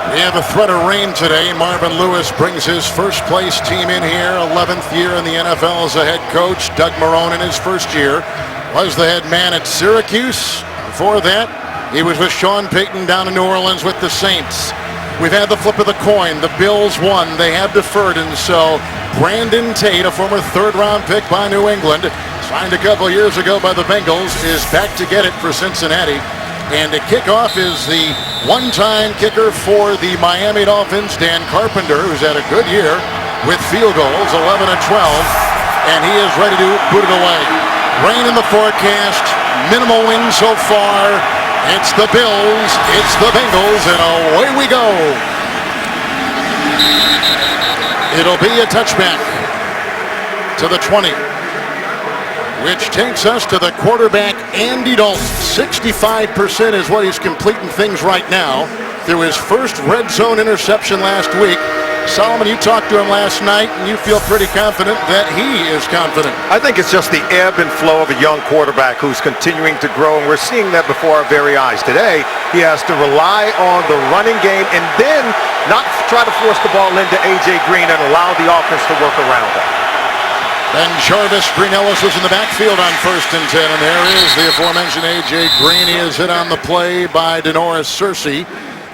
We have a threat of rain today. Marvin Lewis brings his first place team in here, 11th year in the NFL as a head coach. Doug Marrone in his first year was the head man at Syracuse. Before that, he was with Sean Payton down in New Orleans with the Saints. We've had the flip of the coin. The Bills won. They have deferred, and so Brandon Tate, a former third-round pick by New England, signed a couple years ago by the Bengals, is back to get it for Cincinnati. And to kick off is the one-time kicker for the Miami Dolphins, Dan Carpenter, who's had a good year with field goals, 11 and 12, and he is ready to boot it away. Rain in the forecast, minimal wind so far. It's the Bills, it's the Bengals, and away we go. It'll be a touchback to the 20, which takes us to the quarterback, Andy Dalton. 65% is what he's completing things right now through his first red zone interception last week. Solomon, you talked to him last night, and you feel pretty confident that he is confident. I think it's just the ebb and flow of a young quarterback who's continuing to grow, and we're seeing that before our very eyes. Today, he has to rely on the running game and then not try to force the ball into A.J. Green and allow the offense to work around him. Then Jarvis Green-Ellis was in the backfield on 1st and 10, and there is the aforementioned A.J. Green. He is hit on the play by Denoris Cincy.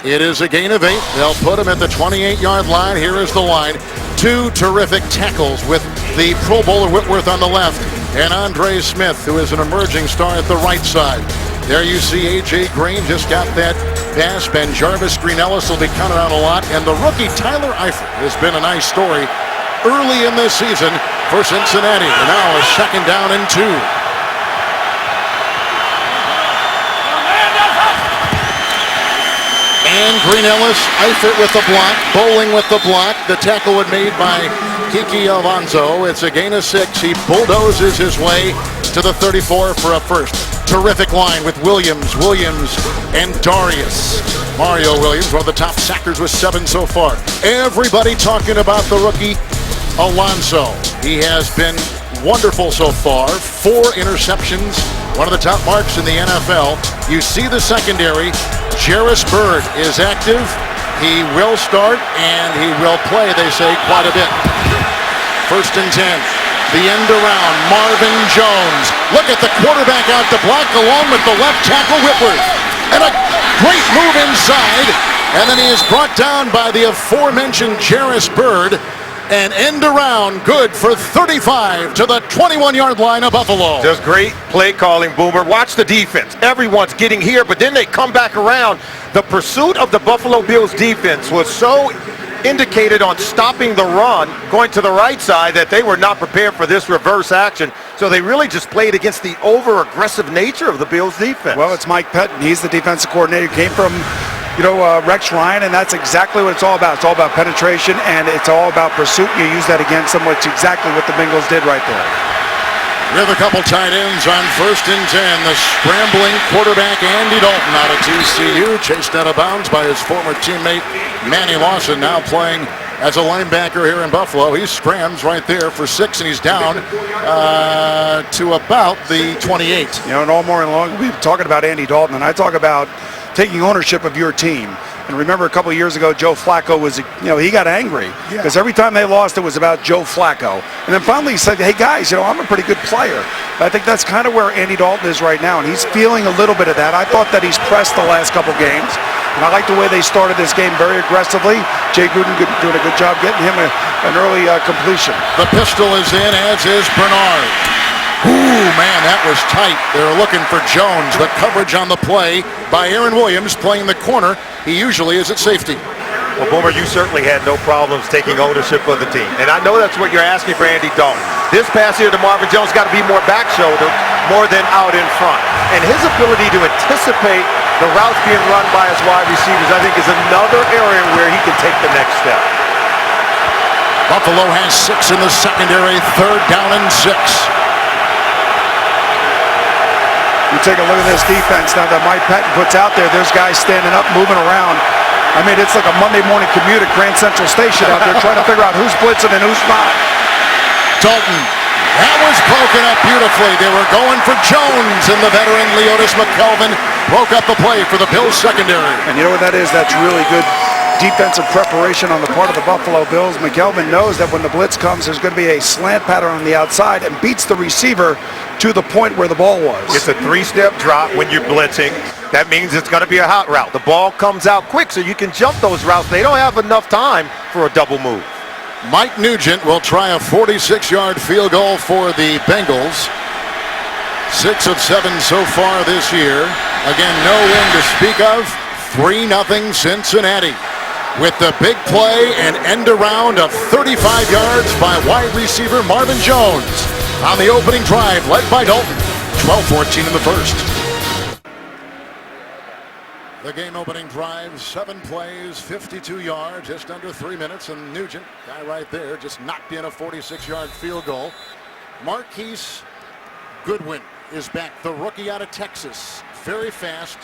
It is a gain of 8. They'll put him at the 28-yard line. Here is the line. Two terrific tackles with the Pro Bowler Whitworth on the left and Andre Smith, who is an emerging star at the right side. There you see A.J. Green just got that pass. Ben Jarvis Green-Ellis will be counted on a lot. And the rookie Tyler Eifert has been a nice story early in this season for Cincinnati. And now a 2nd down and 2. And Green-Ellis, Eifert with the block, Bowling with the block. The tackle was made by Kiki Alonso. It's a gain of 6. He bulldozes his way to the 34 for a first. Terrific line with Williams, and Darius. Mario Williams, one of the top sackers with 7 so far. Everybody talking about the rookie Alonso. He has been wonderful so far. 4 interceptions, one of the top marks in the NFL. You see the secondary. Jarvis Byrd is active. He will start and he will play, they say, quite a bit. 1st and 10. The end around. Marvin Jones. Look at the quarterback out to block along with the left tackle Whitworth. And a great move inside. And then he is brought down by the aforementioned Jarvis Byrd. And end around, good for 35 to the 21-yard line of Buffalo. Just great play calling, Boomer. Watch the defense. Everyone's getting here, but then they come back around. The pursuit of the Buffalo Bills defense was so indicated on stopping the run, going to the right side, that they were not prepared for this reverse action. So they really just played against the over-aggressive nature of the Bills defense. Well, it's Mike Pettin. He's the defensive coordinator. Came from Rex Ryan, and that's exactly what it's all about. It's all about penetration, and it's all about pursuit. You use that against them, which is exactly what the Bengals did right there. We have a couple tight ends on 1st and 10. The scrambling quarterback, Andy Dalton, out of TCU, chased out of bounds by his former teammate, Manny Lawson, now playing as a linebacker here in Buffalo. He scrams right there for 6, and he's down to about the 28. And all morning long, we've been talking about Andy Dalton, and I talk about taking ownership of your team. And remember a couple of years ago, Joe Flacco was, he got angry because every time they lost, it was about Joe Flacco. And then finally he said, hey guys, I'm a pretty good player. I think that's kind of where Andy Dalton is right now, and he's feeling a little bit of that. I thought that he's pressed the last couple games, and I like the way they started this game very aggressively. Jay Gruden doing a good job getting him an early completion. The pistol is in, as is Bernard. Ooh, man, that was tight. They were looking for Jones. The coverage on the play by Aaron Williams playing the corner. He usually is at safety. Well, Boomer, you certainly had no problems taking ownership of the team. And I know that's what you're asking for Andy Dalton. This pass here to Marvin Jones got to be more back shoulder, more than out in front. And his ability to anticipate the routes being run by his wide receivers, I think, is another area where he can take the next step. Buffalo has 6 in the secondary, 3rd down and 6. You take a look at this defense now that Mike Pettin puts out there. There's guys standing up, moving around. I mean, it's like a Monday morning commute at Grand Central Station out there trying to figure out who's blitzing and who's not. Dalton, that was broken up beautifully. They were going for Jones, and the veteran Leotis McKelvin broke up the play for the Bills secondary. And you know what that is? That's really good defensive preparation on the part of the Buffalo Bills. McKelvin knows that when the blitz comes, there's going to be a slant pattern on the outside and beats the receiver to the point where the ball was. It's a three-step drop when you're blitzing. That means it's going to be a hot route. The ball comes out quick so you can jump those routes. They don't have enough time for a double move. Mike Nugent will try a 46-yard field goal for the Bengals. 6 of 7 so far this year. Again, no win to speak of. 3-0 Cincinnati. With the big play and end around of 35 yards by wide receiver Marvin Jones on the opening drive, led by Dalton. 12-14 in the first. The game-opening drive, 7 plays, 52 yards, just under 3 minutes, and Nugent, guy right there, just knocked in a 46-yard field goal. Marquise Goodwin is back, the rookie out of Texas. Very fast.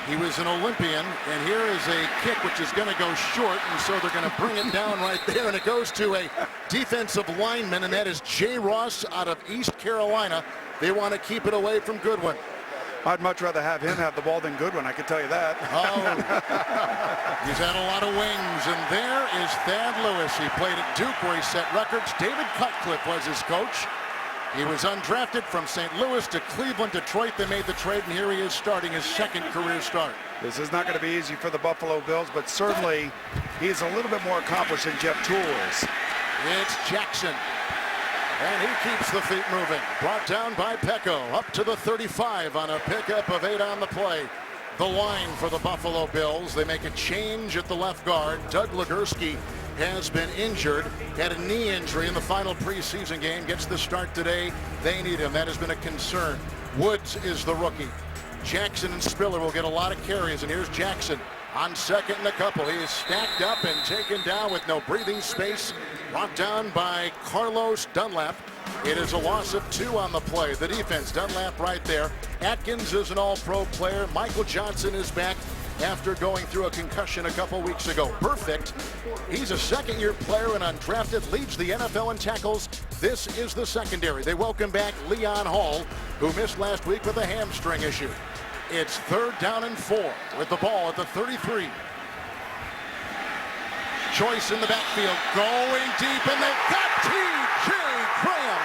He was an Olympian, and here is a kick which is going to go short, and so they're going to bring it down right there, and it goes to a defensive lineman, and that is Jay Ross out of East Carolina. They want to keep it away from Goodwin. I'd much rather have him have the ball than Goodwin, I can tell you that. Oh, he's had a lot of wings, and there is Thad Lewis. He played at Duke where he set records. David Cutcliffe was his coach. He was undrafted from St. Louis to Cleveland, Detroit. They made the trade, and here he is starting his second career start. This is not going to be easy for the Buffalo Bills, but certainly he's a little bit more accomplished than Jeff Toole is. It's Jackson. And he keeps the feet moving. Brought down by Pecco. Up to the 35 on a pickup of 8 on the play. The line for the Buffalo Bills. They make a change at the left guard. Doug Legursky has been injured. Had a knee injury in the final preseason game. Gets the start today. They need him. That has been a concern. Woods is the rookie. Jackson and Spiller will get a lot of carries. And here's Jackson on second and a couple. He is stacked up and taken down with no breathing space. Brought down by Carlos Dunlap. It is a loss of 2 on the play. The defense, Dunlap right there. Atkins is an all-pro player. Michael Johnson is back after going through a concussion a couple weeks ago. Perfect. He's a second-year player and undrafted, leads the NFL in tackles. This is the secondary. They welcome back Leon Hall, who missed last week with a hamstring issue. It's 3rd down and 4 with the ball at the 33. Choice in the backfield, going deep, and they've got T.J. Graham.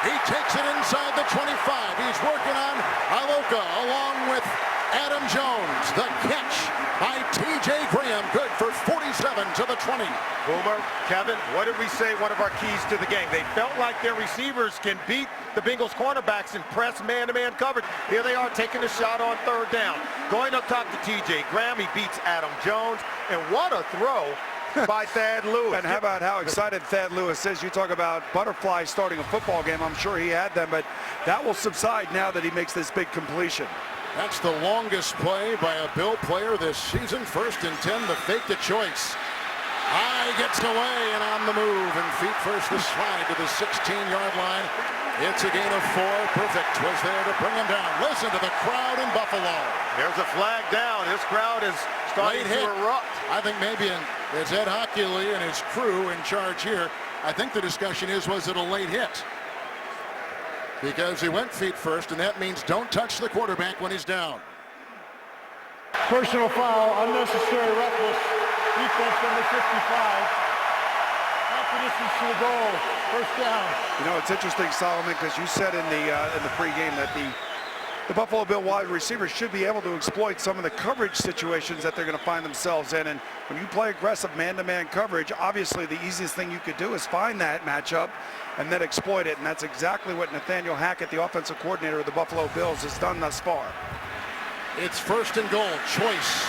He takes it inside the 25. He's working on Aloka along with Adam Jones. The catch by T.J. Graham, good for 47 to the 20. Boomer, Kevin, what did we say one of our keys to the game? They felt like their receivers can beat the Bengals cornerbacks and press man-to-man coverage. Here they are taking a shot on 3rd down. Going up top to T.J. Graham. He beats Adam Jones. And what a throw by Thad Lewis. And how about how excited Thad Lewis is? You talk about butterflies starting a football game. I'm sure he had them, but that will subside now that he makes this big completion. That's the longest play by a Bill player this season. 1st and 10, the fake the choice. High gets away and on the move, and feet first the slide to the 16-yard line. It's a gain of 4. Perfect was there to bring him down. Listen to the crowd in Buffalo. There's a flag down. This crowd is starting to erupt. I think maybe it's Ed Hockley and his crew in charge here. I think the discussion is, was it a late hit? Because he went feet first, and that means don't touch the quarterback when he's down. Personal foul, unnecessary roughness. Defense number 55. Distance to the goal. 1st down. You know, it's interesting, Solomon, because you said in the pregame that the Buffalo Bill wide receivers should be able to exploit some of the coverage situations that they're going to find themselves in. And when you play aggressive man-to-man coverage, obviously the easiest thing you could do is find that matchup and then exploit it. And that's exactly what Nathaniel Hackett, the offensive coordinator of the Buffalo Bills, has done thus far. It's 1st and goal. Choice.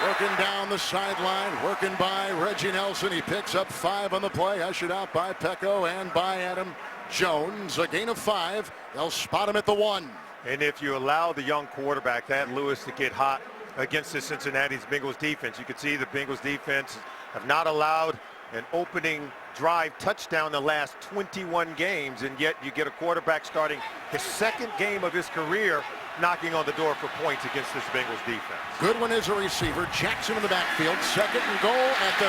Working down the sideline, working by Reggie Nelson. He picks up 5 on the play, ushered out by Pecco and by Adam Jones. A gain of 5. They'll spot him at the 1. And if you allow the young quarterback, Thad Lewis, to get hot against the Cincinnati Bengals defense, you can see the Bengals defense have not allowed an opening drive touchdown the last 21 games, and yet you get a quarterback starting his 2nd game of his career knocking on the door for points against this Bengals defense. Goodwin is a receiver. Jackson in the backfield. 2nd and goal at the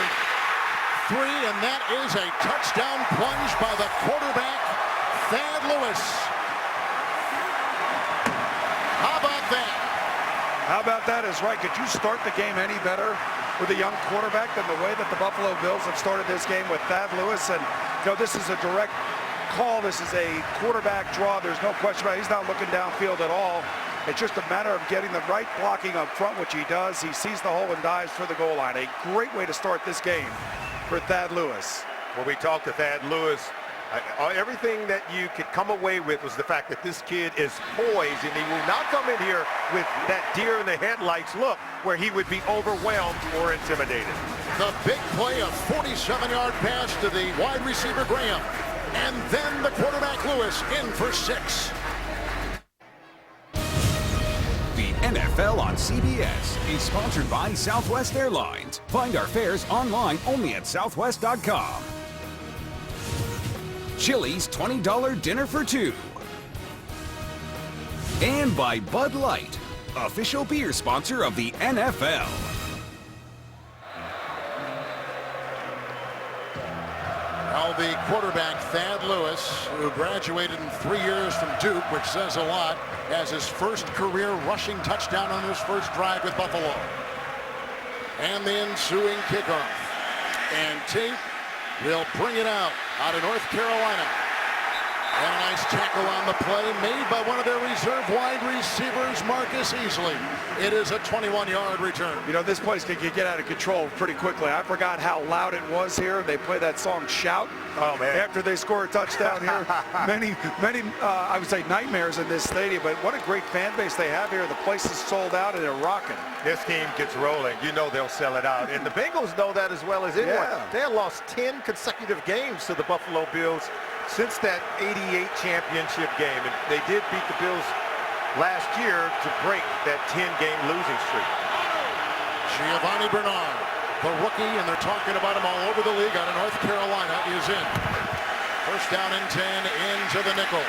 3, and that is a touchdown plunge by the quarterback, Thad Lewis. How about that? How How about that is right. Could you start the game any better with a young quarterback than the way that the Buffalo Bills have started this game with Thad Lewis? And, this is a direct call. This is a quarterback draw. There's no question about it. He's not looking downfield at all. It's just a matter of getting the right blocking up front, which he does. He sees the hole and dives for the goal line. A great way to start this game for Thad Lewis. When we talked to Thad Lewis, everything that you could come away with was the fact that this kid is poised, and he will not come in here with that deer in the headlights look where he would be overwhelmed or intimidated. The big play, a 47-yard pass to the wide receiver Graham. And then the quarterback Lewis in for 6. The NFL on CBS is sponsored by Southwest Airlines. Find our fares online only at southwest.com. Chili's $20 dinner for 2. And by Bud Light, official beer sponsor of the NFL. Now the quarterback, Thad Lewis, who graduated in 3 years from Duke, which says a lot, has his first career rushing touchdown on his first drive with Buffalo. And the ensuing kickoff. And Tink will bring it out of North Carolina. And a nice tackle on the play made by one of their reserve wide receivers, Marcus Easley. It is a 21-yard return. This place could get out of control pretty quickly. I forgot how loud it was here. They play that song Shout. Oh, man. After they score a touchdown here. many, I would say nightmares in this stadium, but what a great fan base they have here. The place is sold out and they're rocking. This team gets rolling. They'll sell it out. And the Bengals know that as well as anyone. Yeah. They have lost 10 consecutive games to the Buffalo Bills since that 88 championship game. And they did beat the Bills last year to break that 10-game losing streak. Giovanni Bernard, the rookie, and they're talking about him all over the league out of North Carolina, is in. First down and 10 into the nickel.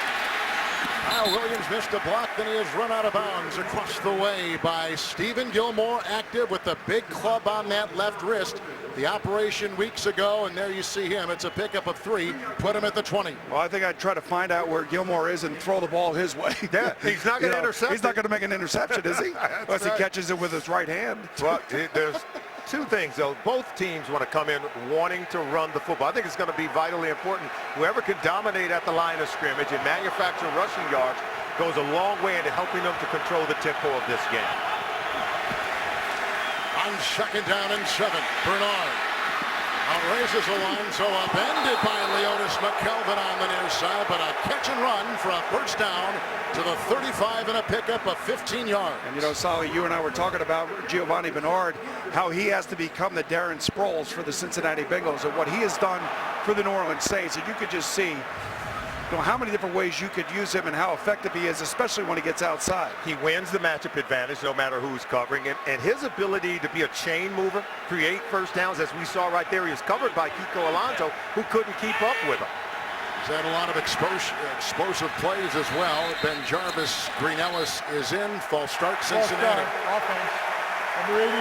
Kyle Williams missed a block, then he is run out of bounds across the way by Stephen Gilmore, active with the big club on that left wrist. The operation weeks ago, and there you see him. It's a pickup of 3. Put him at the 20. Well, I think I'd try to find out where Gilmore is and throw the ball his way. Yeah, he's not going to intercept. He's not going to make an interception, is he? Unless he catches it with his right hand. Well, there's two things, though. Both teams want to come in wanting to run the football. I think it's going to be vitally important. Whoever can dominate at the line of scrimmage and manufacture rushing yards goes a long way into helping them to control the tempo of this game. On second down and 7, Bernard outraces Alonso, upended by Leotis McKelvin on the near side, but a catch and run for a first down to the 35 and a pickup of 15 yards. And Sally, you and I were talking about Giovanni Bernard, how he has to become the Darren Sproles for the Cincinnati Bengals and what he has done for the New Orleans Saints. And you could just see how many different ways you could use him and how effective he is, especially when he gets outside. He wins the matchup advantage no matter who's covering him, and his ability to be a chain mover, create first downs, as we saw right there. He was covered by Kiko Alonso, who couldn't keep up with him. He's had a lot of explosive plays as well. Ben Jarvis, Green Ellis is in. False start, Cincinnati. Offense, number 84.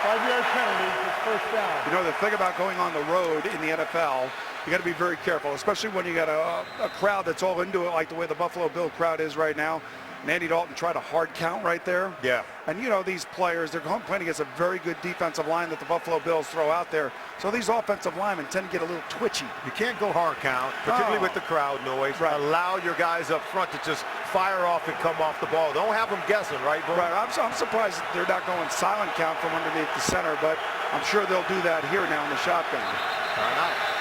5-yard penalty for first down. The thing about going on the road in the NFL, you got to be very careful, especially when you got a crowd that's all into it, like the way the Buffalo Bill crowd is right now. And Andy Dalton tried a hard count right there. Yeah. And these players, they're playing against a very good defensive line that the Buffalo Bills throw out there. So these offensive linemen tend to get a little twitchy. You can't go hard count, particularly with the crowd noise. Right. Allow your guys up front to just fire off and come off the ball. Don't have them guessing, right, Bo? Right. I'm surprised they're not going silent count from underneath the center, but I'm sure they'll do that here now in the shotgun.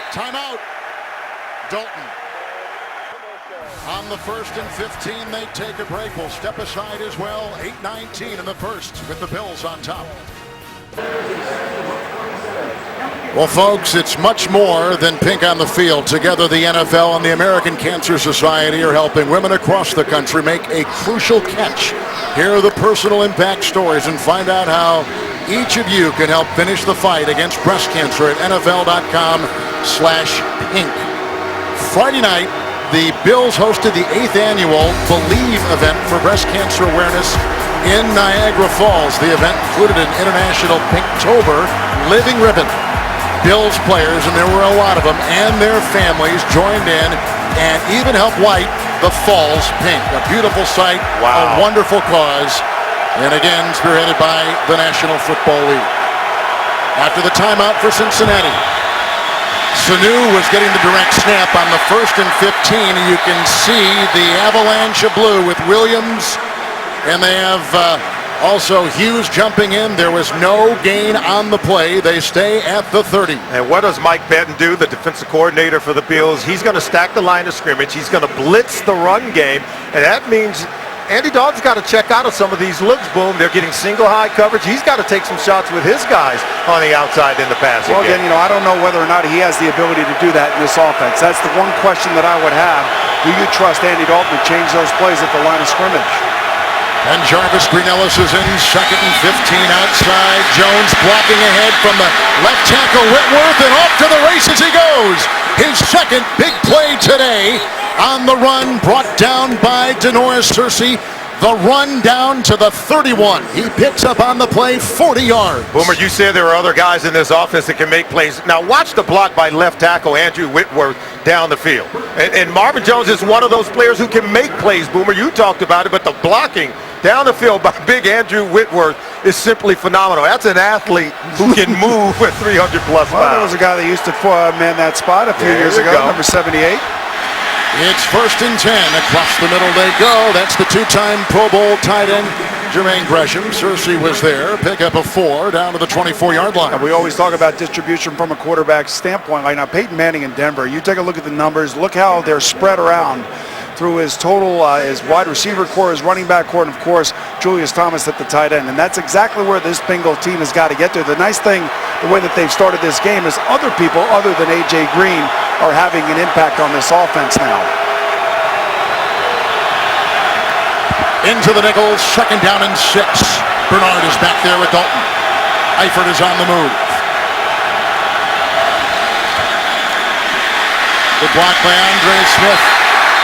Timeout. Dalton. On the 1st and 15, they take a break. We'll step aside as well. 8:19 in the first with the Bills on top. Well, folks, it's much more than pink on the field. Together, the NFL and the American Cancer Society are helping women across the country make a crucial catch. Here are the personal impact stories and find out how each of you can help finish the fight against breast cancer at NFL.com/pink. Friday night, the Bills hosted the 8th annual Believe event for breast cancer awareness in Niagara Falls. The event included an international Pinktober living ribbon. Bills players, and there were a lot of them, and their families joined in and even helped light the Falls pink. A beautiful sight, wow. A wonderful cause. And again, spearheaded by the National Football League. After the timeout for Cincinnati, Sanu was getting the direct snap on the 1st and 15. You can see the avalanche of blue with Williams, and they have also Hughes jumping in. There was no gain on the play. They stay at the 30. And what does Mike Benton do, the defensive coordinator for the Bills? He's going to stack the line of scrimmage. He's going to blitz the run game, and that means Andy Dalton's got to check out of some of these looks, Boom. They're getting single high coverage. He's got to take some shots with his guys on the outside in the passing game. Well, again, I don't know whether or not he has the ability to do that in this offense. That's the one question that I would have. Do you trust Andy Dalton to change those plays at the line of scrimmage? And Jarvis Greenellis is in 2nd and 15 outside. Jones blocking ahead from the left tackle Whitworth, and off to the races he goes. His second big play today on the run, brought down by Denoris Cincy. The run down to the 31. He picks up on the play 40 yards. Boomer, you said there are other guys in this offense that can make plays. Now watch the block by left tackle Andrew Whitworth down the field. And Marvin Jones is one of those players who can make plays, Boomer. You talked about it, but the blocking down the field by big Andrew Whitworth is simply phenomenal. That's an athlete who can move with 300 plus pounds. Well, there was a guy that used to man that spot a few years ago, number 78. It's 1st and 10. Across the middle they go. That's the 2-time Pro Bowl tight end, Jermaine Gresham. Cincy was there. Pick up a 4 down to the 24-yard line. And we always talk about distribution from a quarterback standpoint. Like now, Peyton Manning in Denver, you take a look at the numbers. Look how they're spread around through his total, his wide receiver core, his running back core, and of course, Julius Thomas at the tight end. And that's exactly where this Bengal team has got to get to. The nice thing, the way that they've started this game, is other people other than A.J. Green are having an impact on this offense now. Into the nickel, 2nd down and 6. Bernard is back there with Dalton. Eifert is on the move. The block by Andre Smith.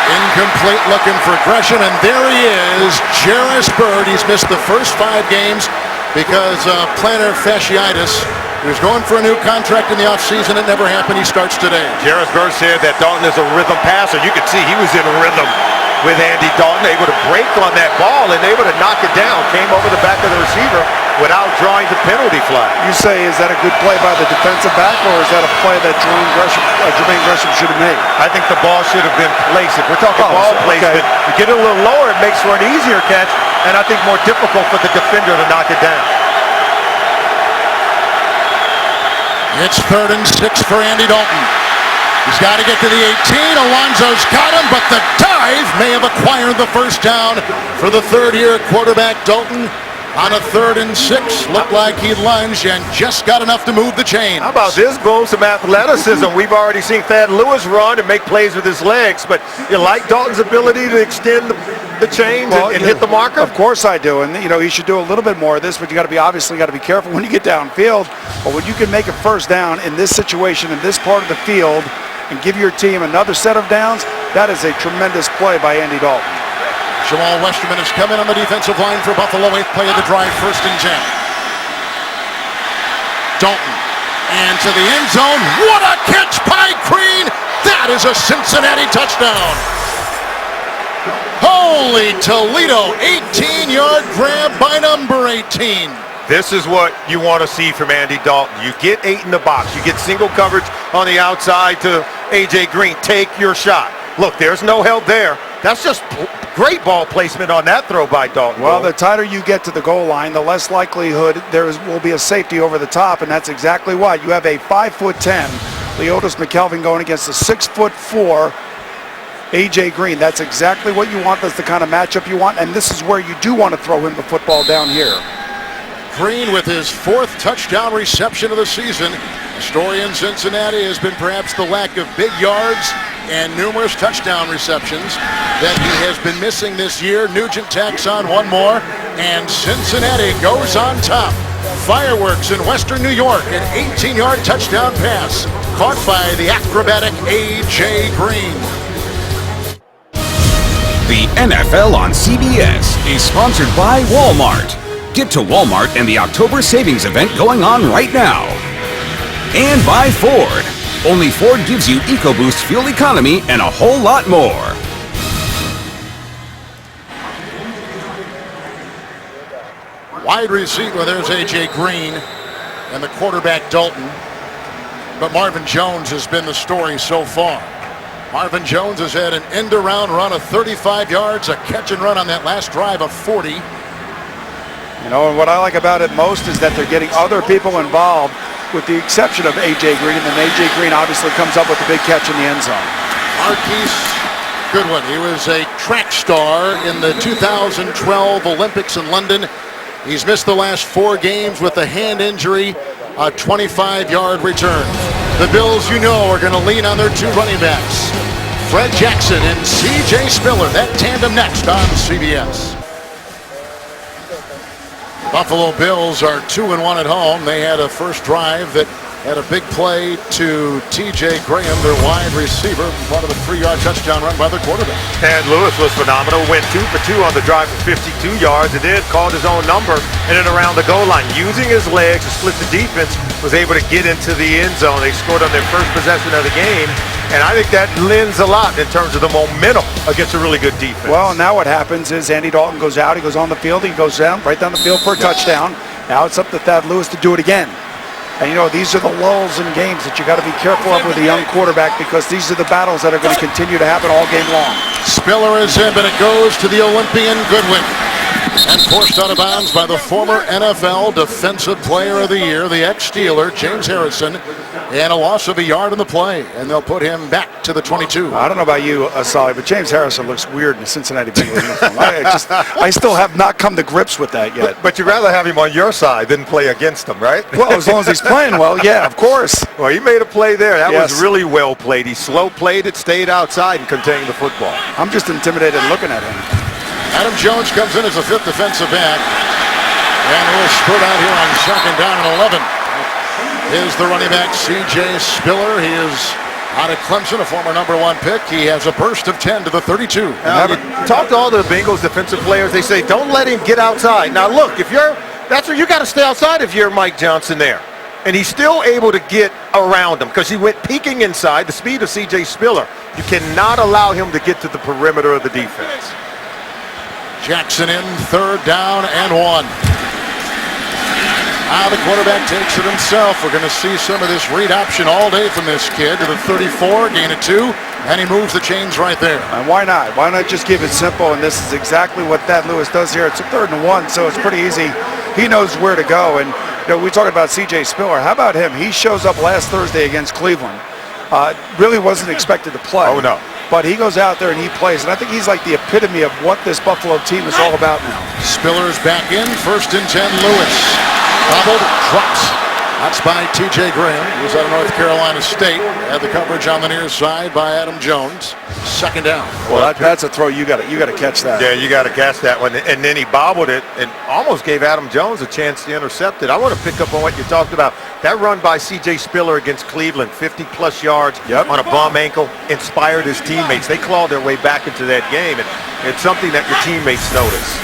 Incomplete, looking for Gresham, and there he is, Jarris Byrd. He's missed the first 5 games because of plantar fasciitis. He was going for a new contract in the offseason. It never happened. He starts today. Jarris Byrd said that Dalton is a rhythm passer. You can see he was in rhythm with Andy Dalton, able to break on that ball and able to knock it down. Came over the back of the receiver without drawing the penalty flag. You say, is that a good play by the defensive back, or is that a play that Jermaine Gresham should have made? I think the ball should have been placed. If we're talking ball placement, you get it a little lower, it makes for an easier catch, and I think more difficult for the defender to knock it down. It's 3rd and 6 for Andy Dalton. He's got to get to the 18. Alonzo's got him, but the dive may have acquired the first down for the third-year quarterback. Dalton on a 3rd and 6. Looked like he lunged and just got enough to move the chain. How about this, Boom? Some athleticism. We've already seen Thad Lewis run and make plays with his legs, but you like Dalton's ability to extend the chains and hit the marker? Of course I do, and he should do a little bit more of this, but you got to be careful when you get downfield. But when you can make a first down in this situation, in this part of the field, and give your team another set of downs, that is a tremendous play by Andy Dalton. Jamal Westerman has come in on the defensive line for Buffalo. 8th play of the drive, 1st and 10. Dalton, and to the end zone. What a catch by Green! That is a Cincinnati touchdown. Holy Toledo, 18-yard grab by number 18. This is what you want to see from Andy Dalton. You get 8 in the box. You get single coverage on the outside to A.J. Green. Take your shot. Look, there's no help there. That's just great ball placement on that throw by Dalton. Well, the tighter you get to the goal line, the less likelihood will be a safety over the top, and that's exactly why. You have a 5'10" Leotis McKelvin going against a 6'4" A.J. Green. That's exactly what you want. That's the kind of matchup you want, and this is where you do want to throw him the football down here. Green with his 4th touchdown reception of the season. The story in Cincinnati has been perhaps the lack of big yards and numerous touchdown receptions that he has been missing this year. Nugent tacks on 1 more, and Cincinnati goes on top. Fireworks in Western New York, an 18-yard touchdown pass caught by the acrobatic A.J. Green. The NFL on CBS is sponsored by Walmart. Get to Walmart and the October savings event going on right now. And by Ford. Only Ford gives you EcoBoost fuel economy and a whole lot more. Wide receiver, there's A.J. Green and the quarterback Dalton. But Marvin Jones has been the story so far. Marvin Jones has had an end-around run of 35 yards, a catch and run on that last drive of 40. You know, and what I like about it most is that they're getting other people involved, with the exception of A.J. Green, and A.J. Green obviously comes up with the big catch in the end zone. Marquise Goodwin, he was a track star in the 2012 Olympics in London. He's missed the last 4 games with a hand injury, a 25-yard return. The Bills, you know, are going to lean on their 2 running backs, Fred Jackson and C.J. Spiller. That tandem next on CBS. Buffalo Bills are 2-1 at home. They had a first drive that had a big play to T.J. Graham, their wide receiver, part of a 3-yard touchdown run by the quarterback. And Lewis was phenomenal. Went 2 for 2 on the drive for 52 yards, and then called his own number in and around the goal line. Using his legs to split the defense, was able to get into the end zone. They scored on their first possession of the game, and I think that lends a lot in terms of the momentum against a really good defense. Well, now what happens is Andy Dalton goes out, he goes on the field, he goes down, right down the field for a touchdown. Now it's up to Thad Lewis to do it again. And you know, these are the lulls in games that you got to be careful of with a young quarterback, because these are the battles that are going to continue to happen all game long. Spiller is in, but it goes to the Olympian Goodwin. And forced out of bounds by the former NFL Defensive Player of the Year, the ex-Steeler, James Harrison, and a loss of a yard in the play. And they'll put him back to the 22. I don't know about you, Sally, but James Harrison looks weird in the Cincinnati Bengals uniform. I still have not come to grips with that yet. But you'd rather have him on your side than play against him, right? Well, as long as he's playing well, yeah, of course. Well, he made a play there. That Yes. was really well played. He slow played it, stayed outside, and contained the football. I'm just intimidated looking at him. Adam Jones comes in as the 5th defensive back. And we'll spurt out here on 2nd down and 11. Is the running back C.J. Spiller. He is out of Clemson, a former #1 pick. He has a burst of 10 to the 32. Now, you talk to all the Bengals defensive players. They say, don't let him get outside. Now, look, that's where you got to stay outside if you're Mike Johnson there. And he's still able to get around him because he went peeking inside, the speed of C.J. Spiller. You cannot allow him to get to the perimeter of the defense. Jackson in, 3rd down and 1. Now the quarterback takes it himself. We're going to see some of this read option all day from this kid to the 34, gain of 2, and he moves the chains right there. And why not? Why not just keep it simple? And this is exactly what Thad Lewis does here. It's a 3rd and 1, so it's pretty easy. He knows where to go. And you know, we talked about C.J. Spiller. How about him? He shows up last Thursday against Cleveland. Really wasn't expected to play. Oh, no. But he goes out there and he plays. And I think he's like the epitome of what this Buffalo team is all about now. Spiller's back in, 1st and 10, Lewis. Bobbled, drops. That's by T.J. Graham, who's out of North Carolina State. Had the coverage on the near side by Adam Jones. 2nd down. Well, that's a throw. You got to catch that. Yeah, you got to catch that one. And then he bobbled it and almost gave Adam Jones a chance to intercept it. I want to pick up on what you talked about. That run by C.J. Spiller against Cleveland, 50-plus yards on a bum ankle, inspired his teammates. They clawed their way back into that game, and it's something that your teammates notice.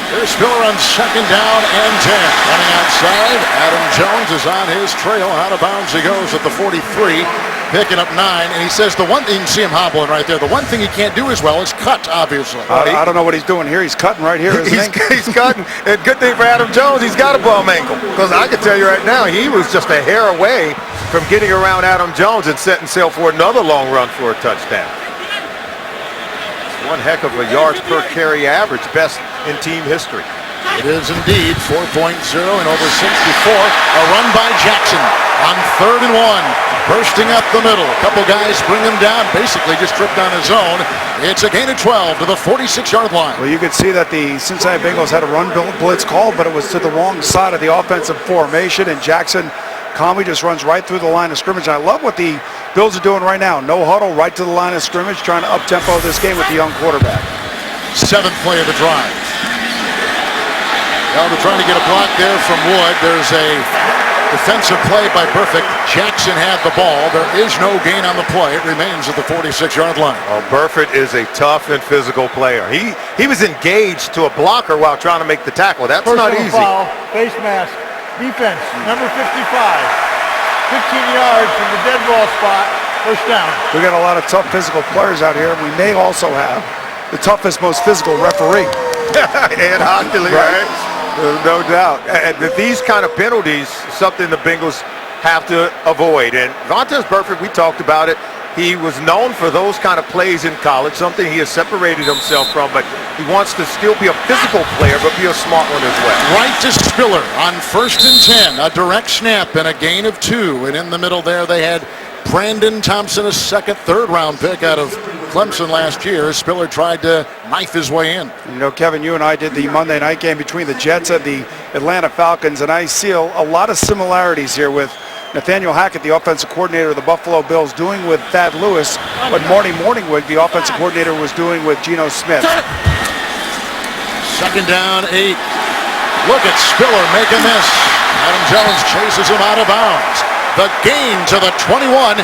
Here's Spiller on 2nd down and 10. Running outside, Adam Jones is on his trail. Out of bounds he goes at the 43, picking up 9. And he says the one thing, you can see him hobbling right there, the one thing he can't do as well is cut, obviously. I don't know what he's doing here. He's cutting right here, isn't he? He's cutting. And good thing for Adam Jones, he's got a bum ankle. Because I can tell you right now, he was just a hair away from getting around Adam Jones and setting sail for another long run for a touchdown. One heck of a yards per carry average, best in team history. It is indeed 4.0 and over 64. A run by Jackson on 3rd and 1. Bursting up the middle. A couple guys bring him down. Basically just tripped on his own. It's a gain of 12 to the 46-yard line. Well, you could see that the Cincinnati Bengals had a run blitz called, but it was to the wrong side of the offensive formation, and Jackson calmly just runs right through the line of scrimmage. And I love what the Bills are doing right now. No huddle, right to the line of scrimmage, trying to up-tempo this game with the young quarterback. 7th play of the drive. Now they're trying to get a block there from Wood. There's a defensive play by Burfict. Jackson had the ball. There is no gain on the play. It remains at the 46-yard line. Well, Burfict is a tough and physical player. He was engaged to a blocker while trying to make the tackle. That's not easy. Foul, face mask, defense, number 55. 15 yards from the dead ball spot, 1st down. We got a lot of tough physical players out here. We may also have the toughest, most physical referee. Ed Hockley, right? No doubt. And these kind of penalties, something the Bengals have to avoid. And Vontaze Burfict, we talked about it. He was known for those kind of plays in college, something he has separated himself from, but he wants to still be a physical player, but be a smart one as well. Right to Spiller on 1st and 10, a direct snap and a gain of 2. And in the middle there, they had Brandon Thompson, a third-round pick out of Clemson last year. Spiller tried to knife his way in. You know, Kevin, you and I did the Monday night game between the Jets and the Atlanta Falcons, and I see a lot of similarities here with Nathaniel Hackett, the offensive coordinator of the Buffalo Bills, doing with Thad Lewis what Marty Morningwood, the offensive coordinator, was doing with Geno Smith. 2nd down, 8. Look at Spiller making this. Adam Jones chases him out of bounds. The gain to the 21.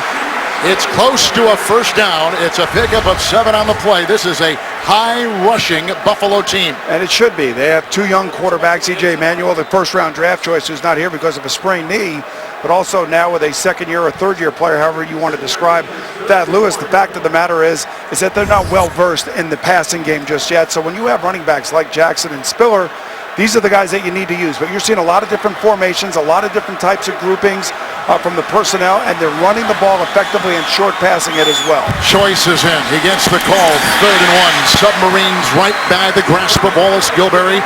It's close to a 1st down. It's a pickup of 7 on the play. This is a high-rushing Buffalo team. And it should be. They have 2 young quarterbacks, E.J. Manuel, the first-round draft choice, who's not here because of a sprained knee, but also now with a 2nd-year or 3rd-year player, however you want to describe Thad Lewis. The fact of the matter is that they're not well-versed in the passing game just yet. So when you have running backs like Jackson and Spiller, these are the guys that you need to use. But you're seeing a lot of different formations, a lot of different types of groupings from the personnel, and they're running the ball effectively and short passing it as well. Choice is in. He gets the call. 3rd and 1. Submarines right by the grasp of Wallace Gilberry.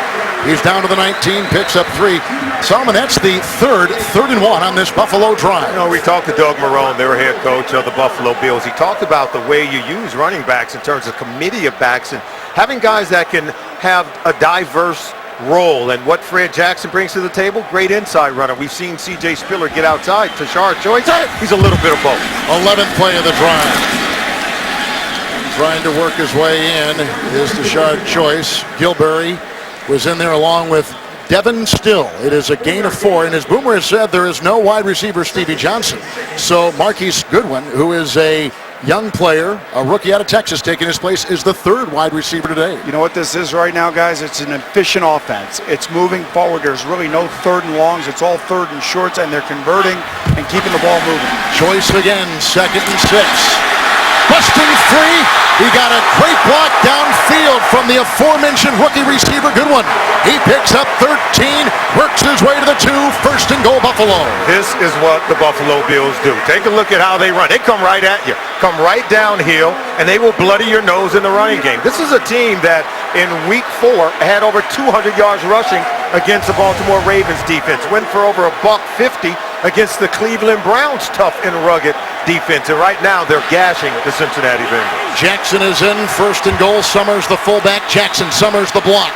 He's down to the 19, picks up 3. Solomon, that's the 3rd and 1 on this Buffalo drive. You know, we talked to Doug Marrone, their head coach of the Buffalo Bills. He talked about the way you use running backs in terms of committee of backs and having guys that can have a diverse role. And what Fred Jackson brings to the table, great inside runner. We've seen C.J. Spiller get outside. Tashard Choice, he's a little bit of both. 11th play of the drive. Trying to work his way in is Tashard Choice. Gilberry was in there along with Devin Still. It is a gain of 4, and as Boomer has said, there is no wide receiver Stevie Johnson. So Marquise Goodwin, who is a young player, a rookie out of Texas, taking his place, is the 3rd wide receiver today. You know what this is right now, guys? It's an efficient offense. It's moving forward. There's really no 3rd and longs. It's all 3rd and shorts, and they're converting and keeping the ball moving. Choice again, 2nd and 6. Busting free. He got a great block downfield from the aforementioned rookie receiver Goodwin. He picks up 13, works his way to the 2, 1st and goal Buffalo. This is what the Buffalo Bills do. Take a look at how they run. They come right at you, come right downhill, and they will bloody your nose in the running game. This is a team that in week 4 had over 200 yards rushing against the Baltimore Ravens defense. Went for over $150 against the Cleveland Browns tough and rugged defense. And right now they're gashing the Cincinnati Bengals. Jackson is in, 1st and goal. Summers the fullback. Jackson, Summers the block.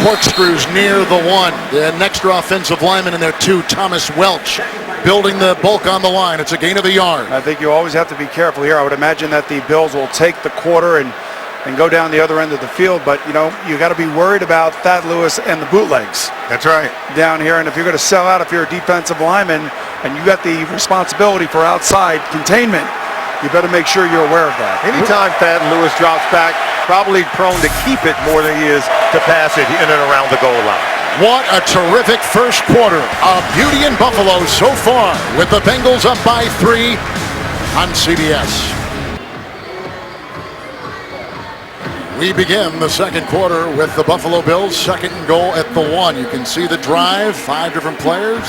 Corkscrews near the 1. An extra offensive lineman in there, 2. Thomas Welch building the bulk on the line. It's a gain of a yard. I think you always have to be careful here. I would imagine that the Bills will take the quarter and go down the other end of the field, but you know, you got to be worried about Thad Lewis and the bootlegs. That's right. Down here, and if you're going to sell out, if you're a defensive lineman and you got the responsibility for outside containment, you better make sure you're aware of that. Anytime Thad Lewis drops back, probably prone to keep it more than he is to pass it in and around the goal line. What a terrific first quarter. A beauty in Buffalo so far, with the Bengals up by 3 on CBS. We begin the 2nd quarter with the Buffalo Bills, 2nd and goal at the 1. You can see the drive, 5 different players.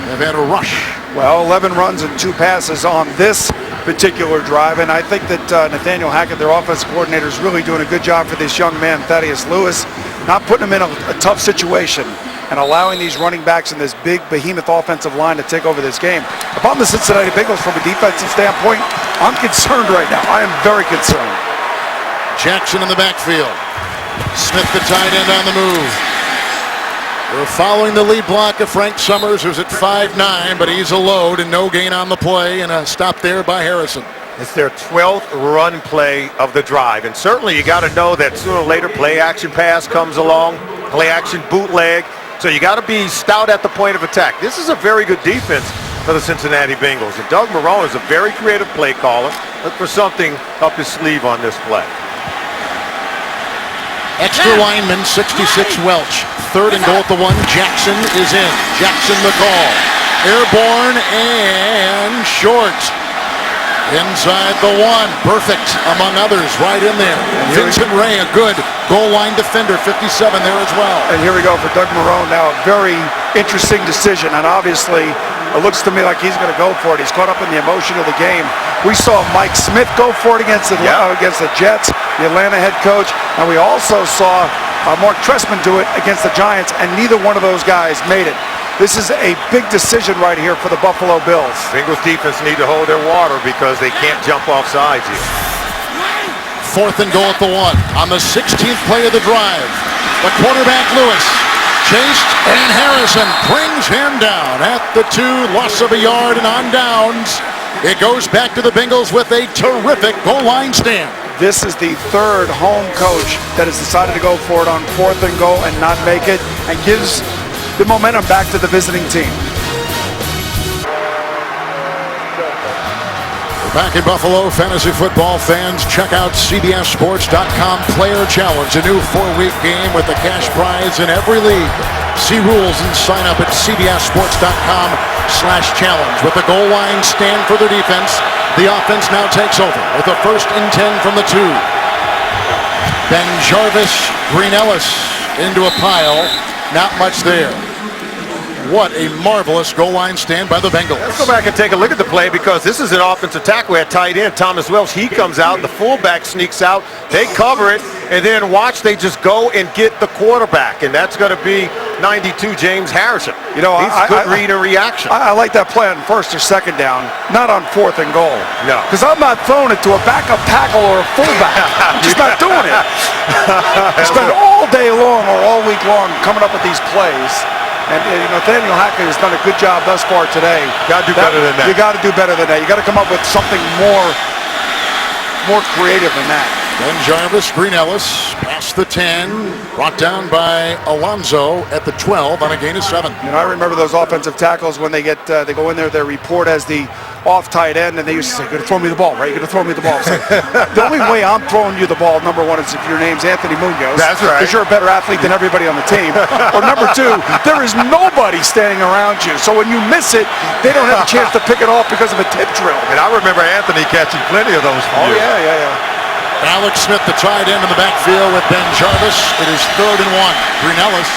They've had a rush. Well, 11 runs and 2 passes on this particular drive, and I think that Nathaniel Hackett, their offensive coordinator, is really doing a good job for this young man, Thaddeus Lewis, not putting him in a tough situation and allowing these running backs in this big behemoth offensive line to take over this game. If I'm the Cincinnati Bengals from a defensive standpoint, I'm concerned right now. I am very concerned. Jackson in the backfield. Smith, the tight end, on the move. We're following the lead block of Frank Summers, who's at 5'9", but he's a load and no gain on the play, and a stop there by Harrison. It's their 12th run play of the drive, and certainly you got to know that sooner or later play action pass comes along, play action bootleg, so you got to be stout at the point of attack. This is a very good defense for the Cincinnati Bengals, and Doug Marrone is a very creative play caller. Look for something up his sleeve on this play. Extra lineman, 66 Welch. 3rd and goal at the 1. Jackson is in. Jackson the call. Airborne and short. Inside the one, perfect among others, right in there. Vincent Ray, a good goal line defender, 57 there as well. And here we go for Doug Marrone now. A very interesting decision, and obviously it looks to me like he's going to go for it. He's caught up in the emotion of the game. We saw Mike Smith go for it against the Jets, the Atlanta head coach, and we also saw Mark Trestman do it against the Giants, and neither one of those guys made it. This is a big decision right here for the Buffalo Bills. Bengals defense need to hold their water because they can't jump off sides here. 4th and goal at the 1 on the 16th play of the drive. The quarterback Lewis chased, and Harrison brings him down at the 2, loss of a yard, and on downs. It goes back to the Bengals with a terrific goal line stand. This is the 3rd home coach that has decided to go for it on 4th and goal and not make it, and gives the momentum back to the visiting team. We're back in Buffalo. Fantasy football fans, check out CBSSports.com Player Challenge, a new 4-week game with a cash prize in every league. See rules and sign up at CBSSports.com/challenge. With the goal line stand for the defense, the offense now takes over with a 1st and 10 from the 2. Ben Jarvis, Green Ellis into a pile. Not much there. What a marvelous goal line stand by the Bengals. Let's go back and take a look at the play, because this is an offensive tackle at tight end. Thomas Wells, he comes out, the fullback sneaks out, they cover it, and then watch, they just go and get the quarterback, and that's going to be 92 James Harrison. You know, he's a good read and reaction. I like that play on 1st or 2nd down, not on 4th and goal. No. Because I'm not throwing it to a backup tackle or a fullback. I'm just not doing it. I spend all day long or all week long coming up with these plays. And Nathaniel Hackett has done a good job thus far today. Got to do better than that. You got to do better than that. You got to come up with something more creative than that. Ben Jarvis, Green Ellis, past the 10, brought down by Alonzo at the 12 on a gain of 7. I remember those offensive tackles when they go in there, they report as the off tight end, and they used to say, "You're going to throw me the ball, right? You're going to throw me the ball." So, the only way I'm throwing you the ball, number 1, is if your name's Anthony Munoz. That's right. Because you're a better athlete than everybody on the team. Or number 2, there is nobody standing around you. So when you miss it, they don't have a chance to pick it off because of a tip drill. And I remember Anthony catching plenty of those from you. Yeah. Alex Smith, the tight end in the backfield with Ben Jarvis. It is 3rd and 1. Green Ellis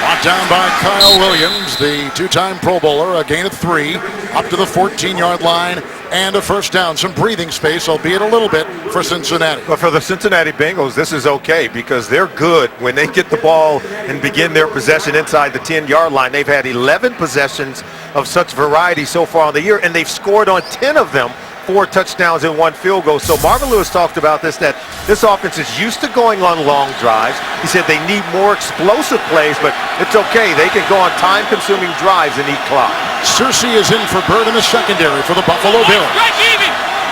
brought down by Kyle Williams, the 2-time Pro Bowler, a gain of 3, up to the 14-yard line, and a 1st down. Some breathing space, albeit a little bit, for Cincinnati. But for the Cincinnati Bengals, this is okay, because they're good when they get the ball and begin their possession inside the 10-yard line. They've had 11 possessions of such variety so far on the year, and they've scored on 10 of them. 4 touchdowns and 1 field goal. So Marvin Lewis talked about this, that this offense is used to going on long drives. He said they need more explosive plays, but it's okay. They can go on time-consuming drives and eat clock. Cincy is in for Bird in the secondary for the Buffalo Bills.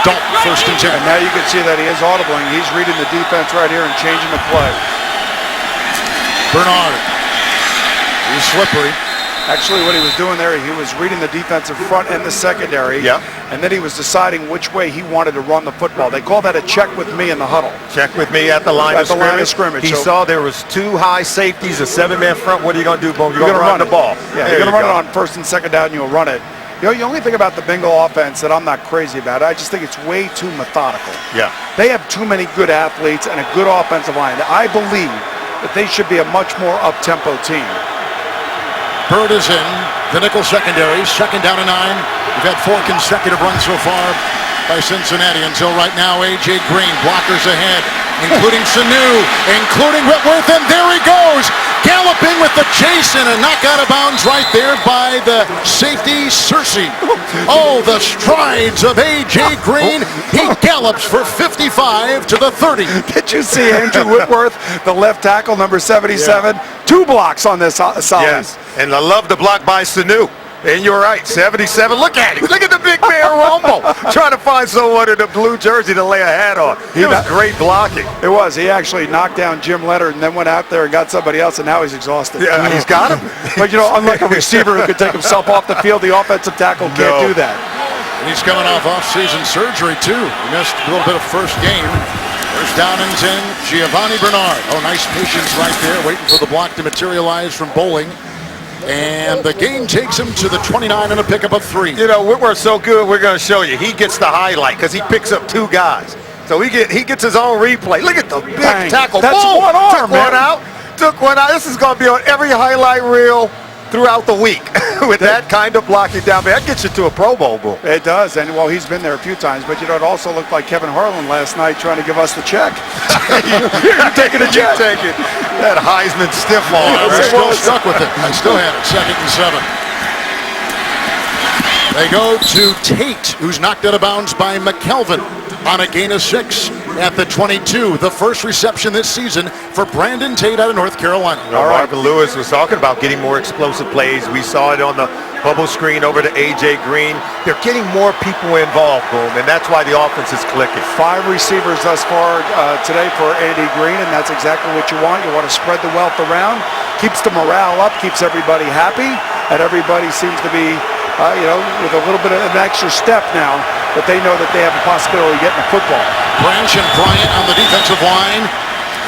Dalton, 1st and 10. And now you can see that he is audibling. He's reading the defense right here and changing the play. Bernard. He's slippery. Actually, what he was doing there, he was reading the defensive front and the secondary. Yeah. And then he was deciding which way he wanted to run the football. They call that a check with me in the huddle. Check with me at the line of scrimmage. He saw there was 2 high safeties, a 7-man front. What are you going to do, Boom? You're going to run the ball. Yeah, you're going to run it on 1st and 2nd down, you'll run it. The only thing about the Bengal offense that I'm not crazy about, I just think it's way too methodical. Yeah. They have too many good athletes and a good offensive line. I believe that they should be a much more up-tempo team. Bird is in. The nickel secondary, 2nd down and 9. We've had 4 consecutive runs so far by Cincinnati until right now. A.J. Green, blockers ahead, including Sanu, including Whitworth, and there he goes, galloping with the chase and a knock out of bounds right there by the safety, Cincy. Oh, the strides of A.J. Green. He gallops for 55 to the 30. Did you see Andrew Whitworth, the left tackle, number 77? Yeah. 2 blocks on this solid. Yes, and I love the block by Sanu. And you're right, 77. Look at him. Look at the big man rumble. Trying to find someone in a blue jersey to lay a hat on. It was great blocking. It was. He actually knocked down Jim Leonard and then went out there and got somebody else, and now he's exhausted. Yeah, he's got him. But, unlike a receiver who could take himself off the field, the offensive tackle can't do that. And he's coming off off-season surgery, too. He missed a little bit of first game. 1st down and 10, Giovanni Bernard. Oh, nice patience right there, waiting for the block to materialize from Bowling. And the game takes him to the 29 and a pickup of 3. You know, Whitworth's so good, we're going to show you. He gets the highlight because he picks up 2 guys. So he gets his own replay. Look at the big tackle. That's boom! one arm, Took man. one out. Took one out. This is going to be on every highlight reel throughout the week with that kind of blocking down. Man, that gets you to a Pro Bowl, Boom. It does, and well, he's been there a few times, but you know, it also looked like Kevin Harlan last night trying to give us the check. You're taking a check. Take it. That Heisman stiff arm. They're still stuck with it. I still have it. 2nd and 7. They go to Tate, who's knocked out of bounds by McKelvin on a gain of 6 at the 22. The first reception this season for Brandon Tate out of North Carolina. You know, Marvin Lewis was talking about getting more explosive plays. We saw it on the bubble screen over to A.J. Green. They're getting more people involved, Boom, and that's why the offense is clicking. 5 receivers thus far today for Andy Green, and that's exactly what you want. You want to spread the wealth around, keeps the morale up, keeps everybody happy, and everybody seems to be with a little bit of an extra step now that they know that they have a possibility of getting the football. Branch and Bryant on the defensive line.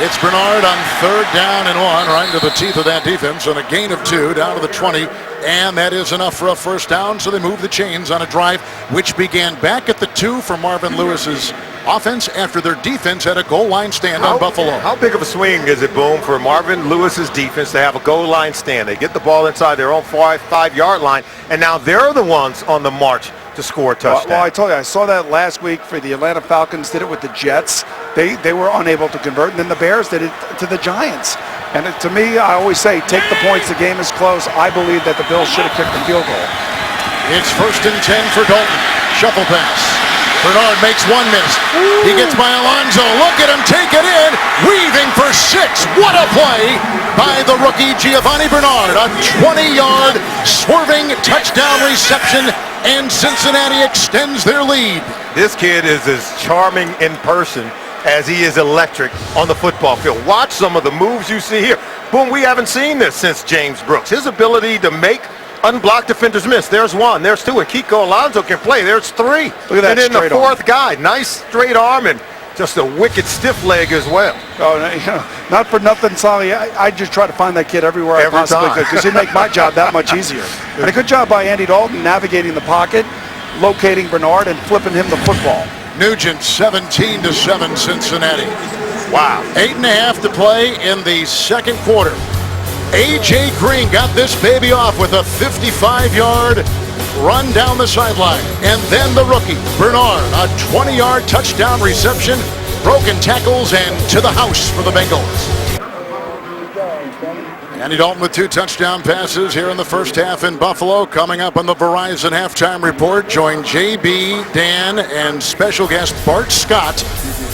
It's Bernard on 3rd down and 1, right into the teeth of that defense on a gain of 2 down to the 20. And that is enough for a first down, so they move the chains on a drive which began back at the 2 for Marvin Lewis's offense after their defense had a goal line stand on Buffalo. How big of a swing is it, Boom, for Marvin Lewis's defense to have a goal line stand? They get the ball inside their own 5-yard line, and now they're the ones on the march to score a touchdown. Well, I told you, I saw that last week for the Atlanta Falcons, did it with the Jets. They were unable to convert, and then the Bears did it to the Giants. And to me, I always say, take the points, the game is close. I believe that the Bills should have kicked the field goal. It's 1st and 10 for Dalton. Shuffle pass. Bernard makes 1 miss. He gets by Alonzo. Look at him take it in. Weaving for 6. What a play by the rookie Giovanni Bernard. A 20-yard swerving touchdown reception, and Cincinnati extends their lead. This kid is as charming in person as he is electric on the football field. Watch some of the moves you see here. Boom, we haven't seen this since James Brooks. His ability to make unblocked defenders miss. There's 1, there's 2, and Kiko Alonso can play. There's 3. Look at that. And then the 4th arm. guy, nice straight arm and just a wicked stiff leg as well. Oh, not for nothing, Solly. I just try to find that kid everywhere I possibly could, because he'd make my job that much easier. And a good job by Andy Dalton navigating the pocket, locating Bernard, and flipping him the football. Nugent 17-7 Cincinnati. Wow. 8.5 to play in the 2nd quarter. A.J. Green got this baby off with a 55-yard run down the sideline. And then the rookie, Bernard, a 20-yard touchdown reception, broken tackles, and to the house for the Bengals. Andy Dalton with 2 touchdown passes here in the first half in Buffalo. Coming up on the Verizon Halftime Report, join JB, Dan, and special guest Bart Scott.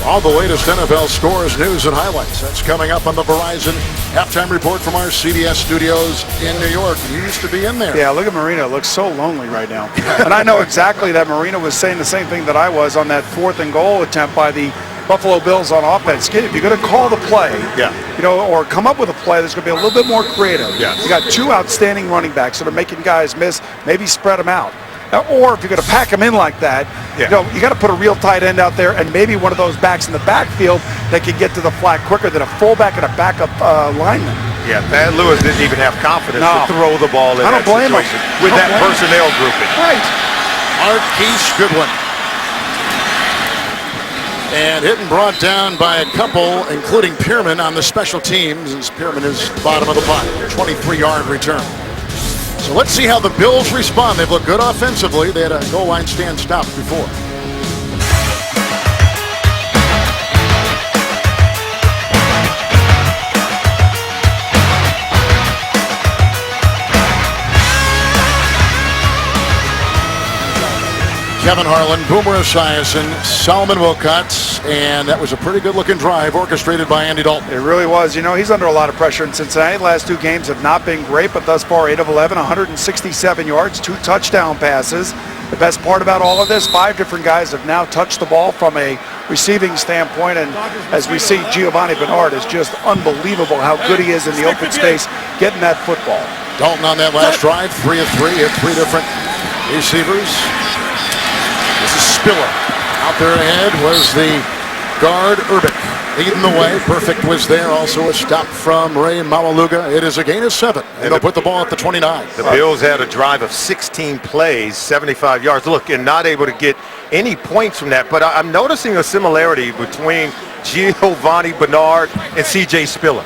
All the latest NFL scores, news, and highlights. That's coming up on the Verizon Halftime Report from our CDS studios in New York. You used to be in there. Yeah, look at Marino. It looks so lonely right now. And I know exactly that Marino was saying the same thing that I was on that 4th and goal attempt by the Buffalo Bills on offense. If you're going to call the play, or come up with a play that's going to be a little bit more creative. Yes. You got 2 outstanding running backs that are making guys miss. Maybe spread them out. Or if you're going to pack them in like that, you got to put a real tight end out there, and maybe one of those backs in the backfield that can get to the flat quicker than a fullback and a backup lineman. Yeah, Thad Lewis didn't even have confidence to throw the ball in I don't blame him. with that personnel grouping. Right. Marquise Goodwin. And hit and brought down by a couple, including Pierman on the special teams, as Pierman is bottom of the pile. 23-yard return. So let's see how the Bills respond. They've looked good offensively. They had a goal line stand stopped before. Kevin Harlan, Boomer Esiason, Solomon Wilcots, and that was a pretty good-looking drive orchestrated by Andy Dalton. It really was. He's under a lot of pressure in Cincinnati. The last 2 games have not been great, but thus far 8 of 11, 167 yards, 2 touchdown passes. The best part about all of this, 5 different guys have now touched the ball from a receiving standpoint, and as we see, Giovanni Bernard is just unbelievable how good he is in the open space getting that football. Dalton on that last drive, 3 of 3, hit 3 different receivers. This is Spiller. Out there ahead was the guard, Urbic. leading the way. Perfect was there. Also a stop from Ray Maualuga. It is a gain of 7. And they'll put the ball at the 29. The Bills had a drive of 16 plays, 75 yards. Look, and not able to get any points from that. But I'm noticing a similarity between Giovanni Bernard and C.J. Spiller.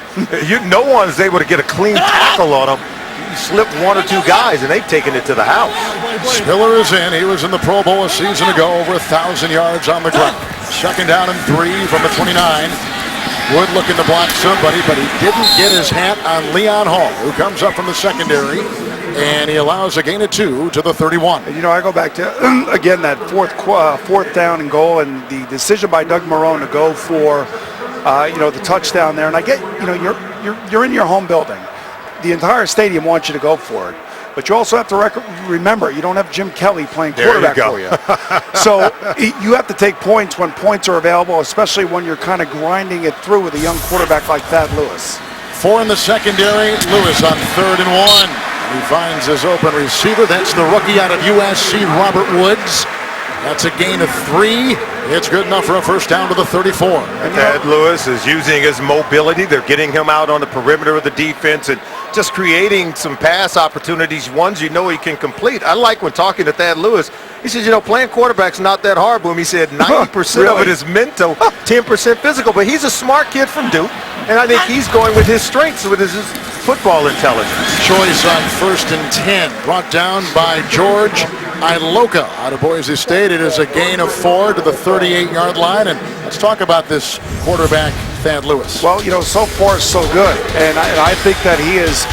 No one's able to get a clean tackle on them. You slip 1 or 2 guys, and they've taken it to the house. Spiller is in. He was in the Pro Bowl a season ago, over 1,000 yards on the ground. Second down and 3 from the 29. Wood looking to block somebody, but he didn't get his hat on Leon Hall, who comes up from the secondary, and he allows a gain of 2 to the 31. And, I go back to, again, that fourth down and goal, and the decision by Doug Marrone to go for, the touchdown there. And I get, you're in your home building. The entire stadium wants you to go for it. But you also have to remember, you don't have Jim Kelly playing quarterback for you. So you have to take points when points are available, especially when you're kind of grinding it through with a young quarterback like Thad Lewis. 4 in the secondary. Lewis on 3rd and 1. He finds his open receiver. That's the rookie out of USC, Robert Woods. That's a gain of 3. It's good enough for a first down to the 34. And Thad Lewis is using his mobility. They're getting him out on the perimeter of the defense and just creating some pass opportunities, ones he can complete. I like when talking to Thad Lewis, he says, playing quarterback's not that hard, Boom. He said 90% of it is mental, 10% physical. But he's a smart kid from Duke, and I think he's going with his strengths, with his football intelligence. Choice on 1st and 10, brought down by George Iloka out of Boise State. It is a gain of 4 to the 38-yard line. And let's talk about this quarterback, Thad Lewis. Well, so far so good. And I think that he has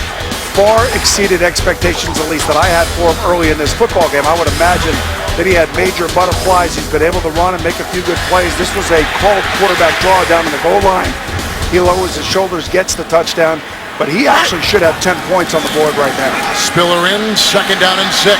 far exceeded expectations, at least that I had for him early in this football game. I would imagine that he had major butterflies. He's been able to run and make a few good plays. This was a called quarterback draw down in the goal line. He lowers his shoulders, gets the touchdown. But he actually should have 10 points on the board right now. Spiller in, 2nd down and 6.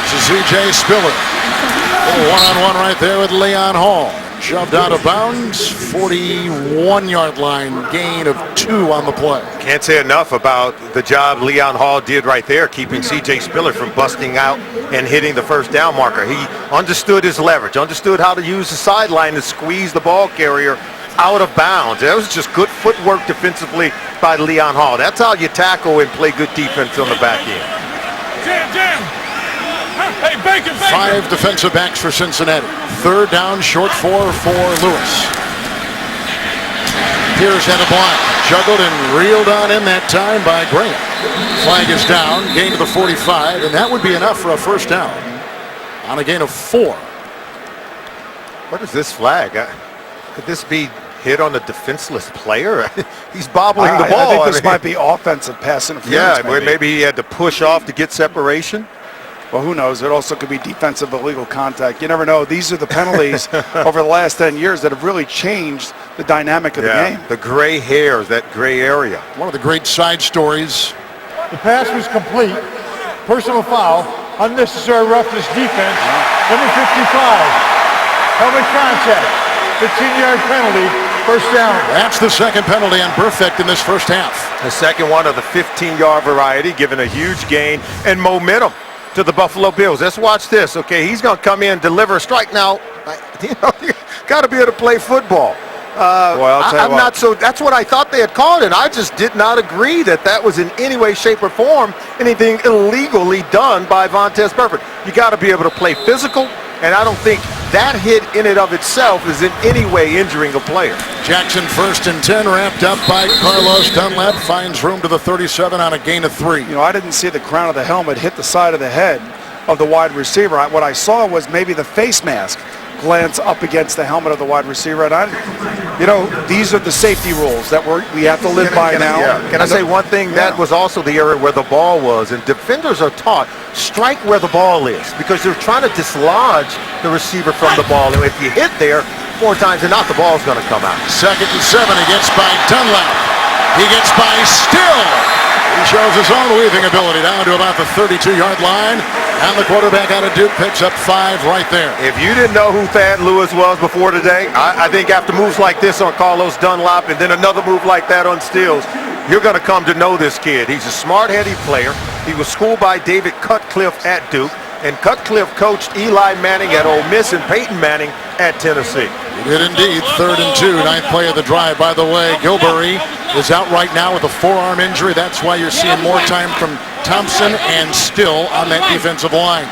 This is C.J. Spiller. Little one-on-one right there with Leon Hall. Shoved out of bounds, 41-yard line, gain of 2 on the play. Can't say enough about the job Leon Hall did right there, keeping C.J. Spiller from busting out and hitting the first down marker. He understood his leverage, understood how to use the sideline to squeeze the ball carrier out of bounds. That was just good footwork defensively by Leon Hall. That's how you tackle and play good defense on the back end. Jam. Hey, Bacon. 5 defensive backs for Cincinnati. 3rd down, short 4 for Lewis. Pierce had a block. Juggled and reeled on in that time by Graham. Flag is down, gain to the 45, and that would be enough for a first down on a gain of 4. What is this flag? Could this be hit on a defenseless player? He's bobbling the ball. I think this might be offensive pass interference. Yeah, maybe he had to push off to get separation. Well, who knows? It also could be defensive illegal contact. You never know. These are the penalties over the last 10 years that have really changed the dynamic of the game. The gray hairs, that gray area. One of the great side stories. The pass was complete. Personal foul. Unnecessary roughness defense. Number 55. Helmet contact. 15-yard penalty. First down. That's the second penalty on Perfect in this first half. The second one of the 15-yard variety, giving a huge gain and momentum to the Buffalo Bills. Let's watch this. Okay, he's going to come in, deliver a strike. Now, you got to be able to play football. I'm not so. That's what I thought they had called it. I just did not agree that was in any way, shape, or form anything illegally done by Vontaze Burfict. You got to be able to play physical, and I don't think that hit in and of itself is in any way injuring a player. Jackson 1st and 10, wrapped up by Carlos Dunlap, finds room to the 37 on a gain of 3. I didn't see the crown of the helmet hit the side of the head of the wide receiver. What I saw was maybe the face mask glance up against the helmet of the wide receiver. And these are the safety rules that we have to live by now. Can I say one thing? That was also the area where the ball was. And defenders are taught, strike where the ball is, because they're trying to dislodge the receiver from the ball. And if you hit there 4 times and not, the ball's going to come out. 2nd and 7. He gets by Dunlap. He gets by Still. He shows his own weaving ability down to about the 32-yard line. And the quarterback out of Duke picks up 5 right there. If you didn't know who Thad Lewis was before today, I think after moves like this on Carlos Dunlap and then another move like that on Stills, you're going to come to know this kid. He's a smart-headed player. He was schooled by David Cutcliffe at Duke. And Cutcliffe coached Eli Manning at Ole Miss and Peyton Manning at Tennessee. He did indeed. 3rd and 2, 9th play of the drive. By the way, Gilbury is out right now with a forearm injury. That's why you're seeing more time from Thompson and Still on that defensive line.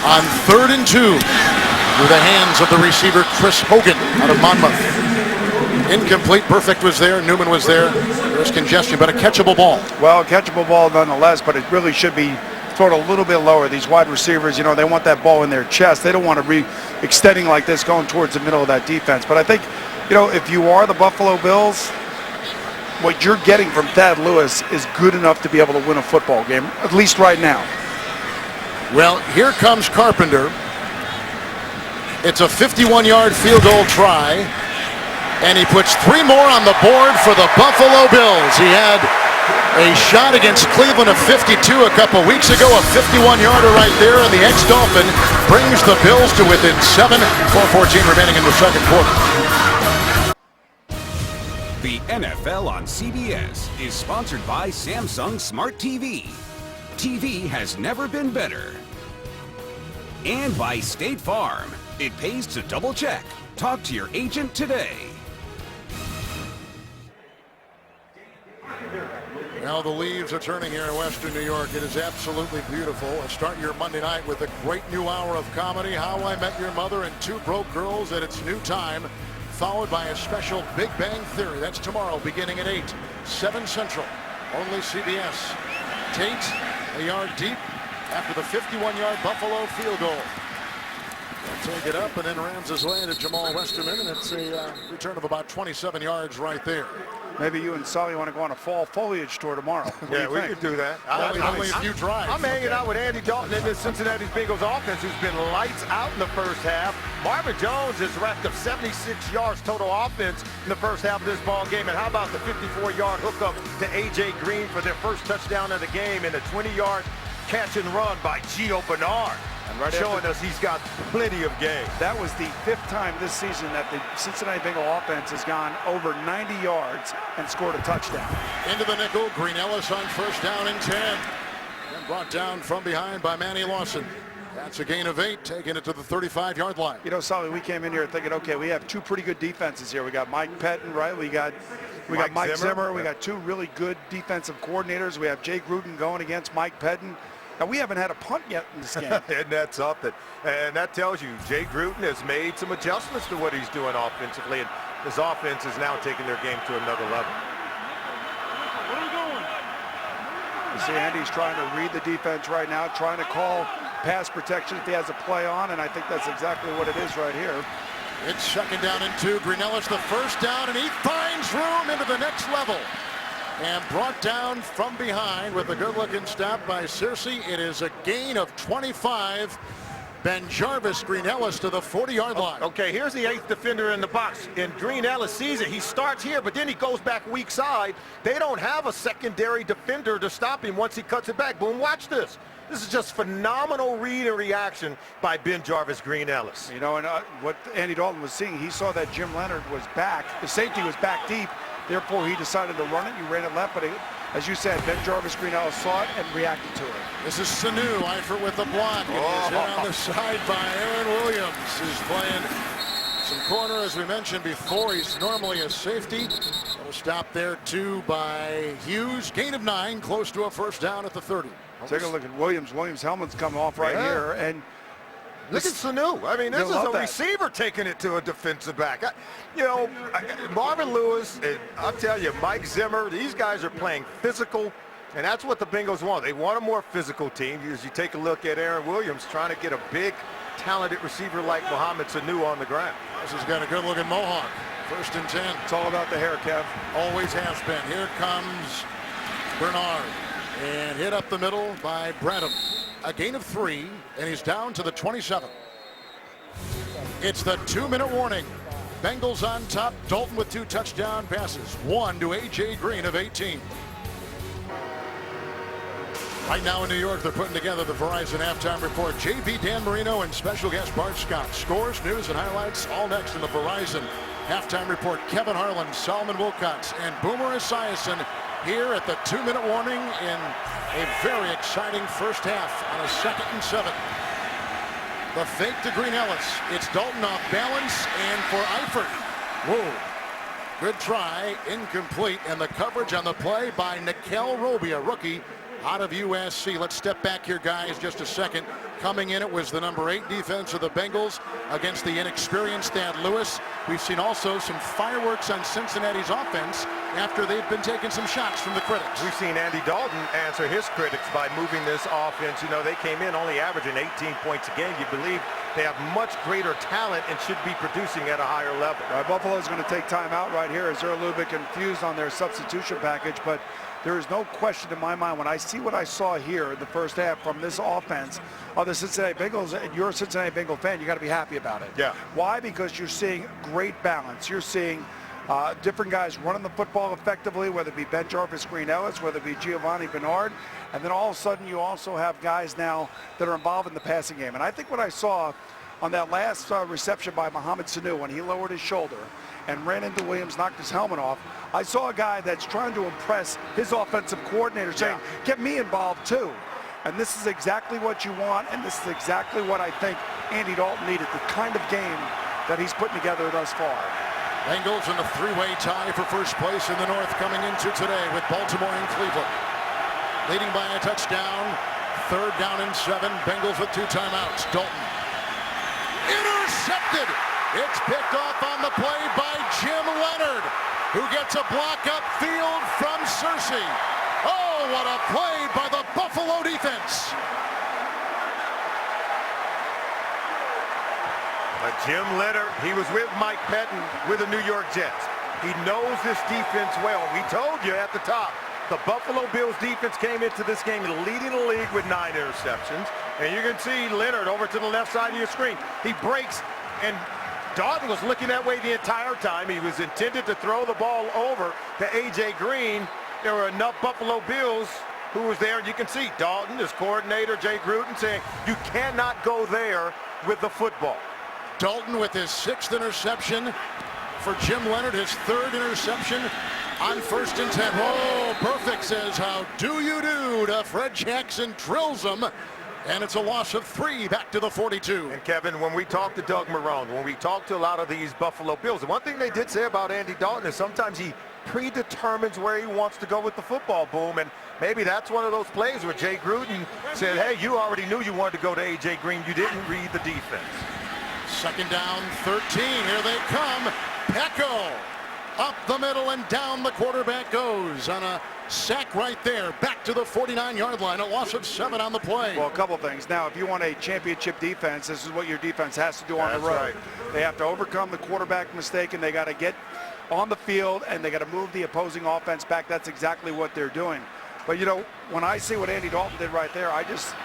On 3rd and 2, through the hands of the receiver Chris Hogan out of Monmouth. Incomplete. Perfect was there. Newman was there. There's congestion, but a catchable ball. Well, a catchable ball nonetheless, but it really should be thrown a little bit lower. These wide receivers, you know, they want that ball in their chest. They don't want to be extending like this going towards the middle of that defense. But I think, you know, if you are the Buffalo Bills, what you're getting from Thad Lewis is good enough to be able to win a football game, at least right now. Well, here comes Carpenter. It's a 51-yard field goal try, and he puts 3 more on the board for the Buffalo Bills. He had a shot against Cleveland of 52 a couple weeks ago, a 51-yarder right there, and the ex-Dolphin brings the Bills to within 7, 4:14 remaining in the second quarter. The NFL on CBS is sponsored by Samsung Smart TV. TV has never been better. And by State Farm. It pays to double check. Talk to your agent today. Now the leaves are turning here in Western New York. It is absolutely beautiful. Start your Monday night with a great new hour of comedy, How I Met Your Mother and Two Broke Girls at its new time, followed by a special Big Bang Theory. That's tomorrow beginning at 8, 7 Central. Only CBS. Tate a yard deep after the 51-yard Buffalo field goal. They'll take it up and then rams his way into Jamal Westerman, and it's a return of about 27 yards right there. Maybe you and Sully want to go on a fall foliage tour tomorrow. Yeah, we could do that. Only a few drives. I'm hanging out with Andy Dalton in the Cincinnati Bengals offense, who's been lights out in the first half. Marvin Jones has racked up 76 yards total offense in the first half of this ball game. And how about the 54-yard hookup to A.J. Green for their first touchdown of the game, and a 20-yard catch and run by Gio Bernard. And right showing us he's got plenty of game. That was the 5th time this season that the Cincinnati Bengals offense has gone over 90 yards and scored a touchdown. Into the nickel, Green Ellis on first down and 10. And brought down from behind by Manny Lawson. That's a gain of 8, taking it to the 35-yard line. You know, Sully, we came in here thinking, okay, we have 2 pretty good defenses here. We got Mike Pettin, right? We got Mike Zimmer. We got 2 really good defensive coordinators. We have Jay Gruden going against Mike Pettin. Now, we haven't had a punt yet in this game. And that's something. And that tells you Jay Gruden has made some adjustments to what he's doing offensively, and his offense is now taking their game to another level. What are we doing? You see Andy's trying to read the defense right now, trying to call pass protection if he has a play on, and I think that's exactly what it is right here. It's second down and 2. Green Ellis the first down, and he finds room into the next level. And brought down from behind with a good-looking stop by Cincy. It is a gain of 25. Ben Jarvis, Green Ellis to the 40-yard line. Okay, here's the 8th defender in the box. And Green Ellis sees it. He starts here, but then he goes back weak side. They don't have a secondary defender to stop him once he cuts it back. Boom, watch this. This is just phenomenal read and reaction by Ben Jarvis, Green Ellis. You know, and what Andy Dalton was seeing, he saw that Jim Leonard was back. The safety was back deep. Therefore, he decided to run it. You ran it left, but as you said, Ben Jarvis, Green Ellis saw it and reacted to it. This is Sanu, Eifert with the block. And he's hit on the side by Aaron Williams, who's playing some corner, as we mentioned before. He's normally a safety. Little stop there, too, by Hughes. Gain of 9, close to a first down at the 30. Take a look at Williams. Williams' helmet's coming off right here, and look at Sanu. I mean, this is a receiver taking it to a defensive back. Marvin Lewis, and I'll tell you, Mike Zimmer, these guys are playing physical, and that's what the Bengals want. They want a more physical team. As you take a look at Aaron Williams trying to get a big, talented receiver like Mohamed Sanu on the ground. This has got a good-looking mohawk. First and 10. It's all about the hair, Kev. Always has been. Here comes Bernard. And hit up the middle by Bradham. A gain of 3, and he's down to the 27. It's the 2-minute warning. Bengals on top. Dalton with 2 touchdown passes. 1 to A.J. Green of 18. Right now in New York, they're putting together the Verizon halftime report. JB Dan Marino and special guest Bart Scott. Scores, news, and highlights all next in the Verizon halftime report. Kevin Harlan, Solomon Wilcox, and Boomer Esiason here at the 2-minute warning in A very exciting first half on a 2nd and 7. The fake to Green Ellis. It's Dalton off balance, and for Eifert. Whoa. Good try, incomplete, and the coverage on the play by Nikel Roby, a rookie out of USC. Let's step back here, guys, just a second. Coming in, it was the number 8 defense of the Bengals against the inexperienced Thad Lewis. We've seen also some fireworks on Cincinnati's offense after they've been taking some shots from the critics. We've seen Andy Dalton answer his critics by moving this offense. You know, they came in only averaging 18 points a game. You believe they have much greater talent and should be producing at a higher level. Buffalo's going to take time out right here as they're a little bit confused on their substitution package, but there is no question in my mind when I see what I saw here in the first half from this offense of the Cincinnati Bengals, and you're a Cincinnati Bengal fan, you got to be happy about it. Yeah. Why? Because you're seeing great balance. You're seeing different guys running the football effectively, whether it be Ben Jarvis, Green Ellis, whether it be Giovanni Bernard, and then all of a sudden you also have guys now that are involved in the passing game. And I think what I saw on that last reception by Mohamed Sanu when he lowered his shoulder and ran into Williams, knocked his helmet off, I saw a guy that's trying to impress his offensive coordinator saying, get me involved too. And this is exactly what you want, and this is exactly what I think Andy Dalton needed, the kind of game that he's putting together thus far. Bengals in a 3-way tie for first place in the North coming into today with Baltimore and Cleveland. Leading by a touchdown, 3rd down and 7, Bengals with 2 timeouts. Dalton. Intercepted! It's picked off on the play by Jim Leonard, who gets a block upfield from Cincy. Oh, what a play by the Buffalo defense! But Jim Leonard, he was with Mike Pettin with the New York Jets. He knows this defense well. We told you at the top, the Buffalo Bills defense came into this game leading the league with 9 interceptions. And you can see Leonard over to the left side of your screen. He breaks, and Dalton was looking that way the entire time. He was intended to throw the ball over to A.J. Green. There were enough Buffalo Bills who was there. And you can see Dalton, his coordinator, Jay Gruden, saying, you cannot go there with the football. Dalton with his 6th interception for Jim Leonard, his 3rd interception on 1st and 10. Oh, perfect, says how do you do to Fred Jackson, drills him. And it's a loss of 3 back to the 42. And Kevin, when we talk to Doug Marrone, when we talk to a lot of these Buffalo Bills, the one thing they did say about Andy Dalton is sometimes he predetermines where he wants to go with the football, Boom. And maybe that's one of those plays where Jay Gruden said, hey, you already knew you wanted to go to A.J. Green. You didn't read the defense. 2nd down, 13. Here they come. Pecco up the middle and down the quarterback goes on a sack right there. Back to the 49-yard line. A loss of 7 on the play. Well, a couple things. Now, if you want a championship defense, this is what your defense has to do on the road. Right. They have to overcome the quarterback mistake, and they got to get on the field, and they got to move the opposing offense back. That's exactly what they're doing. But, you know, when I see what Andy Dalton did right there, I just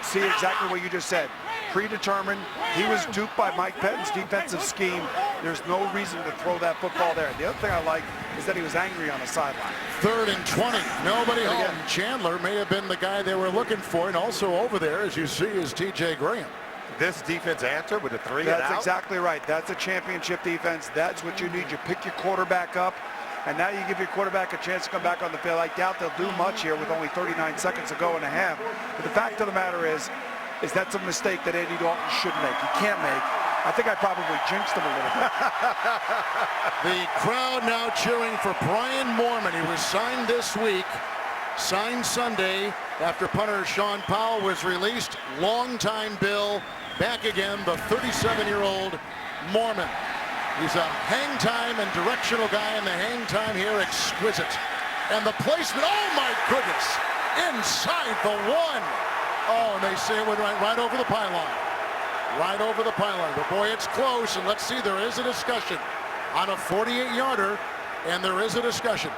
see exactly what you just said. Predetermined. He was duped by Mike Pettin's defensive scheme. There's no reason to throw that football there. The other thing I like is that he was angry on the sideline. 3rd and 20. Nobody home. Chandler may have been the guy they were looking for, and also over there, as you see, is T.J. Graham. This defense answered with a 3 and out. That's exactly right. That's a championship defense. That's what you need. You pick your quarterback up, and now you give your quarterback a chance to come back on the field. I doubt they'll do much here with only 39 seconds to go and a half. But the fact of the matter is that's a mistake that Andy Dalton should make. He can't make. I think I probably jinxed him a little bit. The crowd now cheering for Brian Moorman. He was signed this week, signed Sunday after punter Sean Powell was released. Longtime Bill, back again, the 37-year-old Moorman. He's a hang time and directional guy, and the hang time here exquisite. And the placement, oh my goodness, inside the 1. Oh, and they say it went right over the pylon. Right over the pylon. But boy, it's close, and let's see, there is a discussion on a 48-yarder, and there is a discussion.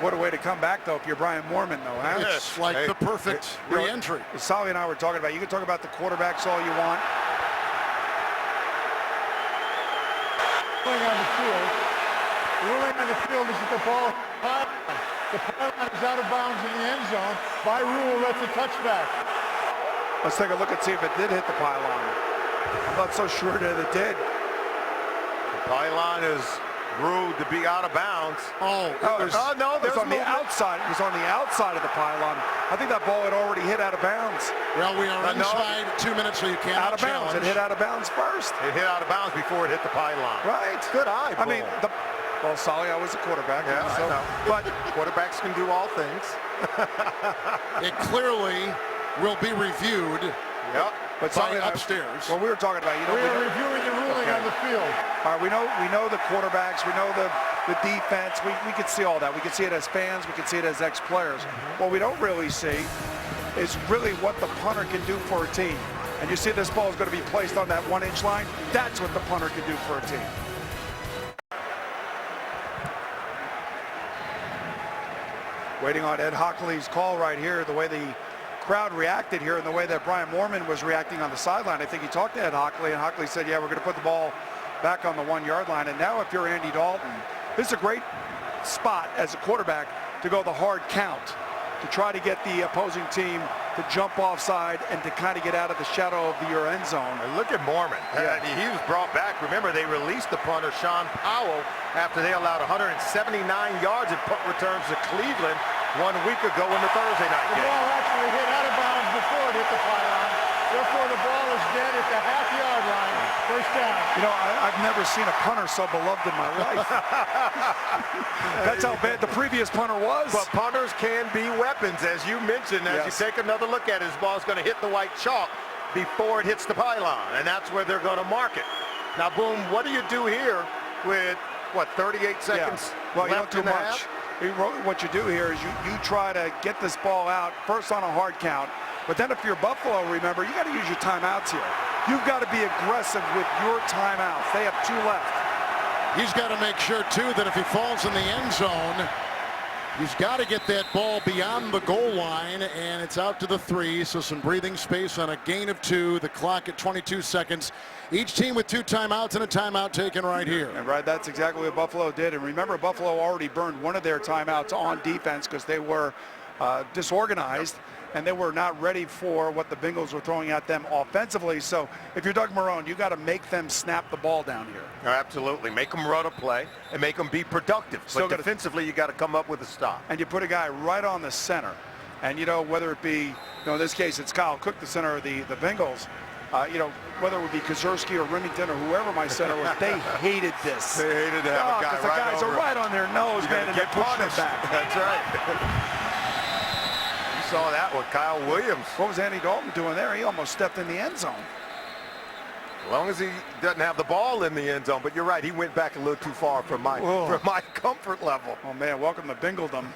What a way to come back, though, if you're Brian Moorman, though, huh? It's like the perfect re-entry. Sally and I were talking about, you can talk about the quarterbacks all you want. Ruling on the field. The ruling on the field is that the ball, the pylon is out of bounds in the end zone. By rule, that's a touchback. Let's take a look and see if it did hit the pylon. I'm not so sure that it did. The pylon is ruled to be out of bounds. Oh, no, it's there's on the movement. outside. It was on the outside of the pylon. I think that ball had already hit out of bounds. Well, we are No. inside 2 minutes, so you can't Out of bounds. It hit out of bounds first. It hit out of bounds before it hit the pylon. Right. Good eye, I mean, well, Solly, I was a quarterback. Yeah, so, I know. But Quarterbacks can do all things. It clearly will be reviewed Yep. but by Solly, upstairs. Well, we were talking about, We are reviewing the ruling on the field. all right, we know the quarterbacks, we know the defense. We can see all that. We can see it as fans. We can see it as ex-players. What we don't really see is really what the punter can do for a team. And you see this ball is going to be placed on that 1-inch line. That's what the punter can do for a team. Waiting on Ed Hockley's call right here. The way the crowd reacted here and the way that Brian Moorman was reacting on the sideline. I think he talked to Ed Hockley, and Hockley said, yeah, we're going to put the ball back on the 1-yard line. And now if you're Andy Dalton, this is a great spot as a quarterback to go the hard count, to try to get the opposing team to jump offside and to kind of get out of the shadow of your end zone. And look at Mormon. Yeah. He was brought back. Remember, they released the punter, Sean Powell, after they allowed 179 yards in punt returns to Cleveland 1 week ago in the Thursday night The game. ball actually hit out of bounds before it hit the pylon. Therefore, the ball is dead at the half-yard line. First down. You know, I've never seen a punter so beloved in my life. That's how bad the previous punter was. But punters can be weapons, as you mentioned. As Yes. you take another look at it, his ball's going to hit the white chalk before it hits the pylon, and that's where they're going to mark it. Now, Boom, what do you do here with, what, 38 seconds Well, you don't left do in the much. half? What you do here is you try to get this ball out first on a hard count, but then if you're Buffalo, remember, you got to use your timeouts here. You've got to be aggressive with your timeouts. They have 2 left. He's got to make sure, too, that if he falls in the end zone, he's got to get that ball beyond the goal line, and it's out to the 3, so some breathing space on a gain of 2. The clock at 22 seconds. Each team with 2 timeouts and a timeout taken right here. And right, that's exactly what Buffalo did. And remember, Buffalo already burned one of their timeouts on defense because they were disorganized and they were not ready for what the Bengals were throwing at them offensively. So if you're Doug Marrone, you got to make them snap the ball down here. Absolutely. Make them run a play and make them be productive. Still But gotta- defensively, you got to come up with a stop. And you put a guy right on the center. And, you know, whether it be, in this case, it's Kyle Cook, the center of the Bengals. Whether it would be Kazurski or Remington or whoever my center was, they hated this. They hated to have a guy because the right guys over are him. right on their nose, You're man, gonna and get they're pushing it punished. back. That's right. You saw that with Kyle Williams. What was Andy Dalton doing there? He almost stepped in the end zone. As long as he doesn't have the ball in the end zone. But you're right, he went back a little too far for my comfort level. Oh, man, welcome to Bingledom.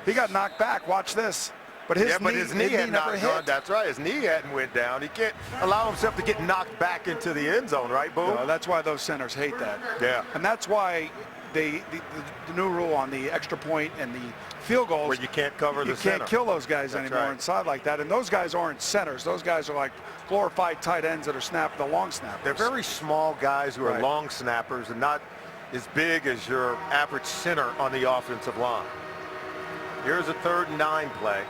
He got knocked back. Watch this. But his knee had never not hit. gone. That's right. His knee hadn't went down. He can't allow himself to get knocked back into the end zone, right, Boom? No, that's why those centers hate that. Yeah. And that's why the new rule on the extra point and the field goals, Where you can't cover the you center. can't kill those guys That's anymore right. inside like that. And those guys aren't centers. Those guys are like glorified tight ends that are the long snappers. They're very small guys who are Right. long snappers and not as big as your average center on the offensive line. Here's a 3rd and 9 play.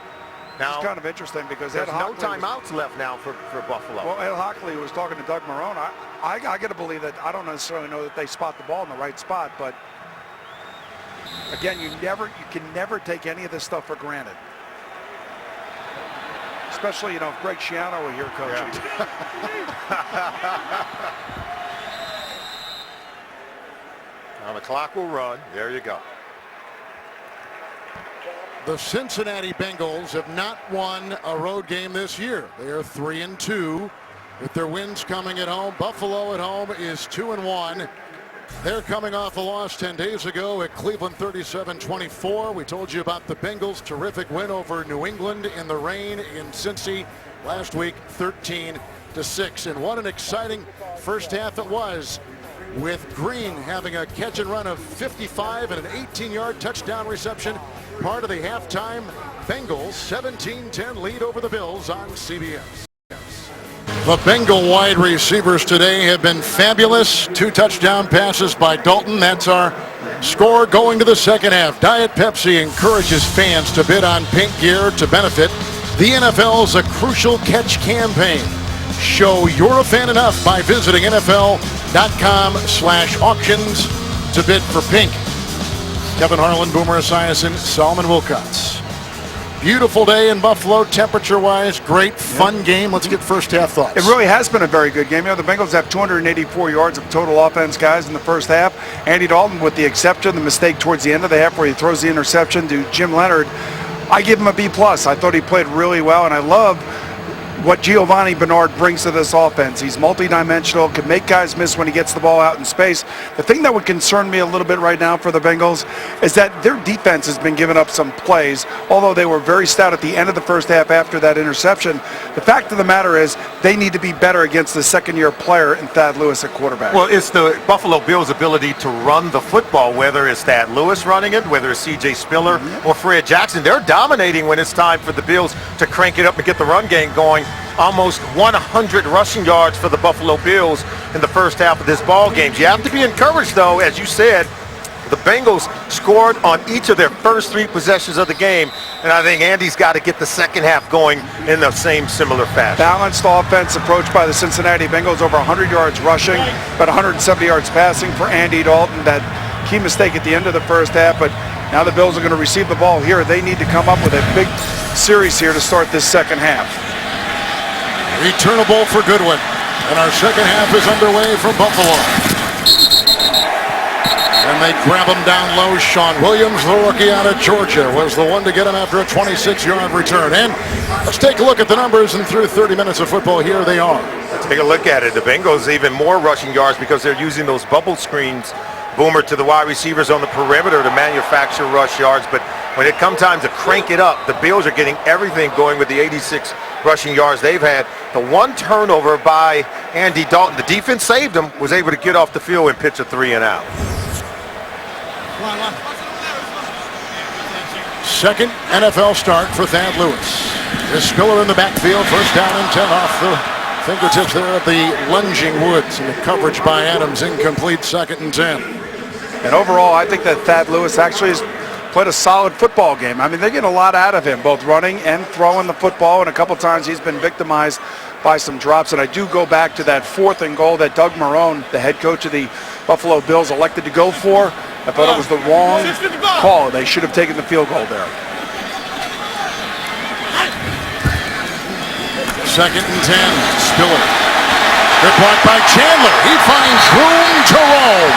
Now, It's kind of interesting because there's Ed no Hockley was- timeouts left now for Buffalo. Well, Ed Hockley was talking to Doug Marrone. I got to believe that I don't necessarily know that they spot the ball in the right spot, but again, you can never take any of this stuff for granted. Especially, if Greg Schiano were here coaching. Now the clock will run. There you go. The Cincinnati Bengals have not won a road game this year. They are 3-2 with their wins coming at home. Buffalo at home is 2-1. They're coming off a loss 10 days ago at Cleveland 37-24. We told you about the Bengals' terrific win over New England in the rain in Cincy last week, 13-6. And what an exciting first half it was, with Green having a catch and run of 55 and an 18-yard touchdown reception. Part of the halftime Bengals 17-10 lead over the Bills on CBS. The Bengal wide receivers today have been fabulous. 2 touchdown passes by Dalton. That's our score going to the second half. Diet Pepsi encourages fans to bid on pink gear to benefit the NFL's A Crucial Catch campaign. Show you're a fan enough by visiting NFL.com/auctions to bid for pink. Kevin Harlan, Boomer Esiason, Solomon Wilcots. Beautiful day in Buffalo, temperature-wise. Great, fun game. Let's get first half thoughts. It really has been a very good game. You know, the Bengals have 284 yards of total offense, guys, in the first half. Andy Dalton, with the exception, the mistake towards the end of the half where he throws the interception to Jim Leonard, I give him a B+. I thought he played really well, and I love what Giovanni Bernard brings to this offense. He's multidimensional, can make guys miss when he gets the ball out in space. The thing that would concern me a little bit right now for the Bengals is that their defense has been giving up some plays, although they were very stout at the end of the first half after that interception. The fact of the matter is they need to be better against the second-year player in Thad Lewis at quarterback. Well, it's the Buffalo Bills' ability to run the football, whether it's Thad Lewis running it, whether it's C.J. Spiller or Fred Jackson. They're dominating when it's time for the Bills to crank it up and get the run game going. Almost 100 rushing yards for the Buffalo Bills in the first half of this ball game. You have to be encouraged, though, as you said. The Bengals scored on each of their first 3 possessions of the game, and I think Andy's got to get the second half going in the same similar fashion. Balanced offense approach by the Cincinnati Bengals, over 100 yards rushing, about 170 yards passing for Andy Dalton. That key mistake at the end of the first half, but now the Bills are going to receive the ball here. They need to come up with a big series here to start this second half. Returnable for Goodwin. And our second half is underway for Buffalo. And they grab him down low. Sean Williams, the rookie out of Georgia, was the one to get him after a 26-yard return. And let's take a look at the numbers, and through 30 minutes of football, here they are. Let's take a look at it. The Bengals even more rushing yards because they're using those bubble screens, Boomer, to the wide receivers on the perimeter to manufacture rush yards. But when it comes time to crank it up, the Bills are getting everything going with the 86 rushing yards they've had. The one turnover by Andy Dalton, the defense saved him, was able to get off the field and pitch a 3-and-out. Second NFL start for Thad Lewis. Is Spiller in the backfield, first down and 10 off the fingertips there at the lunging Woods. And the coverage by Adams, incomplete, second and 10. And overall, I think that Thad Lewis actually has played a solid football game. I mean, they get a lot out of him, both running and throwing the football, and a couple times he's been victimized by some drops. And I do go back to that 4th and goal that Doug Marrone, the head coach of the Buffalo Bills, elected to go for. I thought it was the wrong call. They should have taken the field goal there. Second and 10, Spiller. Good block by Chandler. He finds room to roam.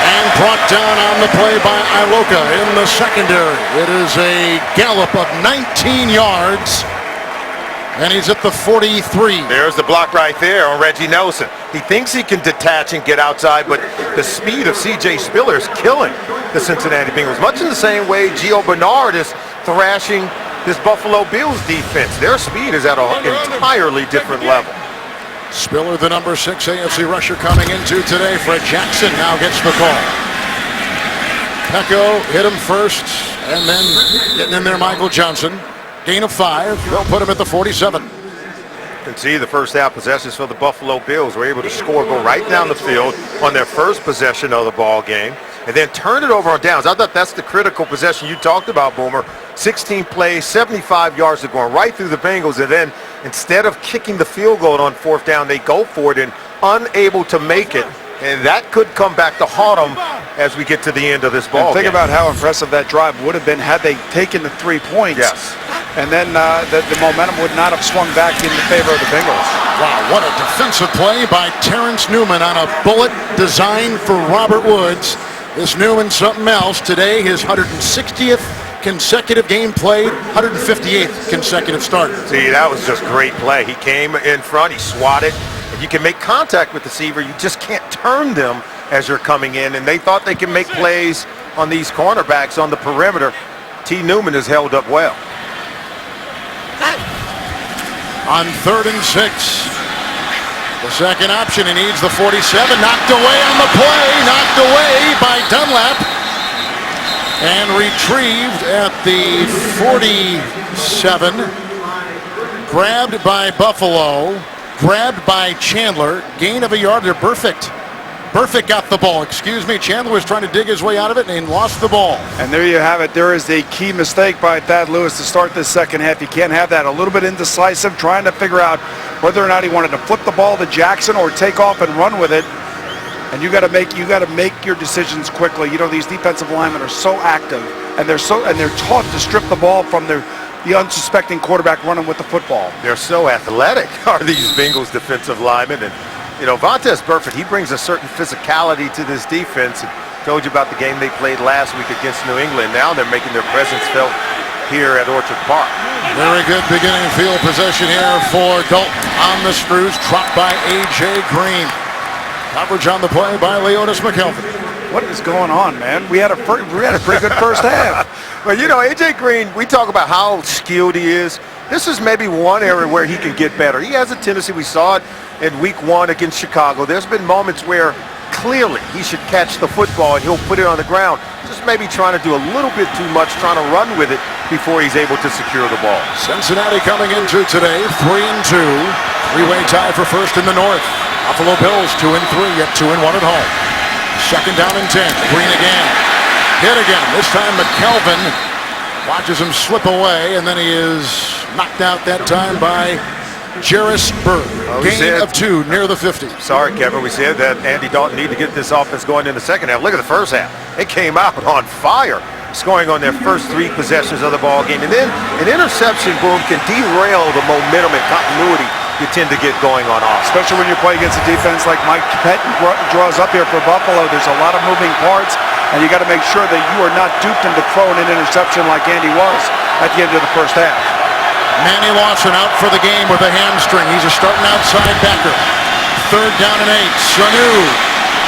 And brought down on the play by Iloka in the secondary. It is a gallop of 19 yards. And he's at the 43. There's the block right there on Reggie Nelson. He thinks he can detach and get outside, but the speed of C.J. Spiller is killing the Cincinnati Bengals. Much in the same way Gio Bernard is thrashing this Buffalo Bills defense. Their speed is at an entirely different level. Spiller, the number 6 AFC rusher coming into today. Fred Jackson now gets the call. Pecco hit him first, and then getting in there Michael Johnson. Gain of 5. They'll put him at the 47. You can see the first half possessions for the Buffalo Bills were able to score, go right down the field on their first possession of the ball game, and then turn it over on downs. I thought that's the critical possession you talked about, Boomer. 16 plays, 75 yards, they're going right through the Bengals, and then instead of kicking the field goal on 4th down, they go for it and unable to make it. And that could come back to haunt them as we get to the end of this ball game. Think about how impressive that drive would have been had they taken the 3 points. Yes. And then the momentum would not have swung back in the favor of the Bengals. Wow, what a defensive play by Terrence Newman on a bullet designed for Robert Woods. This Newman something else. Today, his 160th consecutive game played, 158th consecutive start. See, that was just great play. He came in front, he swatted. If you can make contact with the receiver, you just can't turn them as you're coming in. And they thought they can make plays on these cornerbacks on the perimeter. T. Newman has held up well. On 3rd and 6. The second option, he needs the 47. Knocked away on the play. Knocked away by Dunlap. And retrieved at the 47. Grabbed by Buffalo. Grabbed by Chandler. Gain of a yard. They're perfect. Burfict got the ball, Chandler was trying to dig his way out of it and lost the ball. And there you have it. There is the key mistake by Thad Lewis to start this second half. You can't have that. A little bit indecisive, trying to figure out whether or not he wanted to flip the ball to Jackson or take off and run with it. and you got to make your decisions quickly. You know, these defensive linemen are so active, and they're taught to strip the ball from the unsuspecting quarterback running with the football. They're so athletic, are these Bengals defensive linemen. And, you know, Vontaze Burfict, he brings a certain physicality to this defense. And told you about the game they played last week against New England. Now they're making their presence felt here at Orchard Park. Very good beginning field possession here for Dalton. On the screws, dropped by A.J. Green. Coverage on the play by Leonis McKelvin. What is going on, man? We had a pretty good first half. Well, you know, A.J. Green, we talk about how skilled he is. This is maybe one area where he can get better. He has a tendency, we saw it in week 1 against Chicago. There's been moments where clearly he should catch the football and he'll put it on the ground. Just maybe trying to do a little bit too much, trying to run with it before he's able to secure the ball. Cincinnati coming into today, 3-2. Three-way tie for first in the North. Buffalo Bills 2-3, yet 2-1 at home. Second down and 10. Green again. Hit again. This time McKelvin watches him slip away, and then he is knocked out that time by Jarris Berg. Gain of 2 near the 50. Sorry, Kevin. We said that Andy Dalton needed to get this offense going in the second half. Look at the first half. It came out on fire, scoring on their first 3 possessions of the ball game. And then an interception, boom, can derail the momentum and continuity you tend to get going on offense. Especially when you play against a defense like Mike Pettin draws up here for Buffalo. There's a lot of moving parts, and you got to make sure that you are not duped into throwing an interception like Andy was at the end of the first half. Manny Lawson out for the game with a hamstring. He's a starting outside backer. Third down and 8. Sanu.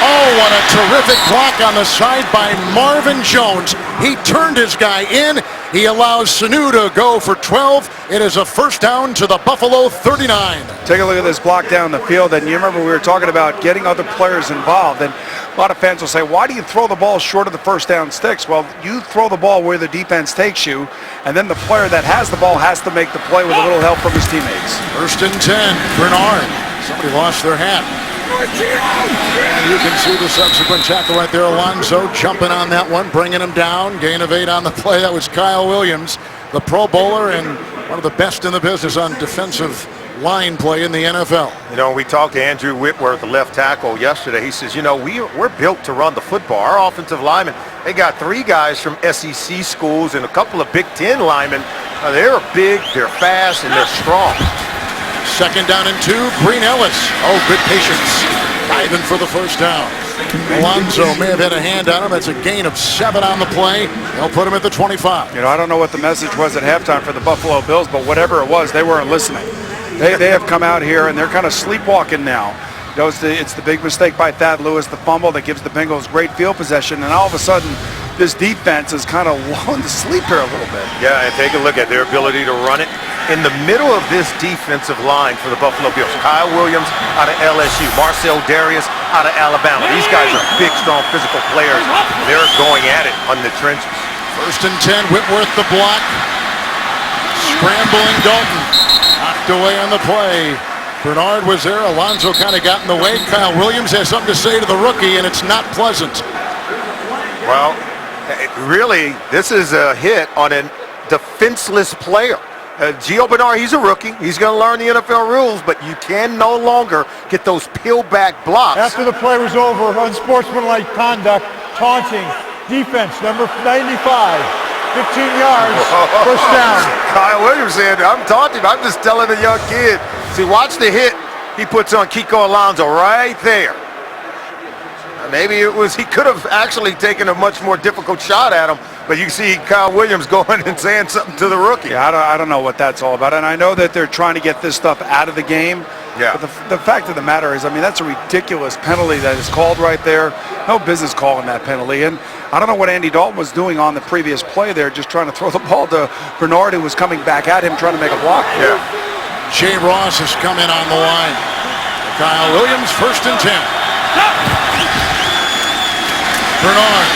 Oh, what a terrific block on the side by Marvin Jones. He turned his guy in. He allows Sanu to go for 12. It is a first down to the Buffalo 39. Take a look at this block down the field, and you remember we were talking about getting other players involved, and a lot of fans will say, why do you throw the ball short of the first down sticks? Well, you throw the ball where the defense takes you, and then the player that has the ball has to make the play with a little help from his teammates. First and 10, Bernard. Somebody lost their hat. And you can see the subsequent tackle right there. Alonso jumping on that one, bringing him down. Gain of 8 on the play. That was Kyle Williams, the Pro Bowler and one of the best in the business on defensive line play in the NFL. You know, we talked to Andrew Whitworth, the left tackle, yesterday. He says, you know, we're built to run the football. Our offensive linemen, they got 3 guys from SEC schools and a couple of Big Ten linemen. They're big, they're fast, and they're strong. Second down and 2, Green Ellis. Oh, good patience. Diving for the first down. Alonso may have had a hand on him. That's a gain of 7 on the play. They'll put him at the 25. You know, I don't know what the message was at halftime for the Buffalo Bills, but whatever it was, they weren't listening. They have come out here, and they're kind of sleepwalking now. You know, it's the big mistake by Thad Lewis, the fumble that gives the Bengals great field possession, and all of a sudden, this defense is kind of lulled to sleep here a little bit. Yeah, and take a look at their ability to run it. In the middle of this defensive line for the Buffalo Bills, Kyle Williams out of LSU, Marcel Darius out of Alabama. These guys are big, strong, physical players. They're going at it on the trenches. First and 10, Whitworth the block. Scrambling Dalton. Knocked away on the play. Bernard was there. Alonso kind of got in the way. Kyle Williams has something to say to the rookie, and it's not pleasant. Well, really, this is a hit on a defenseless player. Gio Bernard, he's a rookie. He's going to learn the NFL rules, but you can no longer get those peel-back blocks. After the play was over, unsportsmanlike conduct, taunting, defense, number 95. 15 yards, first down. Kyle Williams said, I'm taunting him. I'm just telling the young kid. See, watch the hit he puts on Kiko Alonso right there. Maybe it was, he could have actually taken a much more difficult shot at him, but you see Kyle Williams going and saying something to the rookie. Yeah, I don't know what that's all about, and I know that they're trying to get this stuff out of the game. Yeah. But the fact of the matter is, I mean, that's a ridiculous penalty that is called right there. No business calling that penalty. And I don't know what Andy Dalton was doing on the previous play there, just trying to throw the ball to Bernard, who was coming back at him, trying to make a block. Yeah. Jay Ross has come in on the line. Kyle Williams, first and 10. Bernard.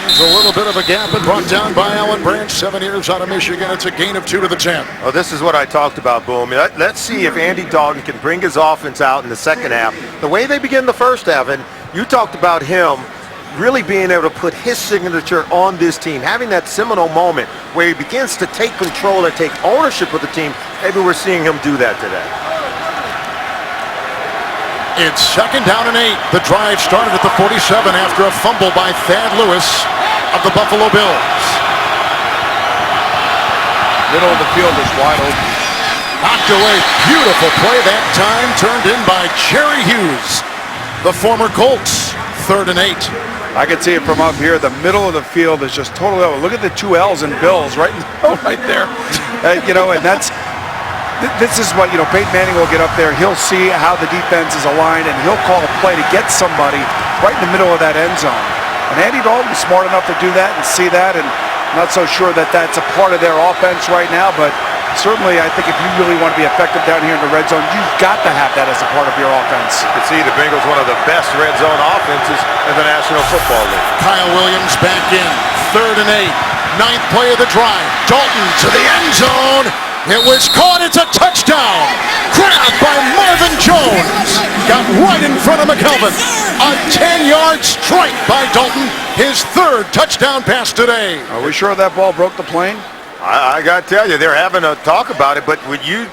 There's a little bit of a gap and brought down by Alan Branch, 7 years out of Michigan. It's a gain of 2 to the 10. Oh, this is what I talked about, Boom. Let's see if Andy Dalton can bring his offense out in the second half the way they begin the first half. And you talked about him really being able to put his signature on this team, having that seminal moment where he begins to take control and take ownership of the team. Maybe we're seeing him do that today. It's 2nd down and 8. The drive started at the 47 after a fumble by Thad Lewis of the Buffalo Bills. Middle of the field is wide open. Knocked away. Beautiful play that time. Turned in by Jerry Hughes, the former Colts. 3rd and 8. I can see it from up here. The middle of the field is just totally open. Look at the 2 L's in Bills right there. And this is what, Peyton Manning will get up there. He'll see how the defense is aligned, and he'll call a play to get somebody right in the middle of that end zone. And Andy Dalton's smart enough to do that and see that, and not so sure that that's a part of their offense right now, but certainly I think if you really want to be effective down here in the red zone, you've got to have that as a part of your offense. You can see the Bengals one of the best red zone offenses in the National Football League. Kyle Williams back in. 3rd and 8. 9th play of the drive. Dalton to the end zone. It was caught. It's a touchdown. Grabbed by Marvin Jones. Got right in front of McKelvin. A 10-yard strike by Dalton. His 3rd touchdown pass today. Are we sure that ball broke the plane? I got to tell you, they're having a talk about it, but when you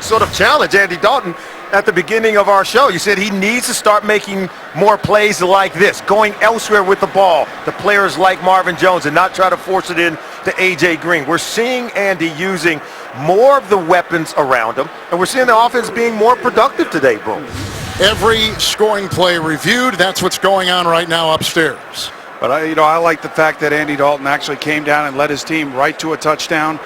sort of challenge Andy Dalton at the beginning of our show, you said he needs to start making more plays like this, going elsewhere with the ball, the players like Marvin Jones, and not try to force it in to A.J. Green. We're seeing Andy using more of the weapons around him, and we're seeing the offense being more productive today, Boom. Every scoring play reviewed. That's what's going on right now upstairs. But I like the fact that Andy Dalton actually came down and led his team right to a touchdown.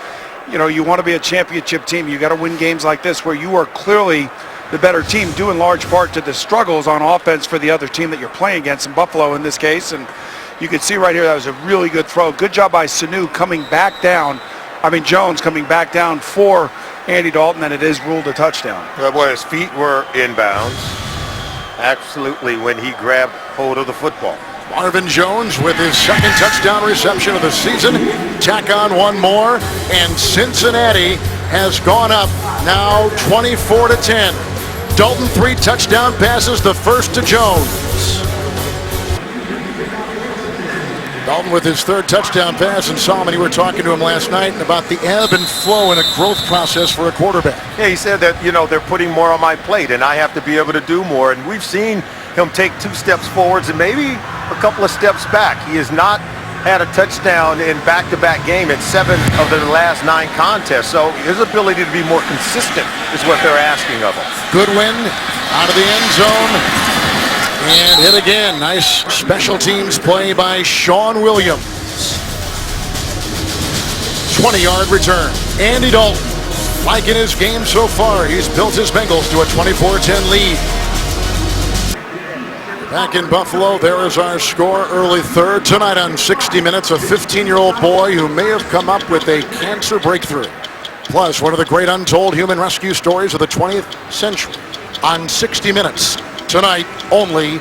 You want to be a championship team. You got to win games like this where you are clearly the better team, due in large part to the struggles on offense for the other team that you're playing against, in Buffalo in this case. And you can see right here that was a really good throw. Good job by Jones coming back down for Andy Dalton, and it is ruled a touchdown. Well, his feet were inbounds, absolutely, when he grabbed hold of the football. Marvin Jones with his 2nd touchdown reception of the season. Tack on one more, and Cincinnati has gone up now 24-10. Dalton 3 touchdown passes, the first to Jones. Dalton with his 3rd touchdown pass, and Solomon, you were talking to him last night about the ebb and flow in a growth process for a quarterback. Yeah, he said that, they're putting more on my plate, and I have to be able to do more. And we've seen him take 2 steps forwards and maybe a couple of steps back. He has not had a touchdown in back-to-back game in 7 of the last 9 contests. So his ability to be more consistent is what they're asking of him. Goodwin out of the end zone and hit again. Nice special teams play by Sean Williams. 20-yard return. Andy Dalton, liking his game so far. He's built his Bengals to a 24-10 lead. Back in Buffalo, there is our score. Early 3rd. Tonight on 60 Minutes, a 15-year-old boy who may have come up with a cancer breakthrough. Plus, one of the great untold human rescue stories of the 20th century. On 60 Minutes, tonight only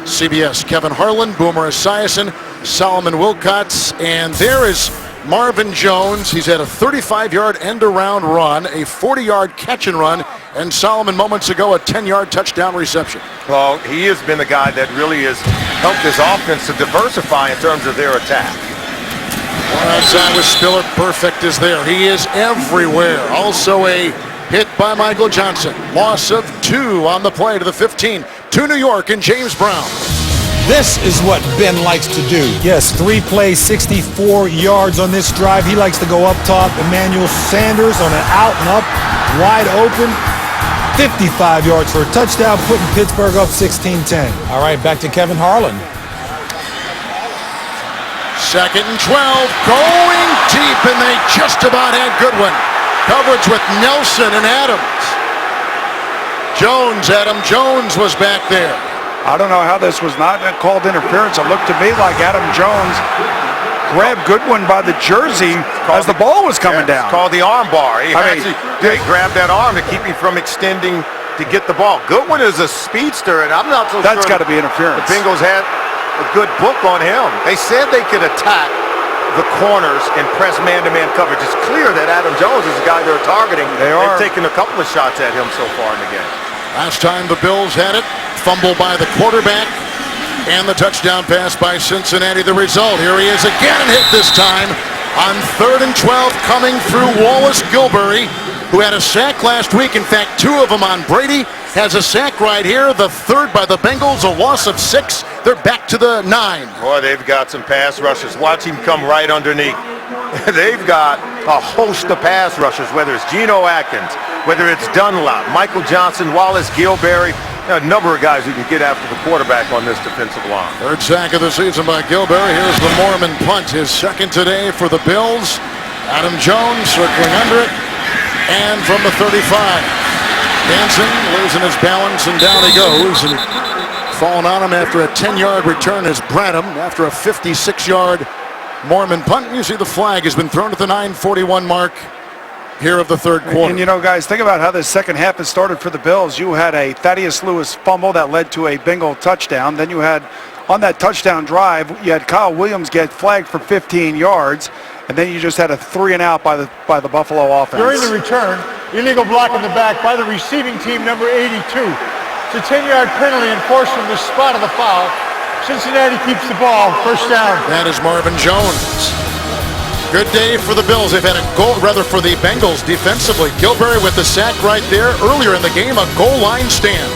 CBS. Kevin Harlan, Boomer Esiason, Solomon Wilcots, and there is Marvin Jones. He's had a 35-yard end-around run, a 40-yard catch and run, and Solomon moments ago a 10-yard touchdown reception. Well, he has been the guy that really has helped this offense to diversify in terms of their attack. One outside with Spiller, perfect is there. He is everywhere. Also a hit by Michael Johnson. Loss of 2 on the play to the 15 to New York and James Brown. This is what Ben likes to do. Yes, 3 plays, 64 yards on this drive. He likes to go up top. Emmanuel Sanders on an out and up, wide open. 55 yards for a touchdown, putting Pittsburgh up 16-10. All right, back to Kevin Harlan. 2nd and 12, going deep, and they just about had Goodwin. Coverage with Nelson and Adams. Adam Jones was back there. I don't know how this was not called interference. It looked to me like Adam Jones grabbed Goodwin by the jersey as the ball was coming down. It's called the arm bar. He grabbed that arm to keep him from extending to get the ball. Goodwin is a speedster, and I'm not so sure. That's got to be interference. The Bengals had a good book on him. They said they could attack the corners and press man-to-man coverage. It's clear that Adam Jones is the guy they're targeting. They've taken a couple of shots at him so far in the game. Last time the Bills had it, fumble by the quarterback, and the touchdown pass by Cincinnati. The result, here he is again, hit this time on 3rd and 12, coming through Wallace Gilberry, who had a sack last week. In fact, 2 of them on Brady, has a sack right here. The third by the Bengals, a loss of 6. They're back to the 9. Boy, they've got some pass rushers. Watch him come right underneath. They've got a host of pass rushers, whether it's Geno Atkins, whether it's Dunlop, Michael Johnson, Wallace Gilberry. A number of guys who can get after the quarterback on this defensive line. Third sack of the season by Gilberry. Here's the Mormon punt, his second today for the Bills. Adam Jones circling under it, and from the 35. Dancing, losing his balance, and down he goes. And falling on him after a 10-yard return is Branham after a 56-yard Mormon punt. And you see the flag has been thrown at the 9:41 mark here of the third quarter. And you know, guys, think about how this second half has started for the Bills. You had a Thaddeus Lewis fumble that led to a Bengal touchdown. Then you had, on that touchdown drive, you had Kyle Williams get flagged for 15 yards. And then you just had a 3-and-out by the Buffalo offense. During the return, illegal block in the back by the receiving team, number 82. It's a 10-yard penalty enforced from the spot of the foul. Cincinnati keeps the ball, first down. That is Marvin Jones. Good day for the Bills. They've had a goal, rather for the Bengals defensively. Gilberry with the sack right there. Earlier in the game, a goal line stand.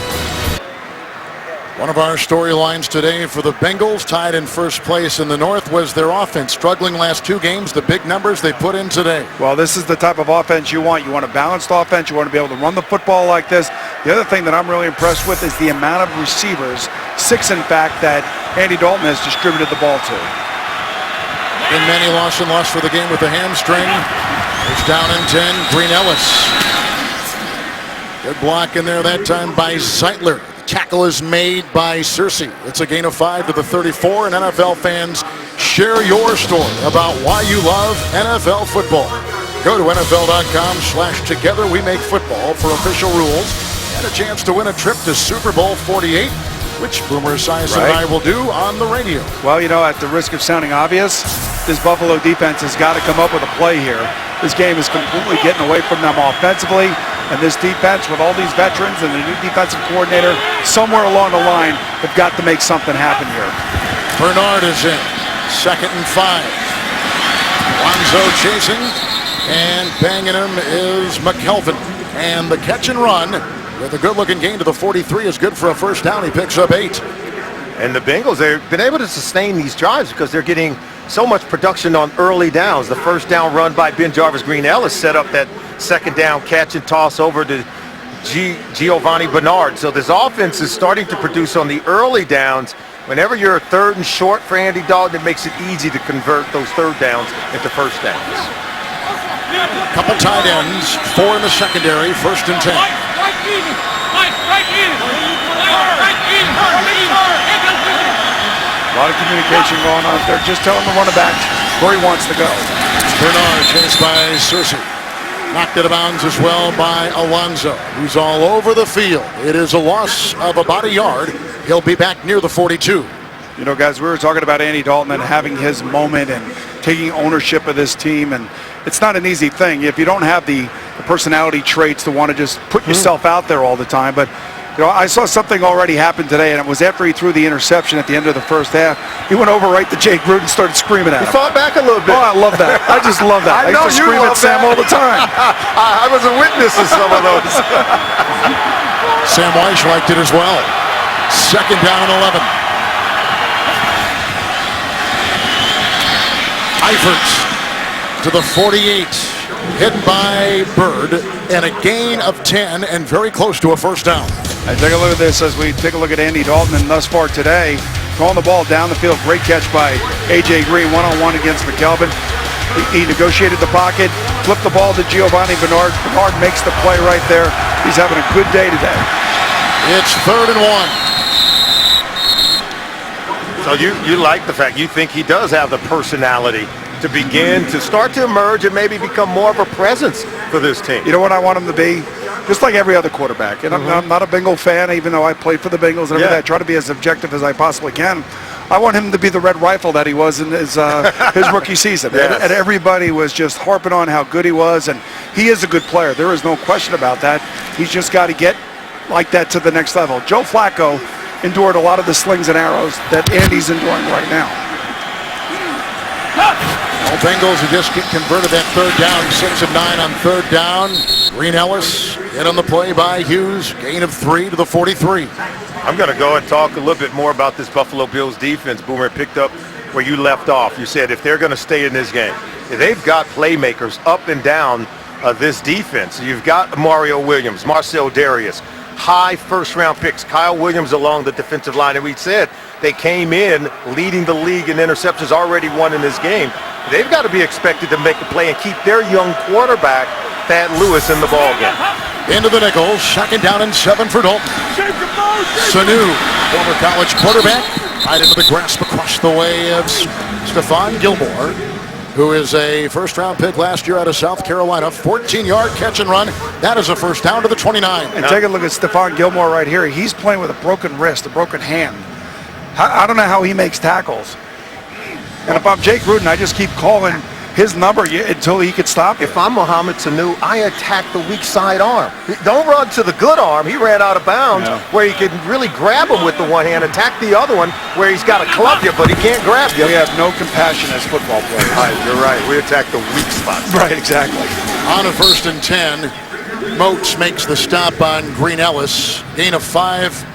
One of our storylines today for the Bengals, tied in first place in the North, was their offense. Struggling last 2 games, the big numbers they put in today. Well, this is the type of offense you want. You want a balanced offense. You want to be able to run the football like this. The other thing that I'm really impressed with is the amount of receivers, 6 in fact, that Andy Dalton has distributed the ball to. And Manny Lawson lost for the game with a hamstring. It's down in 10, Green Ellis. Good block in there that time by Zeitler. Tackle is made by Cincy. It's a gain of 5 to the 34. And NFL fans, share your story about why you love NFL football. Go to NFL.com/together we make football for official rules and a chance to win a trip to Super Bowl 48, which Boomer Esiason and I will do on the radio. Well, you know, at the risk of sounding obvious, this Buffalo defense has got to come up with a play here. This game is completely getting away from them offensively. And this defense, with all these veterans and the new defensive coordinator, somewhere along the line, have got to make something happen here. Bernard is in. 2nd and 5. Lonzo chasing, and banging him is McKelvin. And the catch and run with a good-looking gain to the 43 is good for a first down. He picks up 8. And the Bengals, they've been able to sustain these drives because they're getting so much production on early downs. The first down run by Ben Jarvis Green Ellis set up that second down catch and toss over to Giovanni Bernard. So this offense is starting to produce on the early downs. Whenever you're 3rd and short for Andy Dalton, it makes it easy to convert those 3rd downs into first downs. Couple tight ends, 4 in the secondary, 1st and 10. A lot of communication going on there. Just telling the running back where he wants to go. Bernard chased by Cincy. Knocked it out of bounds as well by Alonzo, who's all over the field. It is a loss of about a yard. He'll be back near the 42. You know, guys, we were talking about Andy Dalton and having his moment and taking ownership of this team, and it's not an easy thing if you don't have the personality traits to want to just put yourself out there all the time. But you know, I saw something already happen today, and it was after he threw the interception at the end of the first half. He went over right to Jake Gruden and started screaming at him. He fought back a little bit. Oh, I love that. I just love that. I used to scream at Sam all the time. I was a witness of some of those. Sam Weiss liked it as well. 2nd down and 11. Eifert to the 48. Hit by Bird, and a gain of 10 and very close to a first down. And take a look at this as we take a look at Andy Dalton, and thus far today, throwing the ball down the field. Great catch by A.J. Green, one-on-one against McKelvin. He negotiated the pocket, flipped the ball to Giovanni Bernard. Bernard makes the play right there. He's having a good day today. It's 3rd and 1. So you like the fact, you think he does have the personality to begin to start to emerge and maybe become more of a presence for this team. You know what I want him to be? Just like every other quarterback. And I'm not a Bengal fan, even though I played for the Bengals and everything. I try to be as objective as I possibly can. I want him to be the red rifle that he was in his rookie season. Yes. And everybody was just harping on how good he was. And he is a good player. There is no question about that. He's just got to get like that to the next level. Joe Flacco endured a lot of the slings and arrows that Andy's enduring right now. Bengals who just converted that 3rd down, 6 of 9 on 3rd down. Green Ellis Hit on the play by Hughes. Gain of 3 to the 43. I'm going to go and talk a little bit more about this Buffalo Bills defense. Boomer, picked up where you left off. You said if they're going to stay in this game, they've got playmakers up and down this defense. You've got Mario Williams, Marcel Darius, high first-round picks, Kyle Williams along the defensive line. And we said they came in leading the league in interceptions, already won in this game. They've got to be expected to make a play and keep their young quarterback, Thad Lewis, in the ballgame. Into the nickel, 2nd down and 7 for Dalton. Sanu, former college quarterback, right into the grasp across the way of Stephon Gilmore, who is a first-round pick last year out of South Carolina. 14-yard catch and run. That is a first down to the 29. And take a look at Stephon Gilmore right here. He's playing with a broken wrist, a broken hand. I don't know how he makes tackles. And if I'm Jake Gruden, I just keep calling his number until he could stop it. If I'm Mohamed Sanu, I attack the weak side arm. Don't run to the good arm. He ran out of bounds where he could really grab him with the one hand, attack the other one where he's got to club you, but he can't grab you. We have no compassion as football players. Right, you're right. We attack the weak spots. Right, exactly. On a 1st and 10, Moats makes the stop on Green Ellis. Gain of 5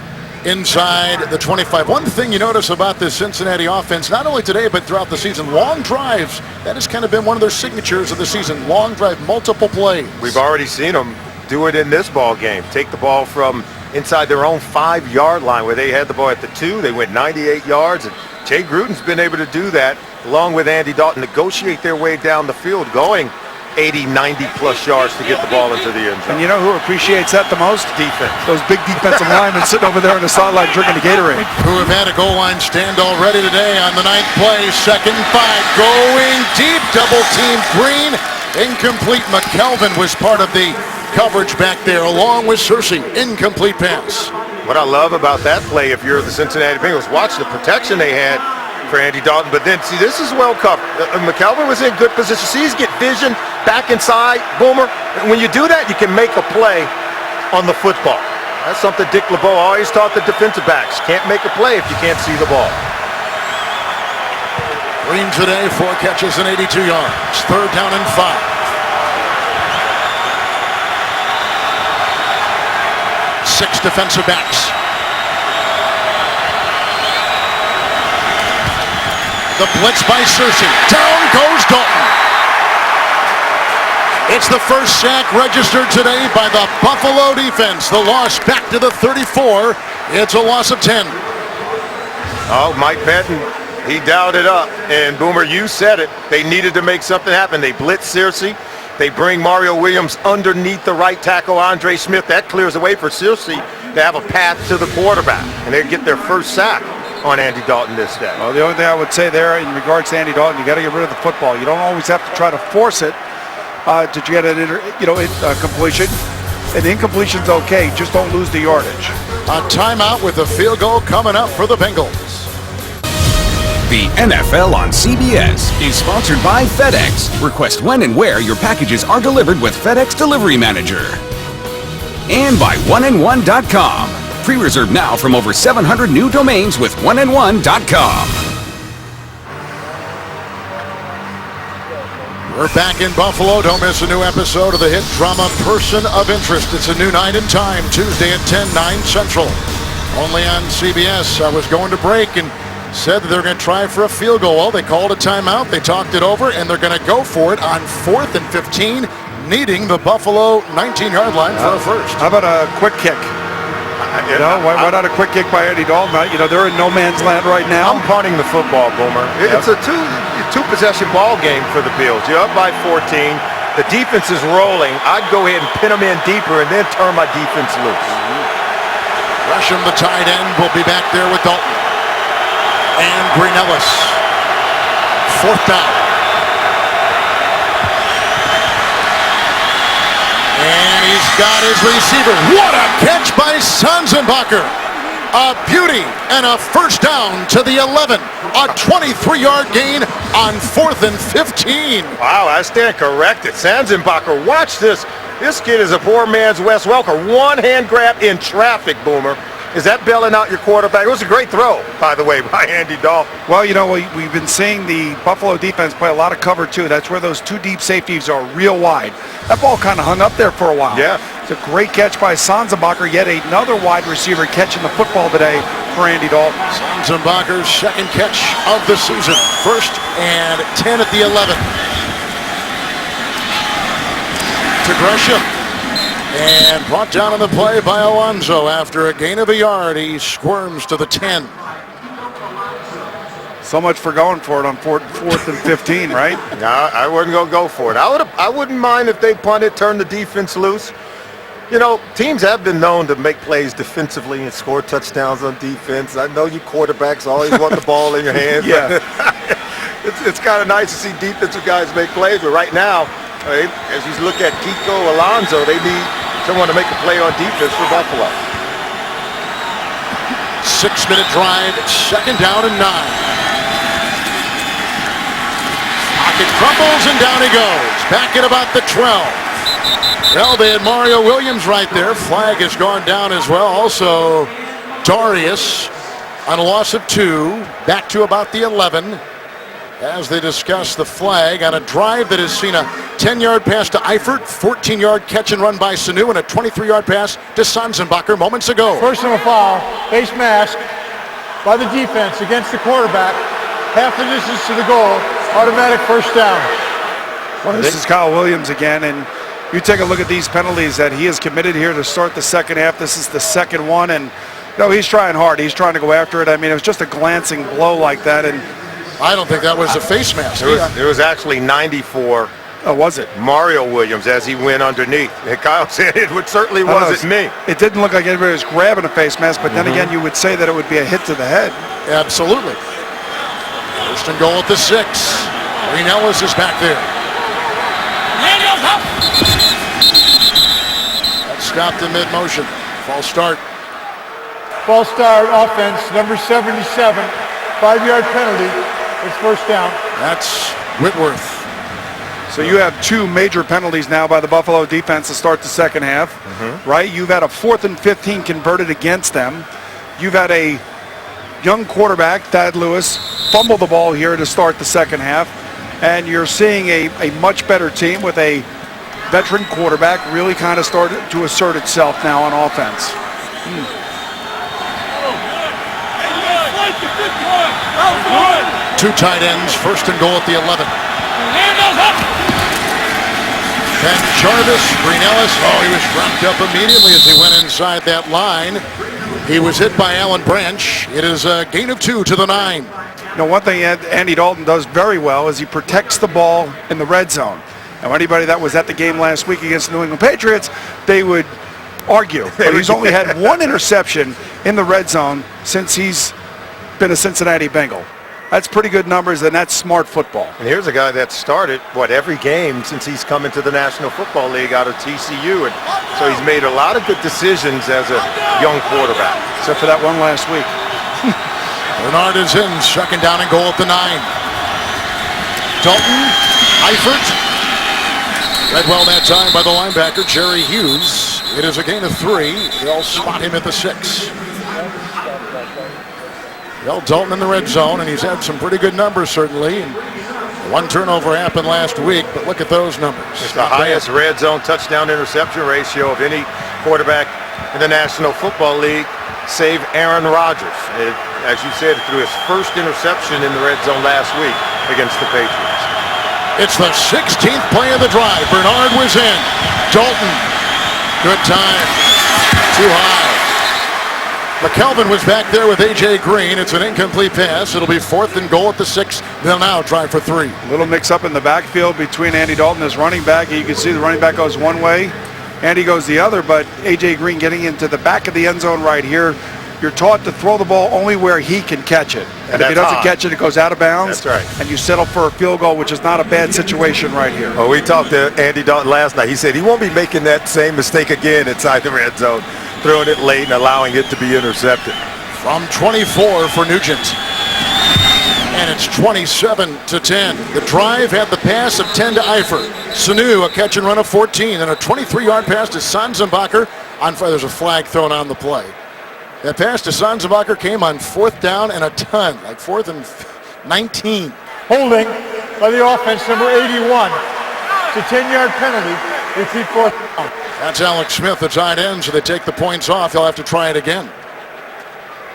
inside the 25. One thing you notice about this Cincinnati offense, not only today but throughout the season, long drives. That has kind of been one of their signatures of the season. Long drive, multiple plays. We've already seen them do it in this ball game. Take the ball from inside their own 5-yard line where they had the ball at the 2. They went 98 yards, and Jay Gruden's been able to do that along with Andy Dalton, negotiate their way down the field, going 80, 90-plus yards to get the ball into the end zone. And you know who appreciates that the most? Defense. Those big defensive linemen sitting over there on the sideline drinking a Gatorade. Who have had a goal line stand already today on the 9th play. 2nd and 5. Going deep. Double team Green. Incomplete. McKelvin was part of the coverage back there along with Cincy. Incomplete pass. What I love about that play, if you're the Cincinnati Bengals, watch the protection they had for Andy Dalton, but then see, this is well covered. McKelvin was in good position. See, he's get vision back inside. Boomer, when you do that, you can make a play on the football. That's something Dick LeBeau always taught the defensive backs. Can't make a play if you can't see the ball. Green today, 4 catches and 82 yards. 3rd down and 5. Six defensive backs. The blitz by Cincy. Down goes Dalton. It's the first sack registered today by the Buffalo defense. The loss back to the 34. It's a loss of 10. Oh, Mike Benton, he dialed it up. And Boomer, you said it. They needed to make something happen. They blitz Cincy. They bring Mario Williams underneath the right tackle, Andre Smith. That clears the way for Cincy to have a path to the quarterback. And they get their first sack on Andy Dalton this day. Well, the only thing I would say there in regards to Andy Dalton, you got to get rid of the football. You don't always have to try to force it to get an completion. An incompletion's okay, just don't lose the yardage. A timeout with a field goal coming up for the Bengals. The NFL on CBS is sponsored by FedEx. Request when and where your packages are delivered with FedEx Delivery Manager. And by oneandone.com. Pre-reserve now from over 700 new domains with oneandone.com. We're back in Buffalo. Don't miss a new episode of the hit drama Person of Interest. It's a new night and time, Tuesday at 10, 9 Central. Only on CBS. I was going to break and said that they're going to try for a field goal. Well, they called a timeout. They talked it over, and they're going to go for it on 4th and 15, needing the Buffalo 19-yard line for a first. How about a quick kick? Why not a quick kick by Andy Dalton? They're in no man's land right now. I'm punting the football, Boomer. It's a two-possession ball game for the Bills. You're up by 14. The defense is rolling. I'd go ahead and pin them in deeper and then turn my defense loose. Gresham, the tight end, will be back there with Dalton. And Green Ellis. 4th down. And he's got his receiver. What a catch by Sanzenbacher. A beauty and a first down to the 11. A 23-yard gain on 4th and 15. Wow, I stand corrected. Sanzenbacher, watch this. This kid is a poor man's Wes Welker. One hand grab in traffic, Boomer. Is that bailing out your quarterback? It was a great throw, by the way, by Andy Dalton. Well, we've been seeing the Buffalo defense play a lot of cover, too. That's where those 2 deep safeties are real wide. That ball kind of hung up there for a while. Yeah. The great catch by Sanzenbacher, yet another wide receiver catching the football today for Andy Dalton. Sanzenbacher's second catch of the season. 1st and 10 at the 11. To Gresham. And brought down on the play by Alonso after a gain of a yard. He squirms to the 10. So much for going for it on 4th and 15, right? No, I wasn't going to go for it. I wouldn't mind if they punted, turn the defense loose. You know, teams have been known to make plays defensively and score touchdowns on defense. I know you quarterbacks always want the ball in your hands. Yeah. It's kind of nice to see defensive guys make plays, but right now, as you look at Kiko, Alonso, they need someone to make a play on defense for Buffalo. 6-minute drive, 2nd down and 9. Pocket crumbles and down he goes. Back at about the 12. Well, they had Mario Williams right there. Flag has gone down as well. Also, Darius on a loss of 2. Back to about the 11. As they discuss the flag on a drive that has seen a 10-yard pass to Eifert, 14-yard catch and run by Sanu, and a 23-yard pass to Sanzenbacher moments ago. Personal foul, face mask by the defense against the quarterback. Half the distance to the goal, automatic first down. Well, this is Kyle Williams again, and you take a look at these penalties that he has committed here to start the second half. This is the second one, and he's trying hard. He's trying to go after it. I mean, it was just a glancing blow like that, and I don't think that was a face mask. It was actually 94. Oh, was it? Mario Williams as he went underneath. And Kyle said it certainly wasn't me. It didn't look like anybody was grabbing a face mask, but then again, you would say that it would be a hit to the head. Absolutely. 1st and goal at the 6. Green Ellis is back there. That's stopped in mid-motion. False start. False start offense, number 77. 5-yard penalty. It's first down. That's Whitworth. So you have 2 major penalties now by the Buffalo defense to start the second half, right? You've had a 4th and 15 converted against them. You've had a young quarterback, Thad Lewis, fumble the ball here to start the second half. And you're seeing a much better team with a veteran quarterback really kind of started to assert itself now on offense. 2 tight ends, 1st and goal at the 11. And Jarvis, Green Ellis, he was dropped up immediately as he went inside that line. He was hit by Alan Branch. It is a gain of 2 to the 9. One thing Andy Dalton does very well is he protects the ball in the red zone. Now, anybody that was at the game last week against the New England Patriots, they would argue. But he's only had 1 interception in the red zone since he's been a Cincinnati Bengal. That's pretty good numbers, and that's smart football. And here's a guy that started, every game since he's come into the National Football League out of TCU. And so he's made a lot of good decisions as a young quarterback. Except for that one last week. Bernard is in, 2nd down and goal at the 9. Dalton, Eifert. Read well that time by the linebacker, Jerry Hughes. It is a gain of 3. They'll spot him at the 6. Well, Dalton in the red zone, and he's had some pretty good numbers, certainly. And 1 turnover happened last week, but look at those numbers. It's the highest red zone touchdown interception ratio of any quarterback in the National Football League, save Aaron Rodgers. As you said, threw his first interception in the red zone last week against the Patriots. It's the 16th play of the drive. Bernard was in. Dalton, good time. Too high. McKelvin was back there with A.J. Green. It's an incomplete pass. It'll be 4th and goal at the 6. They'll now try for 3. A little mix-up in the backfield between Andy Dalton and his running back. You can see the running back goes one way, Andy goes the other, but A.J. Green getting into the back of the end zone right here. You're taught to throw the ball only where he can catch it. And if he doesn't catch it, it goes out of bounds. That's right. And you settle for a field goal, which is not a bad situation right here. Well, we talked to Andy Dalton last night. He said he won't be making that same mistake again inside the red zone, throwing it late and allowing it to be intercepted. From 24 for Nugent. And it's 27-10. The drive had the pass of 10 to Eifert. Sanu, a catch and run of 14, and a 23-yard pass to Sanzenbacher. There's a flag thrown on the play. That pass to Sanzenbacher came on 4th down and a ton, like 4th and 19. Holding by the offense, number 81. It's a 10-yard penalty. Repeat 4th down. That's Alex Smith, the tight end, so they take the points off. He'll have to try it again.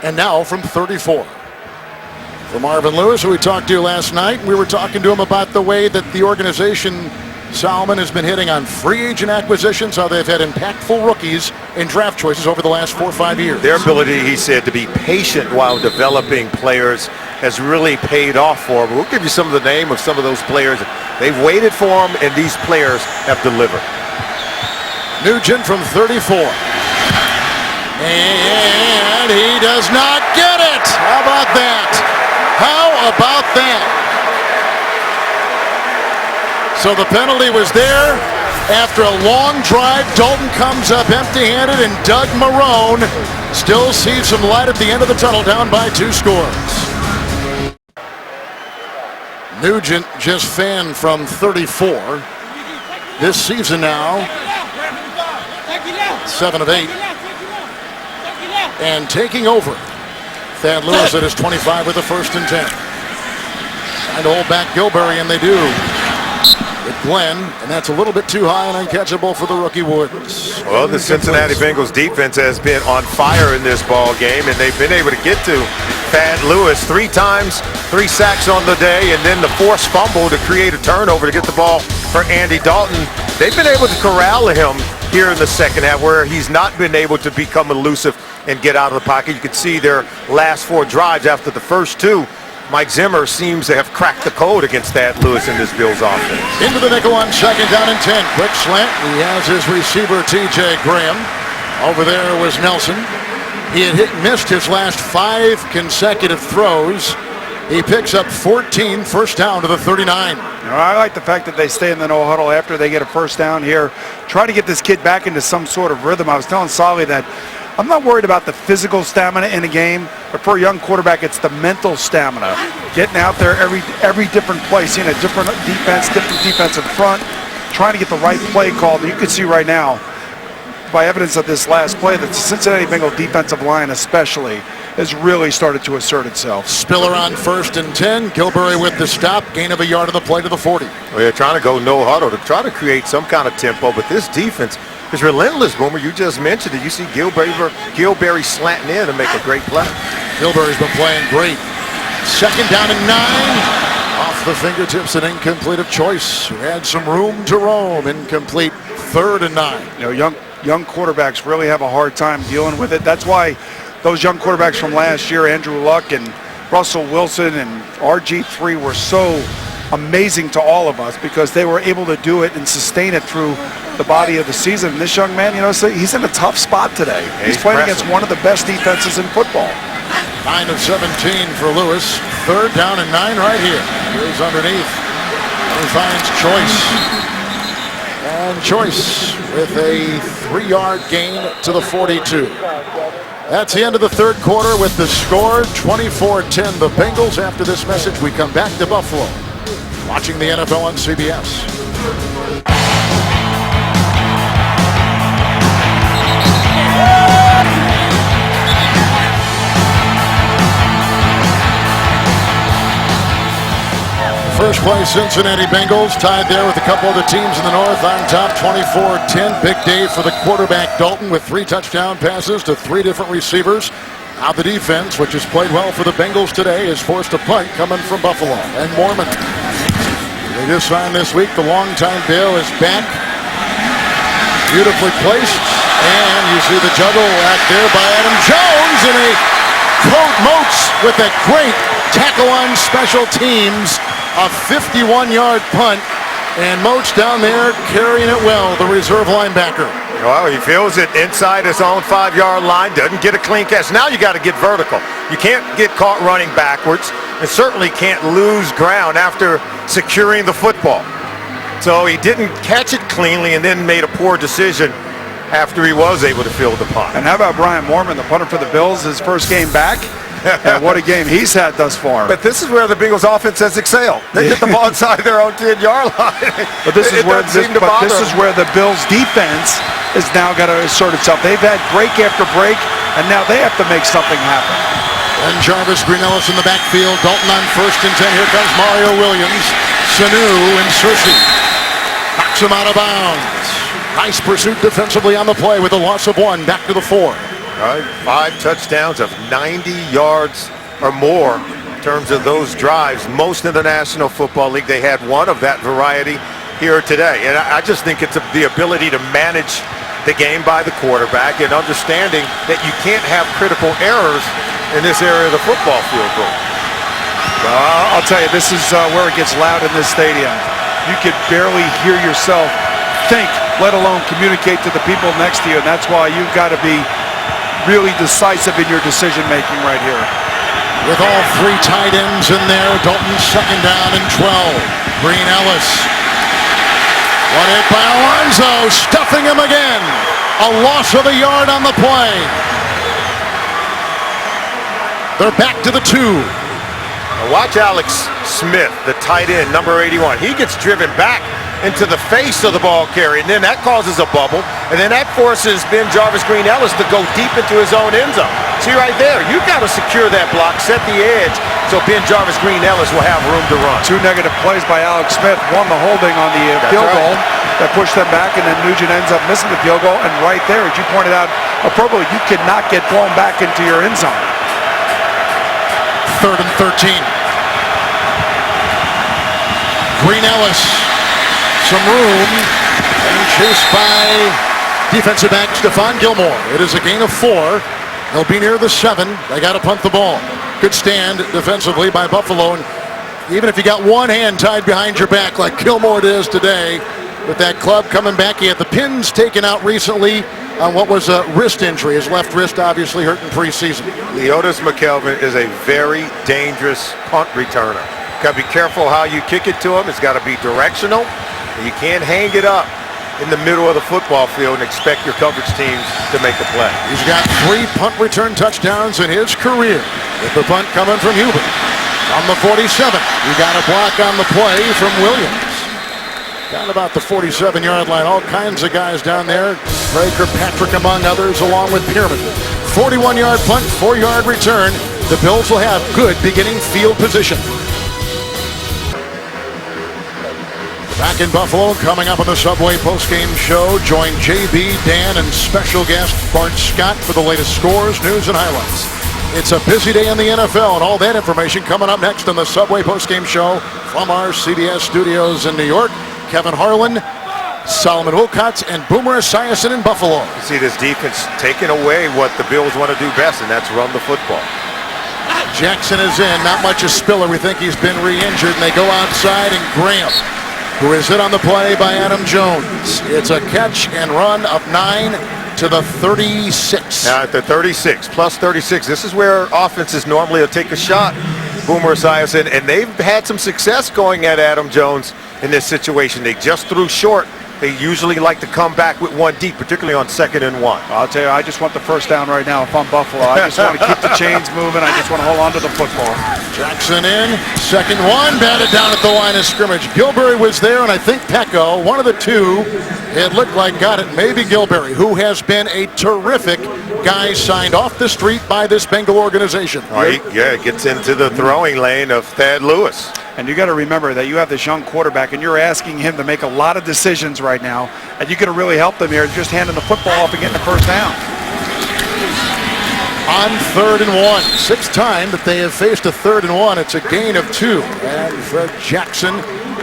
And now from 34. For Marvin Lewis, who we talked to last night, we were talking to him about the way that the organization, Salmon, has been hitting on free agent acquisitions, how they've had impactful rookies in draft choices over the last 4 or 5 years. Their ability, he said, to be patient while developing players has really paid off for them. We'll give you some of the name of some of those players. They've waited for them, and these players have delivered. Nugent from 34. And he does not get it. How about that? How about that? So the penalty was there. After a long drive, Dalton comes up empty-handed, and Doug Marrone still sees some light at the end of the tunnel, down by 2 scores. Nugent just fanned from 34. This season now, 7 of 8. And taking over. Thad Lewis at his 25 with a 1st and 10. Trying to hold back Gilberry, and they do. With Glenn, and that's a little bit too high and uncatchable for the rookie Woods. Well, the Cincinnati Bengals defense has been on fire in this ball game, and they've been able to get to Thad Lewis 3 times, 3 sacks on the day, and then the forced fumble to create a turnover to get the ball for Andy Dalton. They've been able to corral him here in the second half, where he's not been able to become elusive and get out of the pocket. You can see their last 4 drives after the first 2. Mike Zimmer seems to have cracked the code against Thad Lewis in this Bills offense. Into the nickel on 2nd down and 10. Quick slant. He has his receiver, T.J. Graham. Over there was Nelson. He had missed his last 5 consecutive throws. He picks up 14, 1st down to the 39. I like the fact that they stay in the no huddle after they get a 1st down here. Try to get this kid back into some sort of rhythm. I was telling Solly that I'm not worried about the physical stamina in a game, but for a young quarterback, it's the mental stamina. Getting out there every different play, seeing a different defensive front, trying to get the right play called. You can see right now, by evidence of this last play, that the Cincinnati Bengals defensive line especially has really started to assert itself. Spiller on 1st and 10. Gilberry with the stop. Gain of a yard on the play to the 40. Well, they're trying to go no huddle to try to create some kind of tempo, but this defense is relentless, Boomer. You just mentioned it. You see Gilberry slanting in to make a great play. Gilberry's been playing great. 2nd down and 9. Off the fingertips, an incomplete of Choice, who had some room to roam. Incomplete. 3rd and 9. You know, young quarterbacks really have a hard time dealing with it. That's why those young quarterbacks from last year, Andrew Luck and Russell Wilson and RG3, were so amazing to all of us, because they were able to do it and sustain it through the body of the season. And this young man, you know, so he's in a tough spot today. He's playing against one of the best defenses in football. 9 of 17 for Lewis. 3rd down and 9 right here. Here's underneath. He finds Choice. And Choice with a 3-yard gain to the 42. That's the end of the 3rd quarter with the score 24-10. The Bengals. After this message, we come back to Buffalo. Watching the NFL on CBS. First place Cincinnati Bengals tied there with a couple of the teams in the north on top, 24-10. Big day for the quarterback Dalton with 3 touchdown passes to 3 different receivers. Now the defense, which has played well for the Bengals today, is forced a punt coming from Buffalo. And Mormon. They just signed this week. The longtime Bill is back. Beautifully placed. And you see the juggle out there by Adam Jones. And a Moats with a great tackle on special teams. A 51-yard punt. And Moats down there carrying it well, the reserve linebacker. Well, he feels it inside his own 5-yard line. Doesn't get a clean catch. Now you got to get vertical. You can't get caught running backwards. And certainly can't lose ground after securing the football. So he didn't catch it cleanly and then made a poor decision after he was able to field the punt. And how about Brian Mormon, the punter for the Bills, his first game back? And what a game he's had thus far. But this is where the Bengals offense has excelled. They get the ball inside their own 10-yard line. But this is where the Bills defense is now got to assert itself. They've had break after break, and now they have to make something happen. And Jarvis Greenellis in the backfield. Dalton on 1st and 10. Here comes Mario Williams. Sanu and Cincy. Knocks him out of bounds. Nice pursuit defensively on the play with a loss of 1. Back to the 4. All right, 5 touchdowns of 90 yards or more in terms of those drives. Most in the National Football League. They had one of that variety here today. And I just think it's the ability to manage the game by the quarterback and understanding that you can't have critical errors in this area of the football field. Well, I'll tell you, this is where it gets loud in this stadium. You could barely hear yourself think, let alone communicate to the people next to you, and that's why you've got to be really decisive in your decision-making right here. With all 3 tight ends in there, Dalton second down and 12. Green Ellis. One hit by Alonzo, stuffing him again. A loss of a yard on the play. They're back to the 2. Now watch Alex Smith, the tight end, number 81. He gets driven back into the face of the ball carrier, and then that causes a bubble, and then that forces Ben Jarvis Green Ellis to go deep into his own end zone. See right there, you've got to secure that block, set the edge, so Ben Jarvis Green Ellis will have room to run. 2 negative plays by Alex Smith. 1, the holding on the field goal that pushed them back, and then Nugent ends up missing the field goal, and right there, as you pointed out appropriately, you cannot get thrown back into your end zone. 3rd and 13. Green Ellis, some room, and chased by defensive back Stephon Gilmore. It is a gain of 4. They'll be near the 7. They got to punt the ball. Good stand defensively by Buffalo, and even if you got one hand tied behind your back like Gilmore is today, with that club coming back, he had the pins taken out recently on what was a wrist injury. His left wrist obviously hurt in preseason. Leotis McKelvin is a very dangerous punt returner. Got to be careful how you kick it to him. It's got to be directional. You can't hang it up in the middle of the football field and expect your coverage teams to make a play. He's got 3 punt return touchdowns in his career, with the punt coming from Hubert. On the 47, you got a block on the play from Williams. Down about the 47-yard line, all kinds of guys down there. Craig Kirkpatrick among others, along with Pierman. 41-yard punt, 4-yard return. The Bills will have good beginning field position. Back in Buffalo, coming up on the Subway postgame show, join JB, Dan, and special guest Bart Scott for the latest scores, news, and highlights. It's a busy day in the NFL, and all that information coming up next on the Subway postgame show from our CBS studios in New York. Kevin Harlan, Solomon Wilcots, and Boomer Esiason in Buffalo. You see this defense taking away what the Bills want to do best, and that's run the football. Jackson is in, not much of Spiller. We think he's been re-injured, and they go outside, and Graham, who is hit on the play by Adam Jones. It's a catch and run of 9 to the 36. Now at the 36, plus 36, this is where offenses normally will take a shot. Boomer Esiason, and they've had some success going at Adam Jones in this situation. They just threw short. They usually like to come back with one deep, particularly on 2nd and 1. I'll tell you, I just want the first down right now if I'm Buffalo. I just want to keep the chains moving. I just want to hold on to the football. Jackson in, 2nd 1, batted down at the line of scrimmage. Gilberry was there, and I think Pecco, one of the 2, it looked like got it. Maybe Gilberry, who has been a terrific guy signed off the street by this Bengal organization. Oh, he gets into the throwing lane of Thad Lewis. And you got to remember that you have this young quarterback, and you're asking him to make a lot of decisions right now, and you got to really help them here, just handing the football off and getting the first down. On 3rd and 1, 6th time that they have faced a 3rd and 1. It's a gain of 2, and Fred Jackson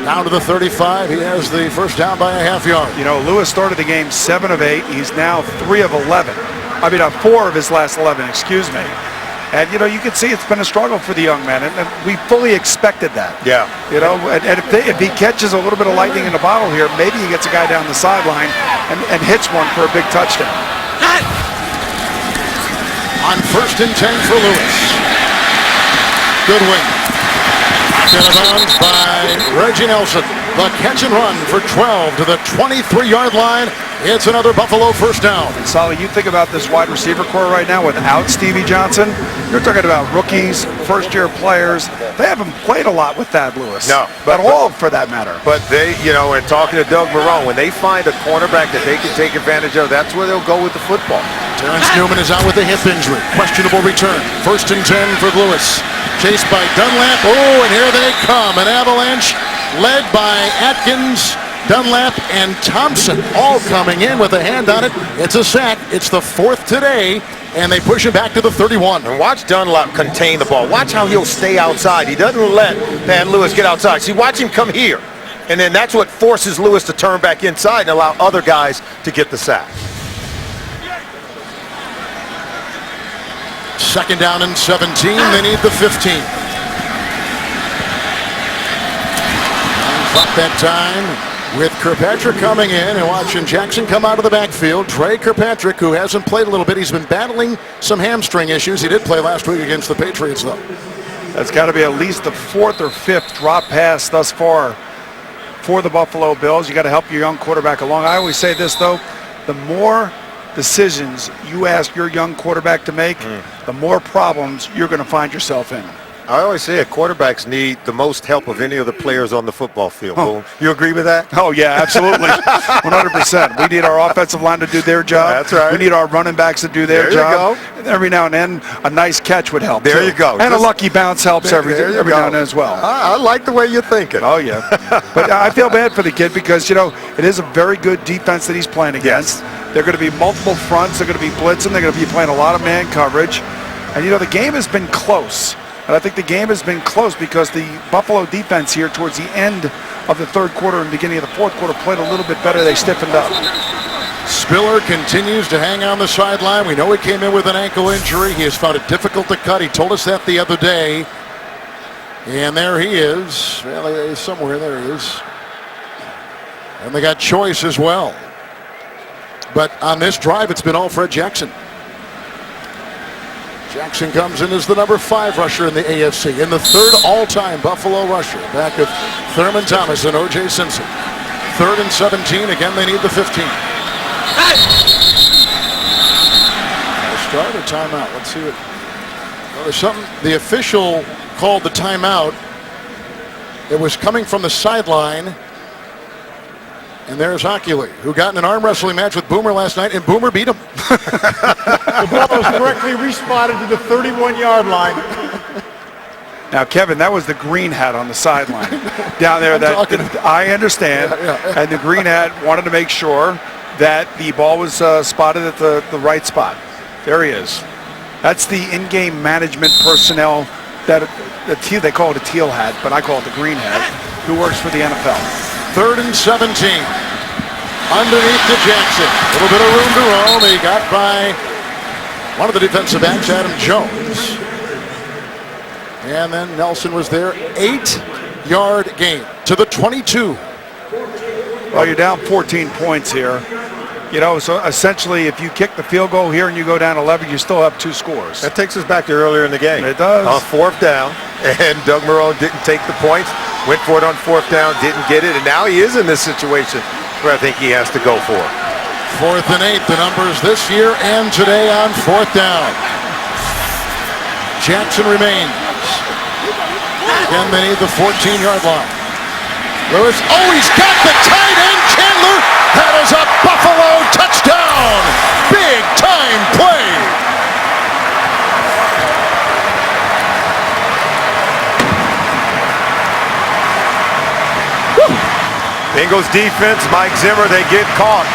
down to the 35. He has the first down by a half yard. You know, Lewis started the game 7 of 8. He's now 3 of 11. I mean, 4 of his last 11, excuse me. And, you know, you can see it's been a struggle for the young man, and we fully expected that. Yeah. You know, and if he catches a little bit of lightning in the bottle here, maybe he gets a guy down the sideline and hits one for a big touchdown. On 1st and 10 for Lewis. Goodwin. Out of bounds by Reggie Nelson. The catch and run for 12 to the 23-yard line. It's another Buffalo first down. Solly, you think about this wide receiver core right now without Stevie Johnson. You're talking about rookies, first-year players. They haven't played a lot with Thad Lewis. No. At all, for that matter. But they, you know, and talking to Doug Marrone, when they find a cornerback that they can take advantage of, that's where they'll go with the football. Terrence Newman is out with a hip injury. Questionable return. 1st and 10 for Lewis. Chased by Dunlap. Oh, and here they come. An avalanche led by Atkins Dunlap and Thompson all coming in with a hand on it. It's a sack. It's the 4th today, and they push him back to the 31. And watch Dunlap contain the ball. Watch how he'll stay outside. He doesn't let Thad Lewis get outside. See, watch him come here. And then that's what forces Lewis to turn back inside and allow other guys to get the sack. 2nd down and 17. They need the 15. Clock that time with Kirkpatrick coming in and watching Jackson come out of the backfield. Trey Kirkpatrick, who hasn't played a little bit. He's been battling some hamstring issues. He did play last week against the Patriots, though. That's got to be at least the 4th or 5th drop pass thus far for the Buffalo Bills. You got to help your young quarterback along. I always say this, though, the more decisions you ask your young quarterback to make, the more problems you're going to find yourself in. I always say quarterbacks need the most help of any of the players on the football field. Oh. You agree with that? Oh, yeah, absolutely. 100%. We need our offensive line to do their job. That's right. We need our running backs to do their job. There you And every now and then, a nice catch would help. There too. you go. And a lucky bounce helps every now and then as well. I like the way you're thinking. Oh, yeah. But I feel bad for the kid because, you know, it is a very good defense that he's playing against. They're going to be multiple fronts. They're going to be blitzing. They're going to be playing a lot of man coverage. And, you know, the game has been close. And I think the game has been close because the Buffalo defense here towards the end of the 3rd quarter and beginning of the 4th quarter played a little bit better. They stiffened up. Spiller continues to hang on the sideline. We know he came in with an ankle injury. He has found it difficult to cut. He told us that the other day. And there he is. Well, somewhere there he is. And they got Choice as well. But on this drive, it's been all Fred Jackson. Jackson comes in as the number 5 rusher in the AFC, in the 3rd all-time Buffalo rusher, back of Thurman Thomas and O.J. Cincy. 3rd and 17. Again, they need the 15. They'll start a timeout. Let's see what. Well, there's something. The official called the timeout. It was coming from the sideline. And there's Hockley, who got in an arm wrestling match with Boomer last night, and Boomer beat him. The ball was correctly respotted to the 31-yard line. Now, Kevin, that was the green hat on the sideline down there. I understand. Yeah. And the green hat wanted to make sure that the ball was spotted at the right spot. There he is. That's the in-game management personnel that they call it a teal hat, but I call it the green hat, who works for the NFL. 3rd and 17. Underneath to Jackson. A little bit of room to roam. He got by one of the defensive backs, Adam Jones. And then Nelson was there. 8-yard gain to the 22. Well, you're down 14 points here. You know, so essentially, if you kick the field goal here and you go down 11, you still have 2 scores. That takes us back to earlier in the game. It does. On 4th down, and Doug Marrone didn't take the points, went for it on 4th down, didn't get it, and now he is in this situation where I think he has to go for it. 4th and 8, the numbers this year and today on 4th down. Jackson remains. Again, they need the 14-yard line. Lewis, he's got the tight end, Chandler. That is a Buffalo touchdown. Big time play. Bengals defense, Mike Zimmer, they get caught.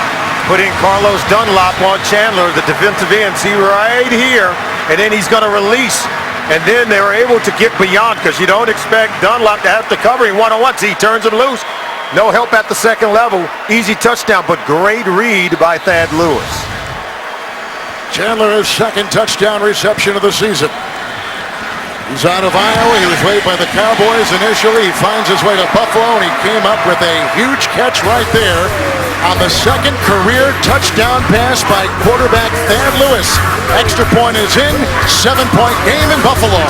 Putting Carlos Dunlap on Chandler, the defensive end. See right here. And then he's going to release. And then they were able to get beyond because you don't expect Dunlap to have to cover him one-on-one. See, he turns him loose. No help at the second level. Easy touchdown, but great read by Thad Lewis. Chandler, his 2nd touchdown reception of the season. He's out of Iowa. He was waived by the Cowboys initially. He finds his way to Buffalo, and he came up with a huge catch right there on the 2nd career touchdown pass by quarterback Thad Lewis. Extra point is in. 7-point game in Buffalo.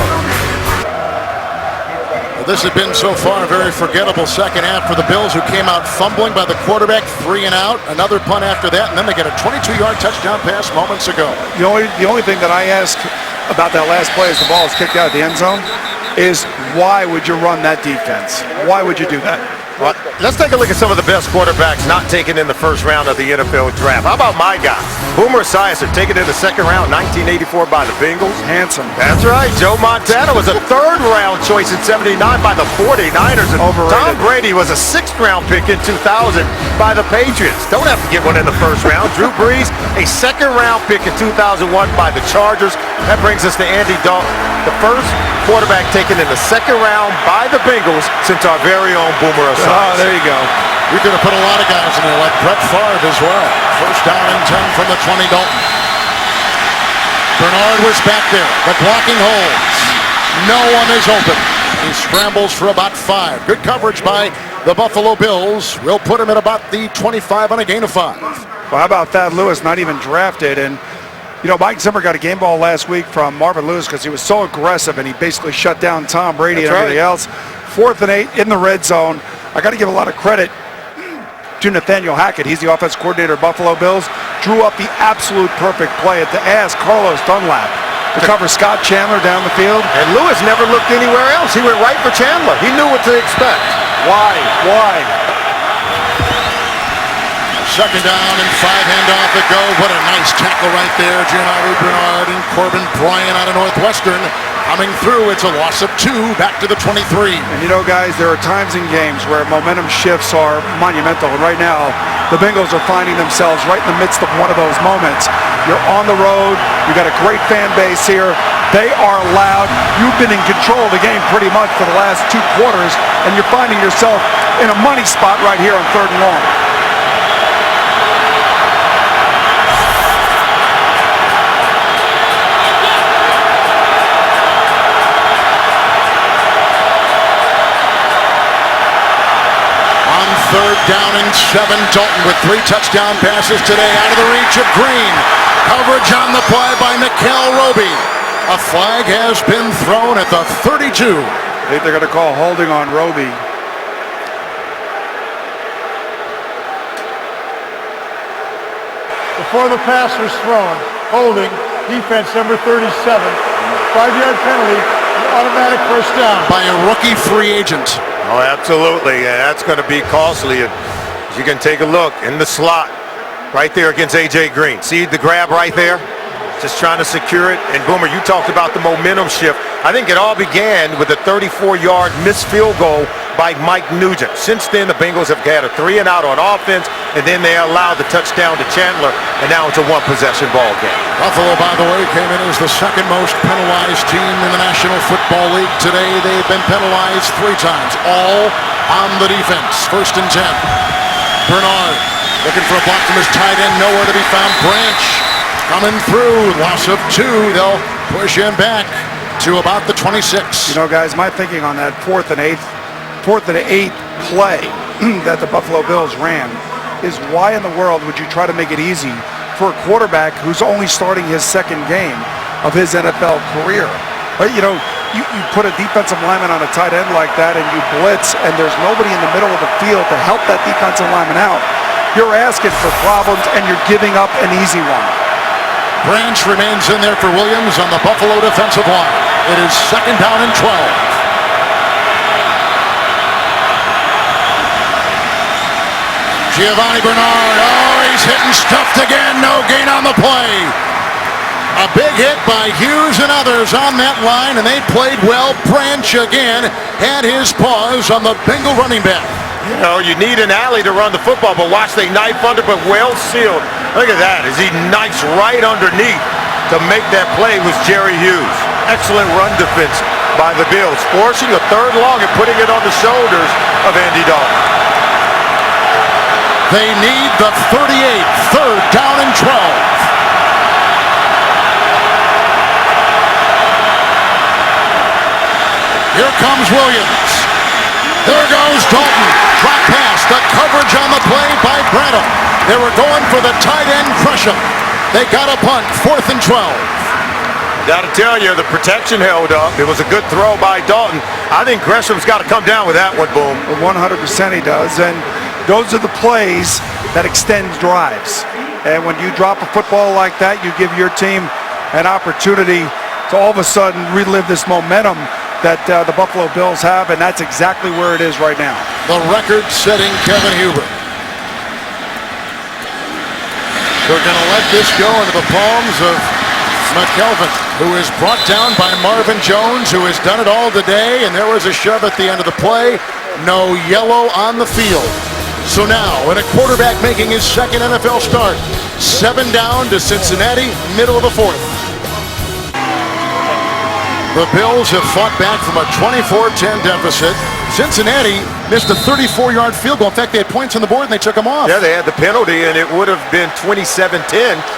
This had been so far a very forgettable second half for the Bills, who came out fumbling by the quarterback, 3 and out. Another punt after that, and then they get a 22-yard touchdown pass moments ago. The only thing that I ask about that last play as the ball is kicked out of the end zone is why would you run that defense? Why would you do that? Well, let's take a look at some of the best quarterbacks not taken in the first round of the NFL draft. How about my guy, Boomer Esiason, taken in the second round, 1984 by the Bengals. Handsome. That's right. Joe Montana was a third-round choice in 79 by the 49ers. And Overrated. Tom Brady was a sixth-round pick in 2000 by the Patriots. Don't have to get one in the first round. Drew Brees, a second-round pick in 2001 by the Chargers. That brings us to Andy Dalton, the first quarterback taken in the second round by the Bengals since our very own Boomer Esiason. Oh, there you go. We could have put a lot of guys in there, like Brett Favre as well. First down and 10 from the 20, Dalton. Bernard was back there, but blocking holds. No one is open. He scrambles for about 5. Good coverage by the Buffalo Bills. We'll put him at about the 25 on a gain of 5. Well, how about Thad Lewis, not even drafted? And, you know, Mike Zimmer got a game ball last week from Marvin Lewis because he was so aggressive and he basically shut down Tom Brady and everything else. 4th and 8 in the red zone. I got to give a lot of credit to Nathaniel Hackett. He's the offense coordinator of Buffalo Bills. Drew up the absolute perfect play to ask Carlos Dunlap to cover Scott Chandler down the field. And Lewis never looked anywhere else. He went right for Chandler. He knew what to expect. Why? Second down and 5, handoff to go. What a nice tackle right there. Gianni Bernard and Corbin Bryant out of Northwestern. Coming through, it's a loss of 2, back to the 23. And you know, guys, there are times in games where momentum shifts are monumental. And right now, the Bengals are finding themselves right in the midst of one of those moments. You're on the road. You've got a great fan base here. They are loud. You've been in control of the game pretty much for the last 2 quarters, and you're finding yourself in a money spot right here on 3rd and long. Third down and 7. Dalton with 3 touchdown passes today out of the reach of Green. Coverage on the play by Mikael Roby. A flag has been thrown at the 32. I think they're going to call holding on Roby. Before the pass was thrown, holding, defense number 37, 5-yard penalty, automatic first down. By a rookie free agent. Oh, absolutely. And that's going to be costly. And you can take a look in the slot right there against A.J. Green. See the grab right there? Just trying to secure it. And Boomer, you talked about the momentum shift. I think it all began with a 34-yard missed field goal by Mike Nugent. Since then, the Bengals have had a 3-and-out on offense, and then they allowed the touchdown to Chandler, and now it's a 1-possession ball game. Buffalo, by the way, came in as the second most penalized team in the National Football League. Today, they've been penalized 3 times, all on the defense. 1st and 10. Bernard looking for a block from his tight end, nowhere to be found. Branch coming through, loss of 2. They'll push him back to about the 26. You know, guys, my thinking on that 4th and 8 play that the Buffalo Bills ran is why in the world would you try to make it easy for a quarterback who's only starting his 2nd game of his NFL career? But, you know, you put a defensive lineman on a tight end like that and you blitz and there's nobody in the middle of the field to help that defensive lineman out. You're asking for problems and you're giving up an easy one. Branch remains in there for Williams on the Buffalo defensive line. It is 2nd down and 12. Giovanni Bernard, he's hitting stuffed again. No gain on the play. A big hit by Hughes and others on that line, and they played well. Branch again had his paws on the Bengal running back. You know, you need an alley to run the football, but watch, they knife under, but well sealed. Look at that, as he knifes right underneath to make that play was Jerry Hughes. Excellent run defense by the Bills, forcing a 3rd long and putting it on the shoulders of Andy Dalton. They need the 38, 3rd down and 12. Here comes Williams. There goes Dalton. Drop pass. The coverage on the play by Branham. They were going for the tight end Gresham. They got a punt. 4th and 12. Got to tell you, the protection held up. It was a good throw by Dalton. I think Gresham's got to come down with that one, Boom. 100% he does. And those are the plays that extend drives. And when you drop a football like that, you give your team an opportunity to all of a sudden relive this momentum that the Buffalo Bills have, and that's exactly where it is right now. The record-setting Kevin Huber. They're going to let this go into the palms of McKelvin, who is brought down by Marvin Jones, who has done it all today, and there was a shove at the end of the play. No yellow on the field. So now, in a quarterback making his second NFL start, 7 down to Cincinnati, middle of the fourth. The Bills have fought back from a 24-10 deficit. Cincinnati missed a 34-yard field goal. In fact, they had points on the board and they took them off. Yeah, they had the penalty, and it would have been 27-10.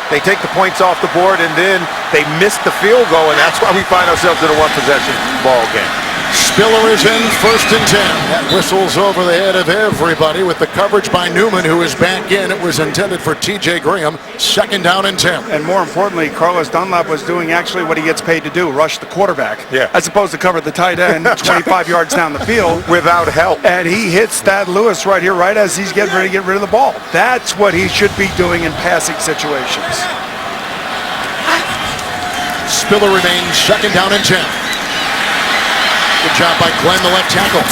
They take the points off the board, and then they missed the field goal, and that's why we find ourselves in a one-possession ball game. Spiller is in, 1st and 10. That whistles over the head of everybody with the coverage by Newman, who is back in. It was intended for T.J. Graham. 2nd down and 10. And more importantly, Carlos Dunlap was doing actually what he gets paid to do, rush the quarterback, as opposed to cover the tight end 25 yards down the field. Without help. And he hits Thad Lewis right here, right as he's getting ready to get rid of the ball. That's what he should be doing in passing situations. Spiller remains 2nd down and 10. Good job by Glenn, the left tackle.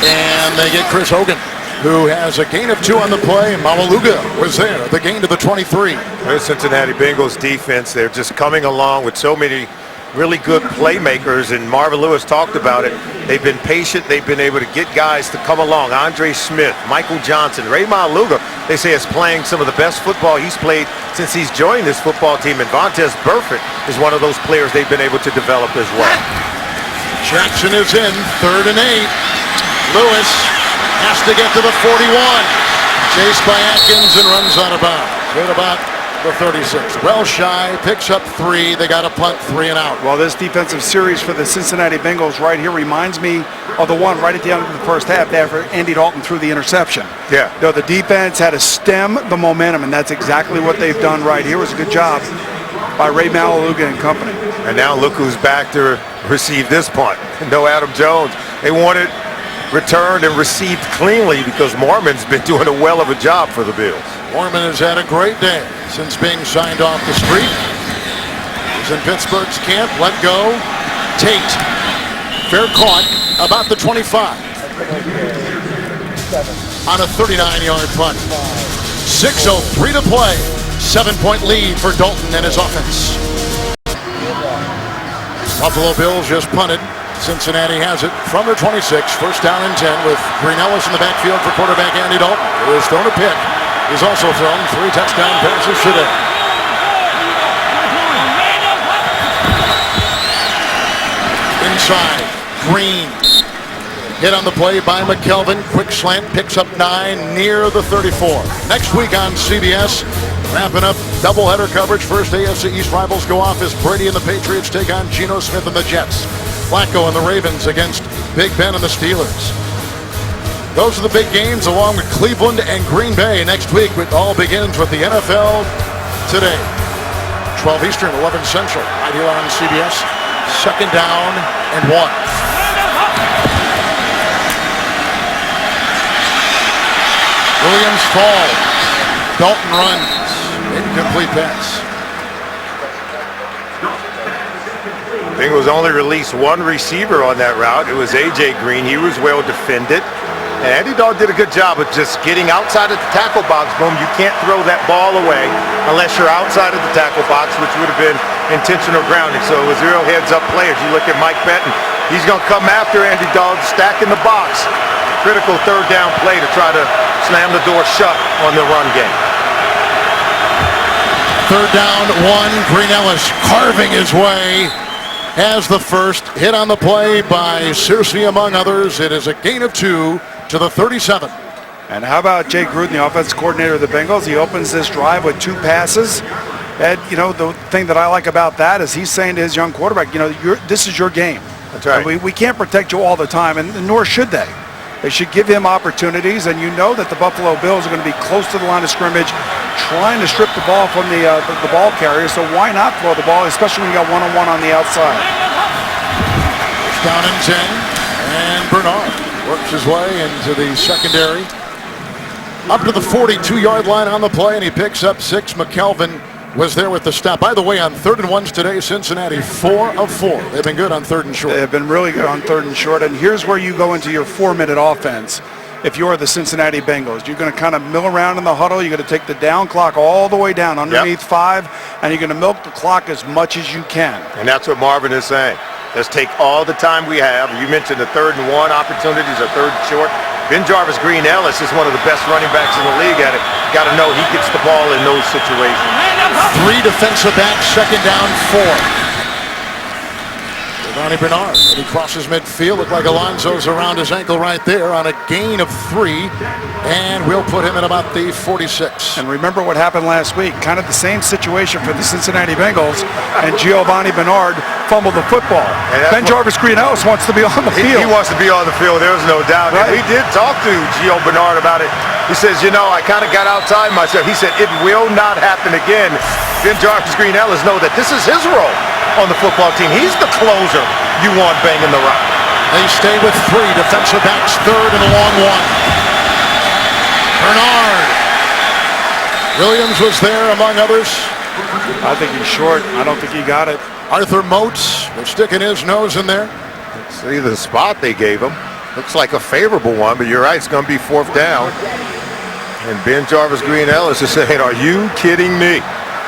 And they get Chris Hogan, who has a gain of 2 on the play. Mamaluga was there, the gain to the 23. The Cincinnati Bengals defense, they're just coming along with so many really good playmakers, and Marvin Lewis talked about it. They've been patient. They've been able to get guys to come along. Andre Smith, Michael Johnson, Ray Mamaluga, they say is playing some of the best football he's played since he's joined this football team. And Vontaze Burfict is one of those players they've been able to develop as well. Jackson is in, 3rd and 8. Lewis has to get to the 41. Chased by Atkins and runs out of bounds. Right about the 36. Well shy, picks up 3. They got a punt, 3 and out. Well, this defensive series for the Cincinnati Bengals right here reminds me of the one right at the end of the first half after Andy Dalton threw the interception. Yeah. You know, the defense had to stem the momentum, and that's exactly what they've done right here. It was a good job by Ray Mamaluga and company. And now look who's back to receive this punt. No Adam Jones. They want it returned and received cleanly because Mormon's been doing a well of a job for the Bills. Mormon has had a great day since being signed off the street. He's in Pittsburgh's camp, let go. Tate, fair caught, about the 25. On a 39-yard punt. 6:03 to play. 7-point lead for Dalton and his offense. Buffalo Bills just punted. Cincinnati has it from their 26. 1st down and 10 with Green Ellis in the backfield for quarterback Andy Dalton, who has thrown a pick. He's also thrown 3 touchdown passes today. Inside, Green. Hit on the play by McKelvin. Quick slant, picks up 9 near the 34. Next week on CBS, wrapping up doubleheader coverage. First AFC East rivals go off as Brady and the Patriots take on Geno Smith and the Jets. Flacco and the Ravens against Big Ben and the Steelers. Those are the big games along with Cleveland and Green Bay next week. It all begins with the NFL today. 12 Eastern, 11 Central, right here on CBS. 2nd down and 1. Williams falls. Dalton runs. Incomplete pass. Bengals only released 1 receiver on that route. It was A.J. Green. He was well defended. And Andy Dalton did a good job of just getting outside of the tackle box. Boom, you can't throw that ball away unless you're outside of the tackle box, which would have been intentional grounding. So it was real heads-up play. As you look at Mike Benton, he's going to come after Andy Dalton, stacking the box. Critical 3rd down play to try to slam the door shut on the run game. 3rd down, 1. Green Ellis carving his way. Has the first hit on the play by Cincy among others. It is a gain of 2 to the 37. And how about Jay Gruden, the offensive coordinator of the Bengals? He opens this drive with 2 passes. And, you know, the thing that I like about that is he's saying to his young quarterback, you know, this is your game. That's right. We can't protect you all the time, and nor should they. They should give him opportunities, and you know that the Buffalo Bills are going to be close to the line of scrimmage, trying to strip the ball from the ball carrier. So why not throw the ball, especially when you got one-on-one on the outside? Down and 10, and Bernard works his way into the secondary. Up to the 42-yard line on the play, and he picks up 6. McKelvin was there with the stop. By the way, on 3rd and 1s today, Cincinnati 4 of 4. They've been good on 3rd and short. They've been really good on 3rd and short. And here's where you go into your 4-minute offense. If you're the Cincinnati Bengals, you're going to kind of mill around in the huddle. You're going to take the down clock all the way down underneath 5, and you're going to milk the clock as much as you can. And that's what Marvin is saying. Let's take all the time we have. You mentioned the 3rd and 1 opportunities, or 3rd and short. Ben Jarvis Green Ellis is one of the best running backs in the league at it. Got to know he gets the ball in those situations. 3 defensive backs, 2nd down, 4. Ronnie Bernard, and he crosses midfield. Looked like Alonso's around his ankle right there on a gain of 3, and we'll put him at about the 46. And remember what happened last week, kind of the same situation for the Cincinnati Bengals, and Giovanni Bernard fumbled the football. Ben Jarvis Green Ellis wants to be on the field. He wants to be on the field, there's no doubt. Right. We did talk to Gio Bernard about it. He says, you know, I kind of got outside myself. He said, it will not happen again. Ben Jarvis Green Ellis know that this is his role on the football team. He's the closer you want banging the rock. They stay with 3 defensive backs, 3rd and a long 1. Bernard. Williams was there among others. I think he's short. I don't think he got it. Arthur Motes was sticking his nose in there. See the spot they gave him. Looks like a favorable one, but you're right, it's going to be 4th down. And Ben Jarvis Green Ellis is saying, are you kidding me?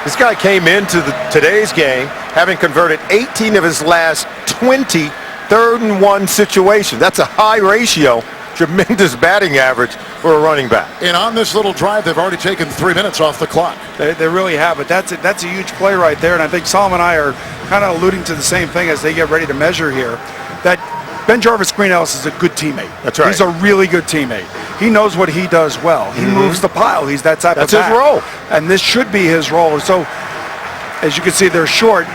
This guy came into today's game having converted 18 of his last 20 3rd and 1 situations. That's a high ratio, tremendous batting average for a running back. And on this little drive, they've already taken 3 minutes off the clock. They really have, but that's a huge play right there. And I think Solomon and I are kind of alluding to the same thing as they get ready to measure here. That Ben Jarvis Green Ellis is a good teammate. That's right. He's a really good teammate. He knows what he does well. He moves the pile. He's that type of back. That's his role. And this should be his role. So, as you can see, they're short.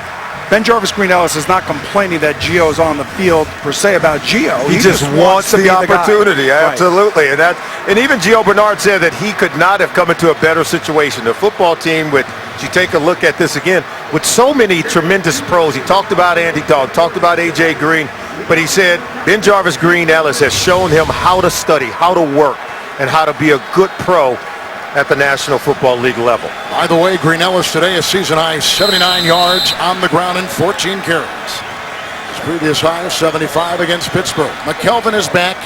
Ben Jarvis Green Ellis is not complaining that Gio's on the field per se about Gio. He just wants the opportunity. Absolutely. Right. And even Gio Bernard said that he could not have come into a better situation. The football team, with, if you take a look at this again, with so many tremendous pros. He talked about Andy Dalton, talked about A.J. Green, but he said Ben Jarvis Green Ellis has shown him how to study, how to work, and how to be a good pro at the National Football League level. By the way, Green Ellis today a season high 79 yards on the ground and 14 carries. His previous high 75 against Pittsburgh. McKelvin is back,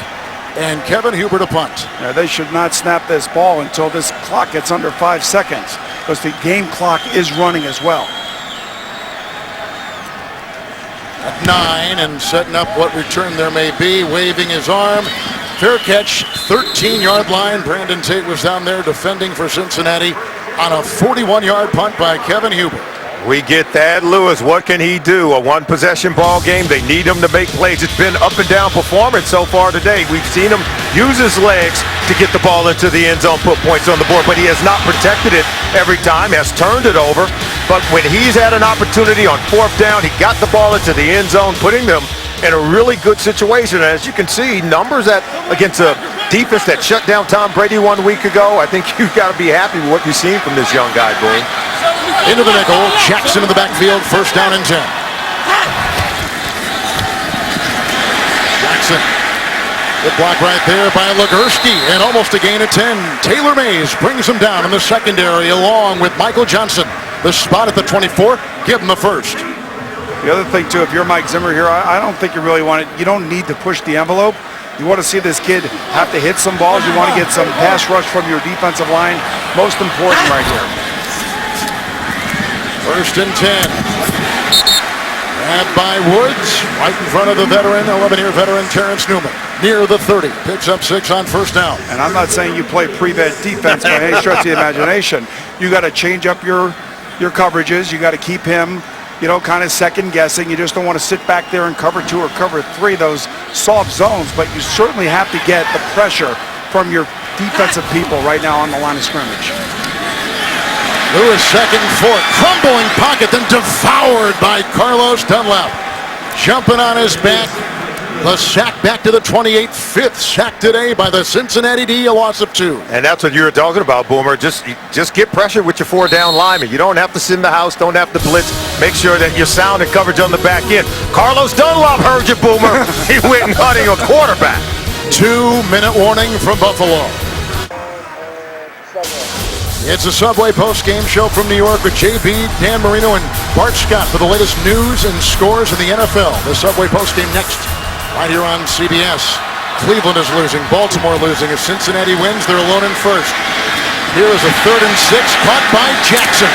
and Kevin Huber to punt. Now, they should not snap this ball until this clock gets under 5 seconds, because the game clock is running as well. At 9 and setting up what return there may be, waving his arm. Fair catch, 13-yard line. Brandon Tate was down there defending for Cincinnati on a 41-yard punt by Kevin Huber. We get Thad Lewis. What can he do? A one-possession ball game. They need him to make plays. It's been up and down performance so far today. We've seen him use his legs to get the ball into the end zone, put points on the board, but he has not protected it every time, has turned it over. But when he's had an opportunity on 4th down, he got the ball into the end zone, putting them in a really good situation. And as you can see, numbers that against a defense that shut down Tom Brady 1 week ago, I think you've got to be happy with what you've seen from this young guy, Boone. Into the nickel, Jackson in the backfield, 1st down and 10. Jackson, good block right there by Legursky, and almost a gain of 10. Taylor Mays brings him down in the secondary along with Michael Johnson. The spot at the 24, give him the 1st. The other thing, too, if you're Mike Zimmer here, I don't think you really want it. You don't need to push the envelope. You want to see this kid have to hit some balls. You want to get some pass rush from your defensive line. Most important right here. 1st and 10. Grabbed by Woods, right in front of the veteran, 11-year veteran Terrence Newman. Near the 30, picks up 6 on 1st down. And I'm not saying you play prevent defense by any stretch of the imagination. You got to change up your coverages. You got to keep him, you know, kind of second guessing. You just don't want to sit back there and cover 2 or cover 3, those soft zones, but you certainly have to get the pressure from your defensive people right now on the line of scrimmage. Lewis 2nd and 4, crumbling pocket, then devoured by Carlos Dunlap. Jumping on his back, the sack back to the 28th, 5th sack today by the Cincinnati D, a loss of 2. And that's what you were talking about, Boomer. Just get pressure with your 4-down linemen. You don't have to send the house, don't have to blitz. Make sure that you're sound and coverage on the back end. Carlos Dunlap heard you, Boomer. He went hunting a quarterback. 2-minute warning from Buffalo. It's a Subway post-game show from New York with JB, Dan Marino, and Bart Scott for the latest news and scores in the NFL. The Subway post-game next, right here on CBS. Cleveland is losing, Baltimore losing. As Cincinnati wins, they're alone in first. Here is a 3rd and 6, caught by Jackson,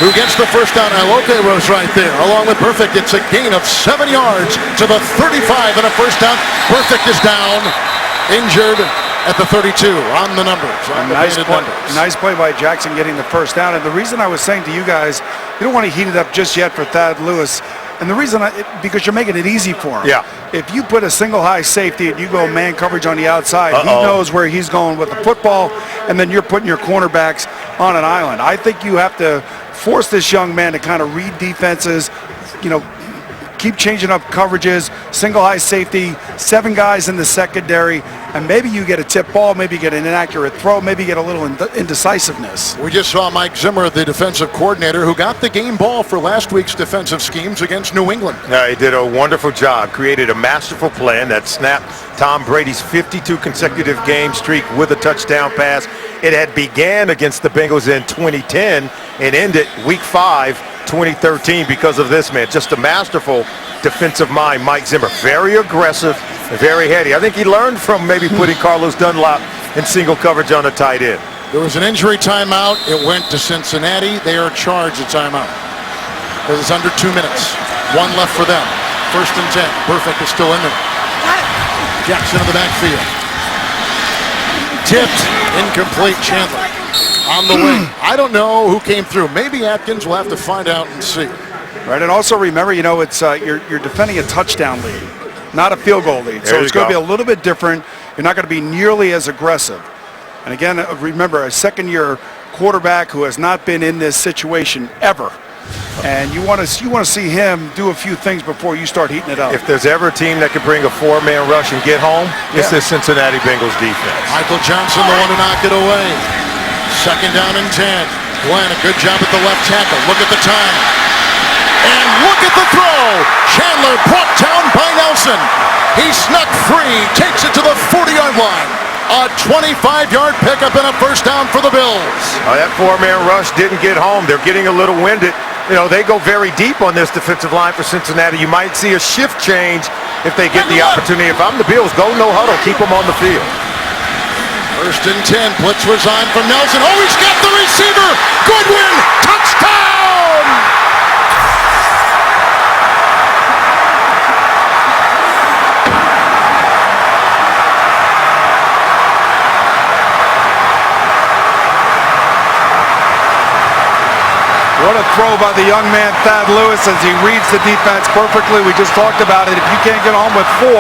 who gets the first down. Aloke was right there, along with Perfect. It's a gain of 7 yards to the 35 and a first down. Perfect is down, injured at the 32 on the numbers. Nice play by Jackson getting the first down. And the reason I was saying to you guys, you don't want to heat it up just yet for Thad Lewis. And the reason, because you're making it easy for him. Yeah. If you put a single high safety and you go man coverage on the outside, he knows where he's going with the football, and then you're putting your cornerbacks on an island. I think you have to force this young man to kind of read defenses, keep changing up coverages, single high safety, 7 guys in the secondary, and maybe you get a tip ball, maybe you get an inaccurate throw, maybe you get a little indecisiveness. We just saw Mike Zimmer, the defensive coordinator, who got the game ball for last week's defensive schemes against New England. Yeah, he did a wonderful job, created a masterful plan that snapped Tom Brady's 52 consecutive game streak with a touchdown pass. It had began against the Bengals in 2010 and ended week 5, 2013 because of this man. Just a masterful defensive mind, Mike Zimmer. Very aggressive, very heady. I think he learned from maybe putting Carlos Dunlap in single coverage on a tight end. There was an injury timeout. It went to Cincinnati. They are charged a timeout because it's under 2 minutes. 1 left for them. 1st and 10. Perfect is still in there. Jackson in the backfield. Tipped. Incomplete. Chandler on the wing. I don't know who came through. Maybe Atkins. We'll have to find out and see. Right, and also remember, it's you're defending a touchdown lead, not a field goal lead. So it's going to be a little bit different. You're not going to be nearly as aggressive. And again, remember, a second-year quarterback who has not been in this situation ever. And you want to see him do a few things before you start heating it up. If there's ever a team that can bring a 4-man rush and get home, it's this Cincinnati Bengals defense. Michael Johnson, the one to knock it away. 2nd down and 10. Glenn, a good job at the left tackle. Look at the time. And look at the throw. Chandler brought down by Nelson. He snuck free, takes it to the 40-yard line. A 25-yard pickup and a first down for the Bills. That 4-man rush didn't get home. They're getting a little winded. They go very deep on this defensive line for Cincinnati. You might see a shift change if they get the opportunity. If I'm the Bills, go no huddle. Keep them on the field. 1st and 10. Blitz was on from Nelson. Oh, he's got the receiver. Goodwin. Touchdown. What a throw by the young man, Thad Lewis, as he reads the defense perfectly. We just talked about it. If you can't get home with 4,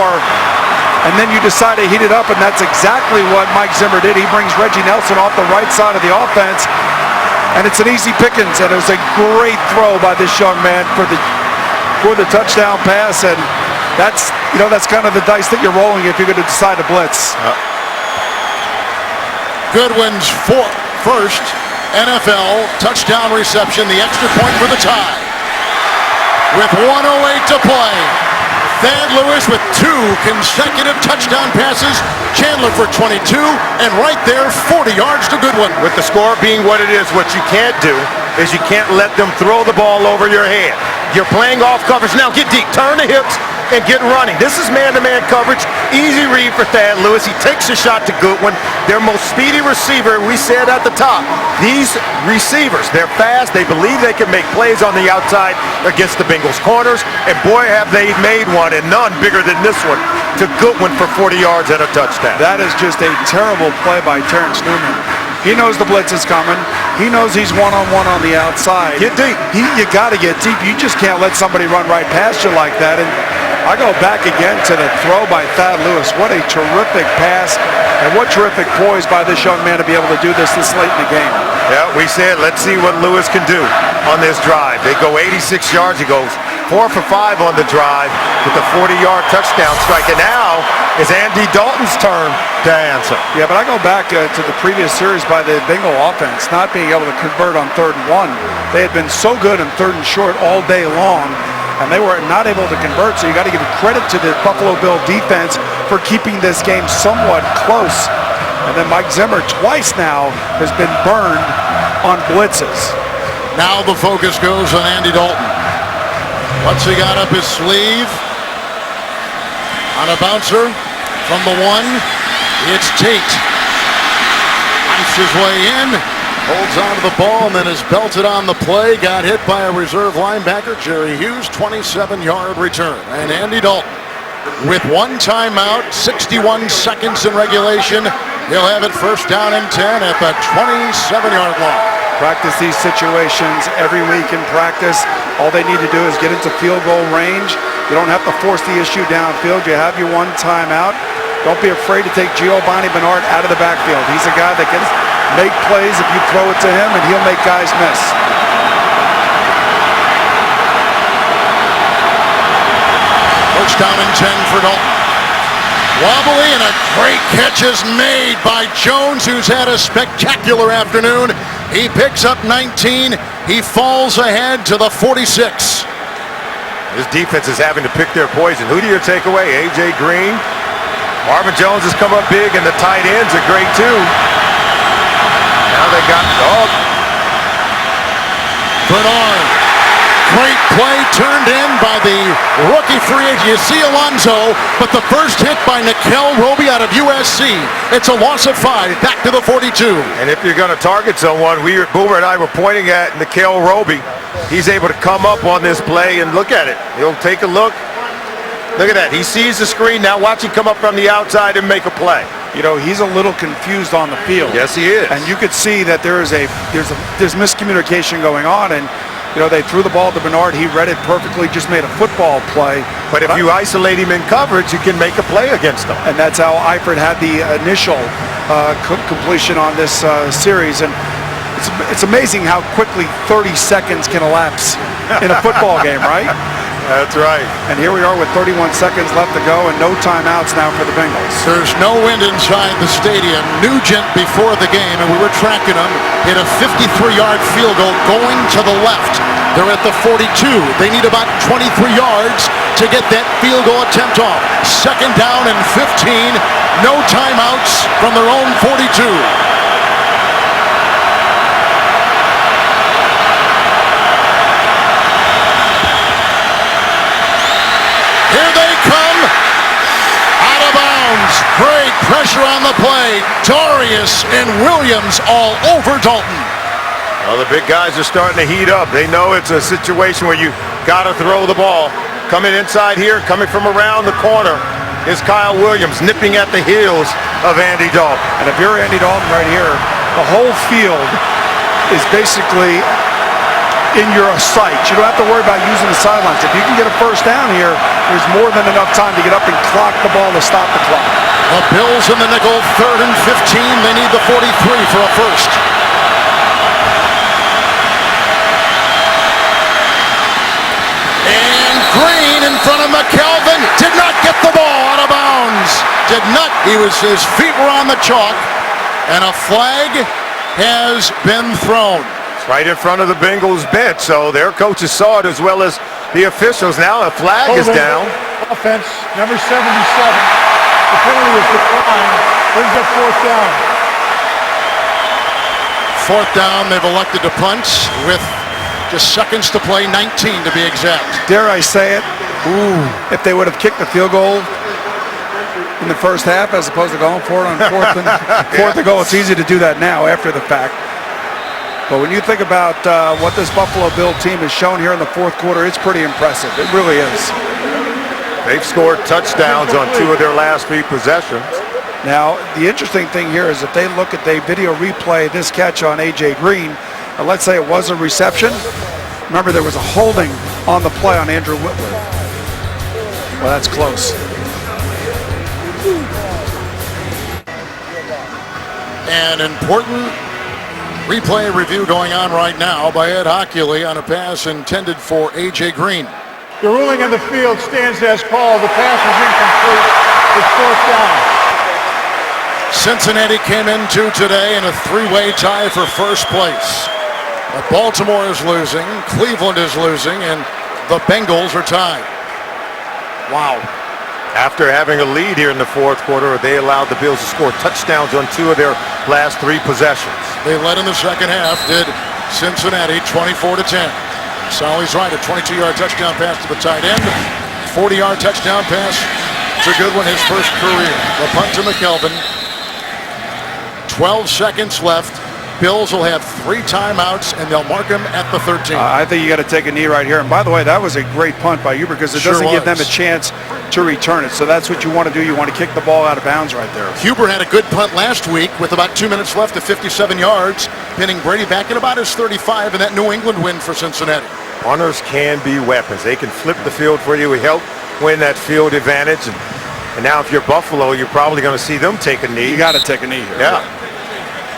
and then you decide to heat it up, and that's exactly what Mike Zimmer did. He brings Reggie Nelson off the right side of the offense, and it's an easy pickings, and it was a great throw by this young man for the touchdown pass, and that's kind of the dice that you're rolling if you're going to decide to blitz. Goodwin's first NFL touchdown reception, the extra point for the tie. With 1:08 to play, Thad Lewis with 2 consecutive touchdown passes. Chandler for 22, and right there, 40 yards to Goodwin. With the score being what it is, what you can't do is you can't let them throw the ball over your head. You're playing off coverage. Now get deep, turn the hips, and get running. This is man-to-man coverage. Easy read for Thad Lewis. He takes a shot to Goodwin, their most speedy receiver. We said at the top, these receivers, they're fast. They believe they can make plays on the outside against the Bengals corners. And boy, have they made one, and none bigger than this one, to Goodwin for 40 yards and a touchdown. That is just a terrible play by Terrence Newman. He knows the blitz is coming. He knows he's one-on-one on the outside. Get deep. You got to get deep. You just can't let somebody run right past you like that. And I go back again to the throw by Thad Lewis. What a terrific pass, and what terrific poise by this young man to be able to do this late in the game. Yeah, we said, let's see what Lewis can do on this drive. They go 86 yards. He goes 4 for 5 on the drive with a 40-yard touchdown strike. And now is Andy Dalton's turn to answer. Yeah, but I go back to the previous series by the Bengal offense, not being able to convert on 3rd and 1. They had been so good in 3rd and short all day long, and they were not able to convert. So you got to give credit to the Buffalo Bill defense for keeping this game somewhat close. And then Mike Zimmer twice now has been burned on blitzes. Now the focus goes on Andy Dalton. What's he got up his sleeve? On a bouncer from the 1, it's Tate. Punches his way in, holds onto the ball, and then is belted on the play. Got hit by a reserve linebacker, Jerry Hughes, 27-yard return. And Andy Dalton, with 1 timeout, 61 seconds in regulation, he'll have it first down and 10 at the 27-yard line. Practice these situations every week in practice. All they need to do is get into field goal range. You don't have to force the issue downfield. You have your 1 timeout. Don't be afraid to take Giovanni Bernard out of the backfield. He's a guy that can make plays if you throw it to him, and he'll make guys miss. First down and 10 for Dalton. Wobbly, and a great catch is made by Jones, who's had a spectacular afternoon. He picks up 19. He falls ahead to the 46. This defense is having to pick their poison. Who do you take away? A.J. Green. Marvin Jones has come up big, and the tight ends are great too. Now they got Bernard. Great play turned in by the rookie free agent. You see Alonso, but the first hit by Nikel Roby out of USC. It's a loss of 5, back to the 42. And if you're going to target someone, Boomer and I were pointing at Nikel Roby. He's able to come up on this play and look at it. He'll take a look. Look at that. He sees the screen. Now watch him come up from the outside and make a play. You know, he's a little confused on the field. Yes, he is. And you could see that there's miscommunication going on, and you know, they threw the ball to Bernard. He read it perfectly, just made a football play. But if you isolate him in coverage, you can make a play against him. And that's how Eifert had the initial completion on this series. And it's amazing how quickly 30 seconds can elapse in a football game, right? That's right. And here we are with 31 seconds left to go and no timeouts now for the Bengals. There's no wind inside the stadium. Nugent, before the game, and we were tracking him, hit a 53-yard field goal going to the left. They're at the 42. They need about 23 yards to get that field goal attempt off. Second down and 15. No timeouts from their own 42. Here they come, out of bounds. Great pressure on the play. Darius and Williams all over Dalton. Well, the big guys are starting to heat up. They know it's a situation where you got to throw the ball. Coming inside here, coming from around the corner is Kyle Williams, nipping at the heels of Andy Dalton. And if you're Andy Dalton right here, the whole field is basically in your sight. You don't have to worry about using the sidelines. If you can get a first down here, there's more than enough time to get up and clock the ball to stop the clock. The Bills in the nickel, 3rd and 15. They need the 43 for a first. And Green in front of McKelvin did not get the ball out of bounds. Did not. His feet were on the chalk, and a flag has been thrown. Right in front of the Bengals bench, so their coaches saw it as well as the officials. Now a flag is down. Offense, number 77. The penalty is declined. Brings up 4th down. 4th down, they've elected to punt with just seconds to play, 19 to be exact. Dare I say it? If they would have kicked the field goal in the first half as opposed to going for it on 4th and goal, it's easy to do that now after the fact. But when you think about what this Buffalo Bill team has shown here in the 4th quarter, it's pretty impressive. It really is. They've scored touchdowns on 2 of their last 3 possessions. Now, the interesting thing here is if they look at the video replay, this catch on A.J. Green, and let's say it was a reception. Remember, there was a holding on the play on Andrew Whitworth. Well, that's close. An important replay review going on right now by Ed Hockley on a pass intended for A.J. Green. The ruling on the field stands as called. The pass is incomplete. It's 4th down. Cincinnati came into today in a 3-way tie for first place. But Baltimore is losing, Cleveland is losing, and the Bengals are tied. Wow. After having a lead here in the fourth quarter, they allowed the Bills to score touchdowns on 2 of their last 3 possessions. They led in the second half, did Cincinnati, 24-10. Sally's right, a 22-yard touchdown pass to the tight end. 40-yard touchdown pass to Goodwin, his first career. The punt to McKelvin. 12 seconds left. Bills will have 3 timeouts, and they'll mark him at the 13. I think you got to take a knee right here. And by the way, that was a great punt by you because it doesn't give them a chance to return it. So that's what you want to do. You want to kick the ball out of bounds right there. Huber had a good punt last week with about 2 minutes left at 57 yards, pinning Brady back at about his 35 in that New England win for Cincinnati. Punters can be weapons. They can flip the field for you. We help win that field advantage. And now if you're Buffalo, you're probably going to see them take a knee. You got to take a knee here. Yeah.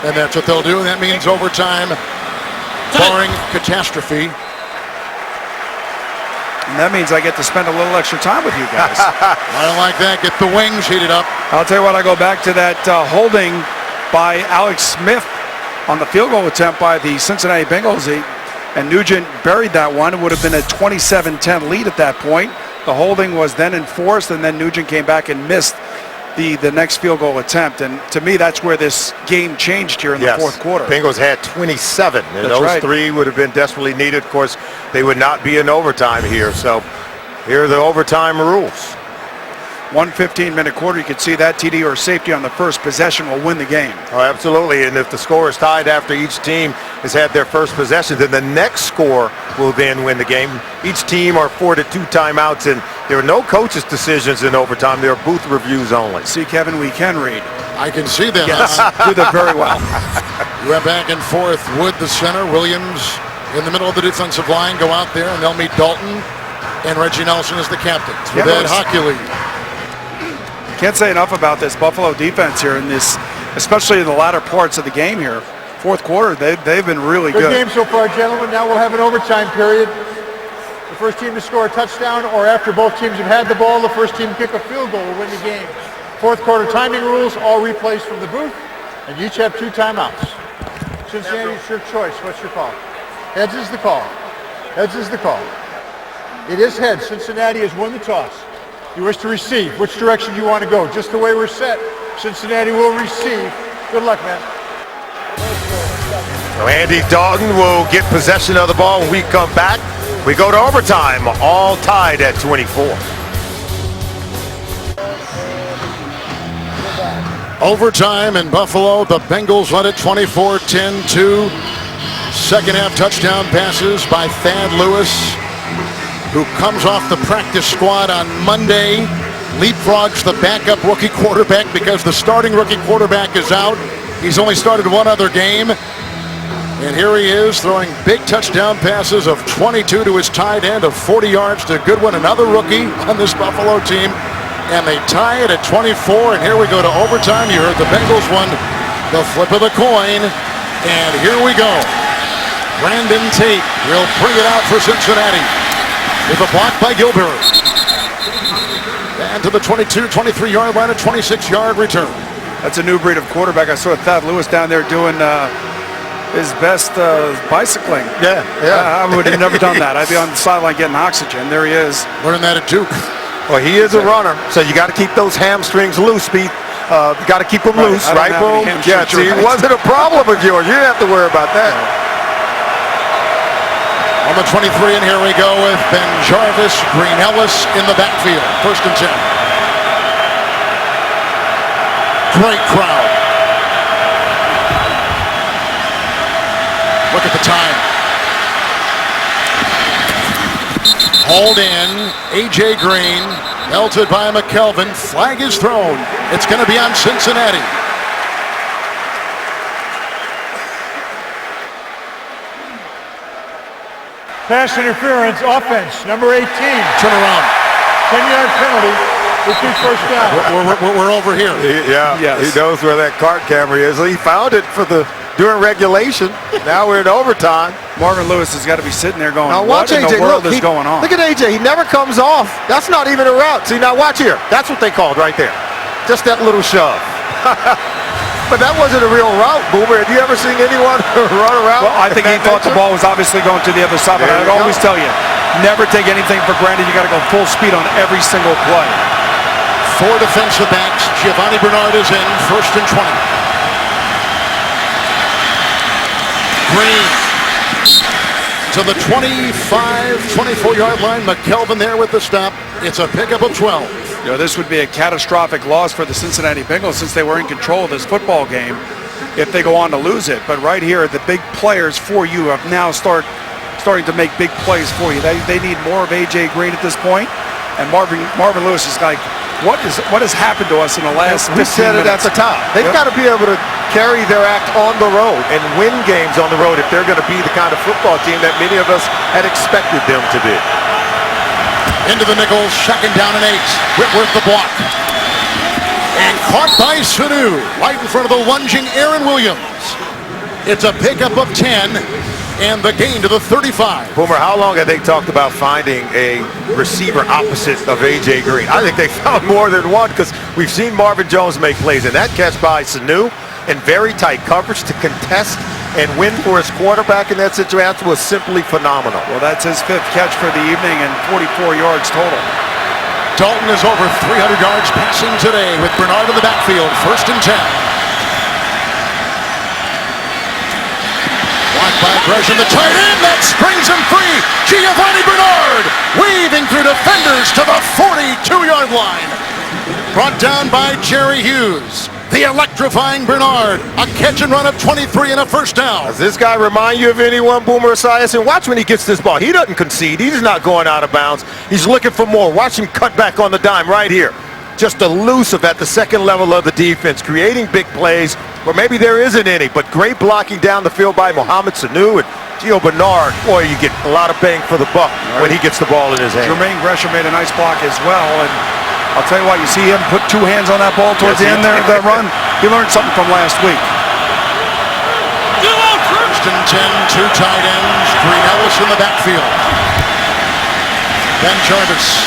And that's what they'll do, and that means overtime, barring catastrophe. And that means I get to spend a little extra time with you guys. I don't like that. Get the wings heated up. I'll tell you what, I go back to that holding by Alex Smith on the field goal attempt by the Cincinnati Bengals. And Nugent buried that one. It would have been a 27-10 lead at that point. The holding was then enforced, and then Nugent came back and missed the next field goal attempt. And to me, that's where this game changed here in the fourth quarter. Bengals had 27, and That's those right. 3 would have been desperately needed. Of course, they would not be in overtime here. So here are the overtime rules. 1:15-minute quarter, you could see that TD or safety on the first possession will win the game. Oh, absolutely. And if the score is tied after each team has had their first possession, then the next score will then win the game. Each team are afforded 2 timeouts, and there are no coaches' decisions in overtime. There are booth reviews only. See, Kevin, we can read. I can see them. Yes, do that very well. You have back and forth. Wood, the center. Williams in the middle of the defensive line. Go out there, and they'll meet Dalton. And Reggie Nelson is the captain. With that hockey league. Can't say enough about this Buffalo defense here in this, especially in the latter parts of the game here. Fourth quarter, they've been really good. Good game so far, gentlemen. Now we'll have an overtime period. The first team to score a touchdown, or after both teams have had the ball, the first team to kick a field goal will win the game. Fourth quarter timing rules, all replays from the booth, and you each have 2 timeouts. Cincinnati, it's your choice. What's your call? Heads is the call. Heads is the call. It is heads. Cincinnati has won the toss. You wish to receive. Which direction do you want to go? Just the way we're set. Cincinnati will receive. Good luck, man. So Andy Dalton will get possession of the ball when we come back. We go to overtime, all tied at 24. Overtime in Buffalo. The Bengals led it 24-10. 2 second half touchdown passes by Thad Lewis, who comes off the practice squad on Monday, leapfrogs the backup rookie quarterback because the starting rookie quarterback is out. He's only started 1 other game. And here he is throwing big touchdown passes of 22 to his tight end, of 40 yards to Goodwin, another rookie on this Buffalo team. And they tie it at 24, and here we go to overtime. You heard the Bengals won the flip of the coin, and here we go. Brandon Tate will bring it out for Cincinnati with a block by Gilbert. And to the 22, 23-yard line, a 26-yard return. That's a new breed of quarterback. I saw Thad Lewis down there doing his best bicycling. Yeah. I would have never done that. I'd be on the sideline getting oxygen. There he is. Learning that at Duke. Well, he is a runner, so you got to keep those hamstrings loose, Pete. You got to keep them loose, right, Boom? Yeah, see, it wasn't a problem of yours. You didn't have to worry about that. On the 23, and here we go with Ben Jarvis, Green Ellis in the backfield. 1st and 10. Great crowd. Look at the time. Hauled in, A.J. Green, melted by McKelvin. Flag is thrown. It's going to be on Cincinnati. Pass interference, offense, number 18. Turn around. 10-yard penalty. Repeat first down. We're over here. He knows where that cart camera is. He found it during regulation. Now we're in overtime. Marvin Lewis has got to be sitting there going, now what watch in AJ. the world Look, is going on? Look at AJ. He never comes off. That's not even a route. See, now watch here. That's what they called right there. Just that little shove. But that wasn't a real route, Boomer. Have you ever seen anyone run around? Well, I think he thought the ball was obviously going to the other side, but I'd always tell you, never take anything for granted. You got to go full speed on every single play. 4 defensive backs. Giovanni Bernard is in, 1st and 20. Green to the 24-yard line. McKelvin there with the stop. It's a pickup of 12. You know, this would be a catastrophic loss for the Cincinnati Bengals since they were in control of this football game if they go on to lose it. But right here, the big players for you have now starting to make big plays for you. They need more of A.J. Green at this point. And Marvin Lewis is like, what has happened to us in the last 15 minutes? We said it at the top. They've got to be able to carry their act on the road and win games on the road if they're going to be the kind of football team that many of us had expected them to be. Into the nickel, 2nd down and 8. Whitworth the block. And caught by Sanu, right in front of the lunging Aaron Williams. It's a pickup of 10, and the gain to the 35. Boomer, how long have they talked about finding a receiver opposite of A.J. Green? I think they found more than one because we've seen Marvin Jones make plays, and that catch by Sanu in very tight coverage to contest and win for his quarterback in that situation was simply phenomenal. Well, that's his 5th catch for the evening and 44 yards total. Dalton is over 300 yards passing today with Bernard in the backfield. 1st and 10. Blocked by Gresham, the tight end that springs him free. Giovanni Bernard weaving through defenders to the 42-yard line. Brought down by Jerry Hughes. The electrifying Bernard, a catch and run of 23 and a 1st down. Does this guy remind you of anyone, Boomer Esiason? Watch when he gets this ball. He doesn't concede. He's not going out of bounds. He's looking for more. Watch him cut back on the dime right here. Just elusive at the 2nd level of the defense, creating big plays where maybe there isn't any, but great blocking down the field by Mohamed Sanu and Gio Bernard. Boy, you get a lot of bang for the buck when he gets the ball in his hand. Jermaine Gresham made a nice block as well, and I'll tell you what, you see him put 2 hands on that ball towards the end there of that run. He learned something from last week. 1st and 10, 2 tight ends. Green Ellis in the backfield. Ben Jarvis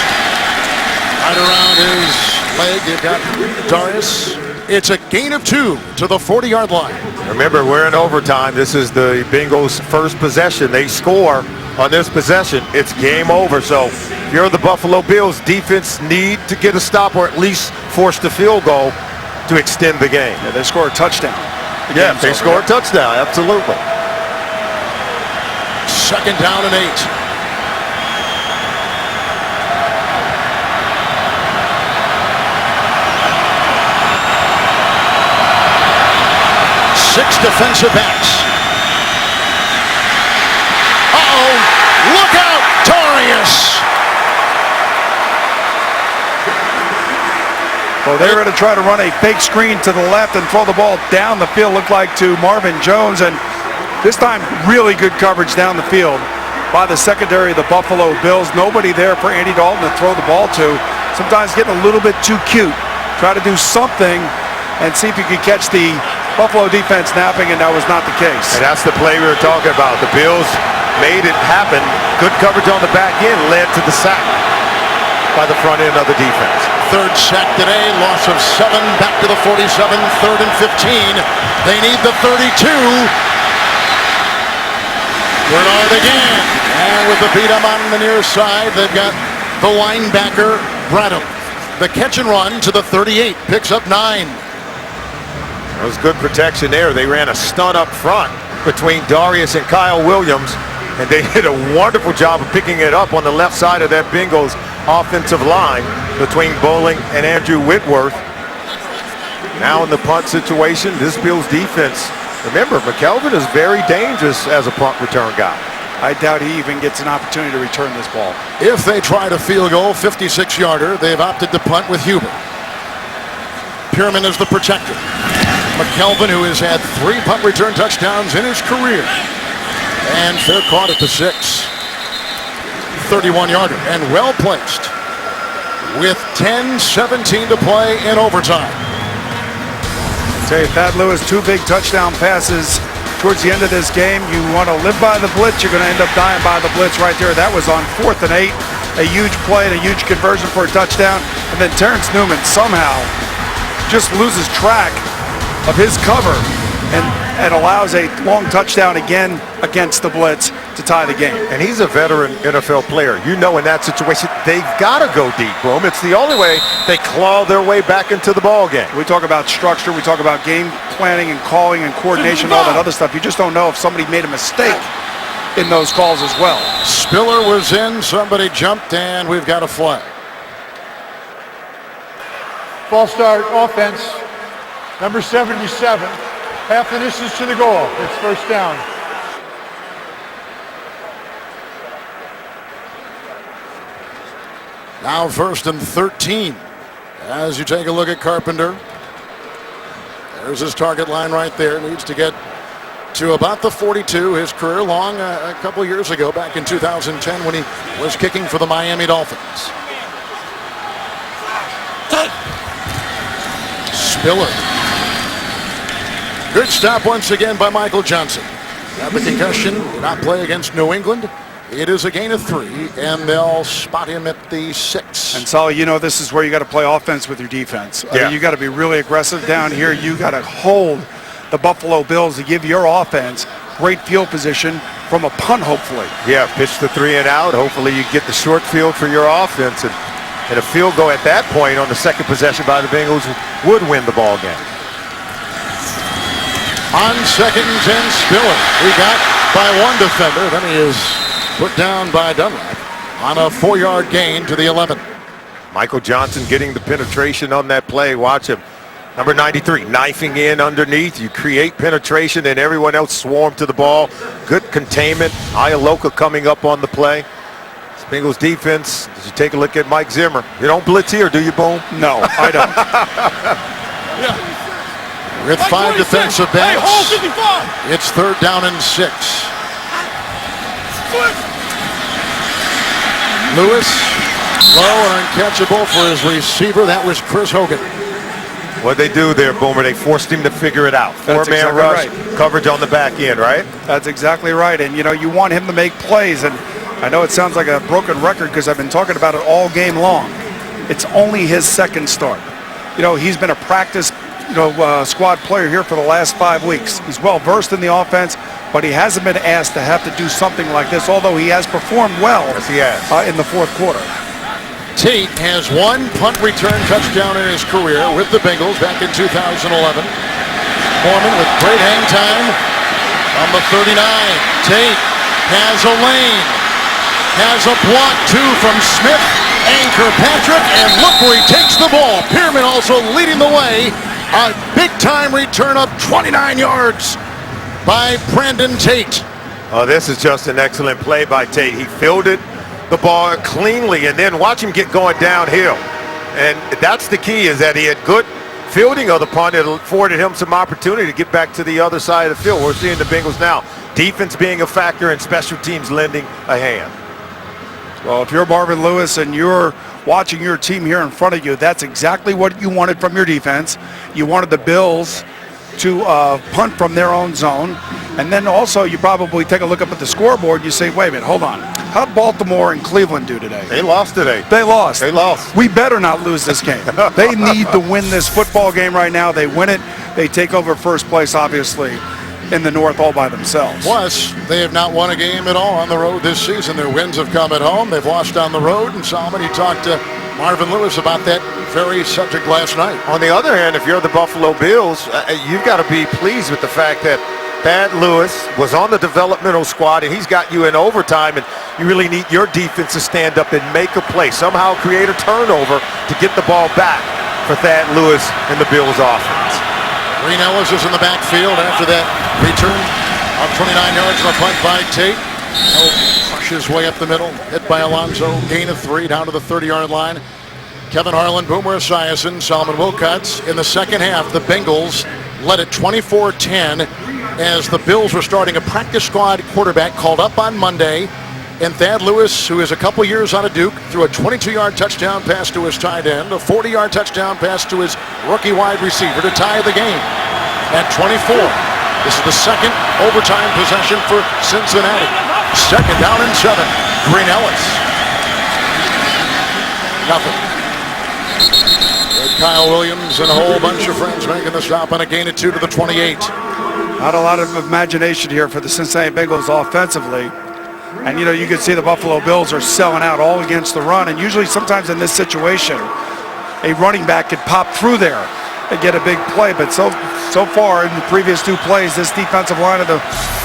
right around his leg. You've got Darius. It's a gain of 2 to the 40-yard line. Remember, we're in overtime. This is the Bengals' first possession. They score on this possession. It's game over. So if you're the Buffalo Bills, defense need to get a stop or at least force the field goal to extend the game. Yeah, they score a touchdown. Yeah, they score a touchdown. Absolutely. 2nd down and 8. Six defensive backs. Uh-oh. Look out, Darius. Well, they were going to try to run a fake screen to the left and throw the ball down the field, looked like to Marvin Jones. And this time, really good coverage down the field by the secondary of the Buffalo Bills. Nobody there for Andy Dalton to throw the ball to. Sometimes getting a little bit too cute. Try to do something and see if you could catch the Buffalo defense napping, and that was not the case. And that's the play we were talking about. The Bills made it happen. Good coverage on the back end led to the sack by the front end of the defense. 3rd sack today, loss of 7, back to the 47, 3rd and 15. They need the 32. Bernard again. And with the beat up on the near side, they've got the linebacker, Bradham. The catch and run to the 38, picks up 9. That was good protection there. They ran a stunt up front between Darius and Kyle Williams, and they did a wonderful job of picking it up on the left side of that Bengals offensive line between Bowling and Andrew Whitworth. Now in the punt situation, this Bills defense, remember, McKelvin is very dangerous as a punt return guy. I doubt he even gets an opportunity to return this ball. If they try to field goal, 56-yarder, they've opted to punt with Huber. Pierman is the protector. McKelvin, who has had 3 punt return touchdowns in his career. And fair caught at the 6. 31-yarder and well placed with 10:17 to play in overtime. Tell you, Thad Lewis, 2 big touchdown passes towards the end of this game. You want to live by the blitz, you're going to end up dying by the blitz right there. That was on 4th and 8. A huge play and a huge conversion for a touchdown. And then Terrence Newman somehow just loses track of his cover and allows a long touchdown again against the blitz to tie the game. And he's a veteran NFL player. You know, in that situation, they've got to go deep, Boom. It's the only way they claw their way back into the ball game. We talk about structure, we talk about game planning and calling and coordination, all that other stuff. You just don't know if somebody made a mistake in those calls as well. Spiller was in, somebody jumped, and we've got a flag. False start offense, number 77. Half the distance to the goal. It's first down. Now 1st and 13. As you take a look at Carpenter, there's his target line right there. Needs to get to about the 42. His career long a couple years ago, back in 2010, when he was kicking for the Miami Dolphins. Spiller. Good stop once again by Michael Johnson. Got the concussion, did not play against New England. It is a gain of 3, and they'll spot him at the 6. And Sully, you know this is where you got to play offense with your defense. Yeah. You got to be really aggressive down here. You got to hold the Buffalo Bills to give your offense great field position from a punt, hopefully. Yeah, pitch the 3 and out. Hopefully you get the short field for your offense. And a field goal at that point on the second possession by the Bengals would win the ball game. On 2nd and 10, Spiller. He got by one defender. Then he is put down by Dunlap on a 4-yard gain to the 11. Michael Johnson getting the penetration on that play. Watch him. Number 93, knifing in underneath. You create penetration and everyone else swarm to the ball. Good containment. Ialoka coming up on the play. This Bengals defense, as you take a look at Mike Zimmer. You don't blitz here, do you, Boom? No, I don't. With 5 defensive backs, it's 3rd down and 6. Lewis, low and uncatchable for his receiver. That was Chris Hogan. What they do there, Boomer, they forced him to figure it out. 4-man exactly rush, right. Coverage on the back end, right? That's exactly right. And, you know, you want him to make plays. And I know it sounds like a broken record because I've been talking about it all game long. It's only his 2nd start. You know, he's been a practice squad player here for the last 5 weeks. He's well versed in the offense, but he hasn't been asked to have to do something like this, although he has performed well. Yes, he has. In the 4th quarter. Tate has 1 punt return touchdown in his career with the Bengals back in 2011. Foreman with great hang time on the 39. Tate has a lane, has a block 2 from Smith, anchor Patrick, and look where he takes the ball. Pearman also leading the way. A big-time return of 29 yards by Brandon Tate. Oh, this is just an excellent play by Tate. He fielded the ball cleanly, and then watch him get going downhill. And that's the key, is that he had good fielding of the punt. It afforded him some opportunity to get back to the other side of the field. We're seeing the Bengals now. Defense being a factor and special teams lending a hand. Well, if you're Marvin Lewis and you're watching your team here in front of you, that's exactly what you wanted from your defense. You wanted the Bills to punt from their own zone. And then also you probably take a look up at the scoreboard and you say, wait a minute, hold on. How'd Baltimore and Cleveland do today? They lost today. They lost. They lost. We better not lose this game. They need to win this football game right now. They win it. They take over first place, obviously, in the North all by themselves. Plus, they have not won a game at all on the road this season. Their wins have come at home. They've lost on the road. And Solomon, you talked to Marvin Lewis about that very subject last night. On the other hand, if you're the Buffalo Bills, you've got to be pleased with the fact that Thad Lewis was on the developmental squad, and he's got you in overtime, and you really need your defense to stand up and make a play, somehow create a turnover to get the ball back for Thad Lewis and the Bills offense. Green Ellis is in the backfield after that return of 29 yards on a punt by Tate. He'll push his way up the middle, hit by Alonso, gain of 3 down to the 30-yard line. Kevin Harlan, Boomer Esiason, Solomon Wilcots. In the second half, the Bengals led at 24-10 as the Bills were starting a practice squad quarterback called up on Monday. And Thad Lewis, who is a couple years out of Duke, threw a 22-yard touchdown pass to his tight end, a 40-yard touchdown pass to his rookie wide receiver to tie the game at 24. This is the second overtime possession for Cincinnati. 2nd down and 7. Green Ellis. Nothing. Kyle Williams and a whole bunch of friends making the stop on a gain of 2 to the 28. Not a lot of imagination here for the Cincinnati Bengals offensively. And, you can see the Buffalo Bills are selling out all against the run. And usually sometimes in this situation, a running back could pop through there and get a big play. But so far in the previous 2 plays, this defensive line of the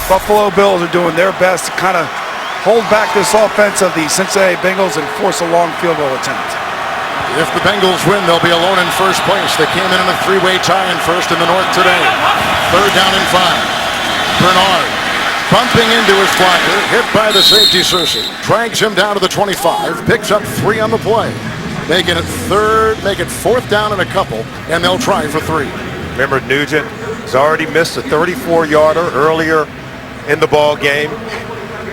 Buffalo Bills are doing their best to kind of hold back this offense of the Cincinnati Bengals and force a long field goal attempt. If the Bengals win, they'll be alone in first place. They came in a 3-way tie in first in the North today. 3rd down and 5. Bernard bumping into his blocker, hit by the safety Cincy. Drags him down to the 25, picks up 3 on the play. Making it 4th down and a couple, and they'll try for 3. Remember, Nugent has already missed a 34-yarder earlier in the ball game.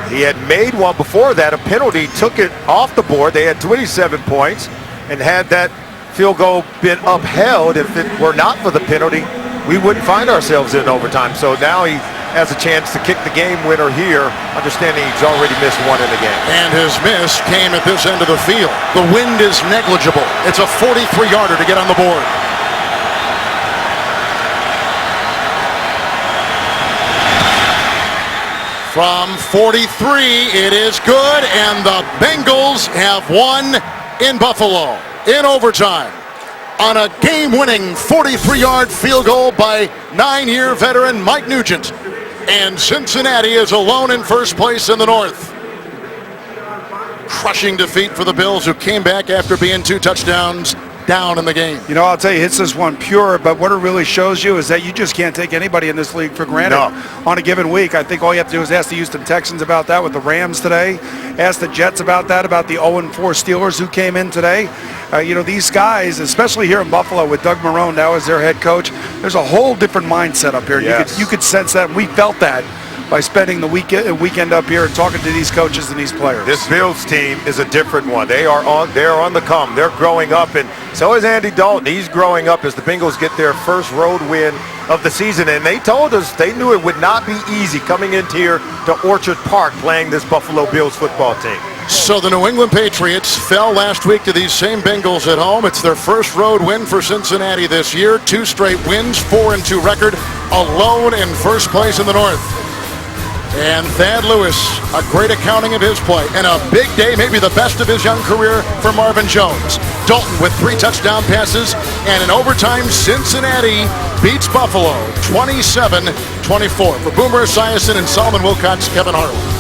He had made one before that, a penalty, took it off the board. They had 27 points, and had that field goal been upheld, if it were not for the penalty, we wouldn't find ourselves in overtime. So now he has a chance to kick the game winner here, understanding he's already missed one in the game. And his miss came at this end of the field. The wind is negligible. It's a 43-yarder to get on the board. From 43, it is good, and the Bengals have won in Buffalo in overtime on a game-winning 43-yard field goal by 9-year veteran Mike Nugent. And Cincinnati is alone in first place in the North. Crushing defeat for the Bills, who came back after being 2 touchdowns down in the game. I'll tell you, hits this one pure, but what it really shows you is that you just can't take anybody in this league for granted on a given week. I think all you have to do is ask the Houston Texans about that with the Rams today. Ask the Jets about that, about the 0-4 Steelers who came in today. These guys, especially here in Buffalo with Doug Marrone now as their head coach, there's a whole different mindset up here. Yes. You could sense that. We felt that by spending the weekend up here and talking to these coaches and these players. This Bills team is a different one. They're on the come. They're growing up, and so is Andy Dalton. He's growing up as the Bengals get their first road win of the season. And they told us they knew it would not be easy coming into here to Orchard Park playing this Buffalo Bills football team. So the New England Patriots fell last week to these same Bengals at home. It's their first road win for Cincinnati this year. 2 straight wins, 4-2 record, alone in first place in the North. And Thad Lewis, a great accounting of his play, and a big day, maybe the best of his young career for Marvin Jones. Dalton with 3 touchdown passes, and in overtime, Cincinnati beats Buffalo 27-24. For Boomer Esiason and Solomon Wilcox, Kevin Harlan.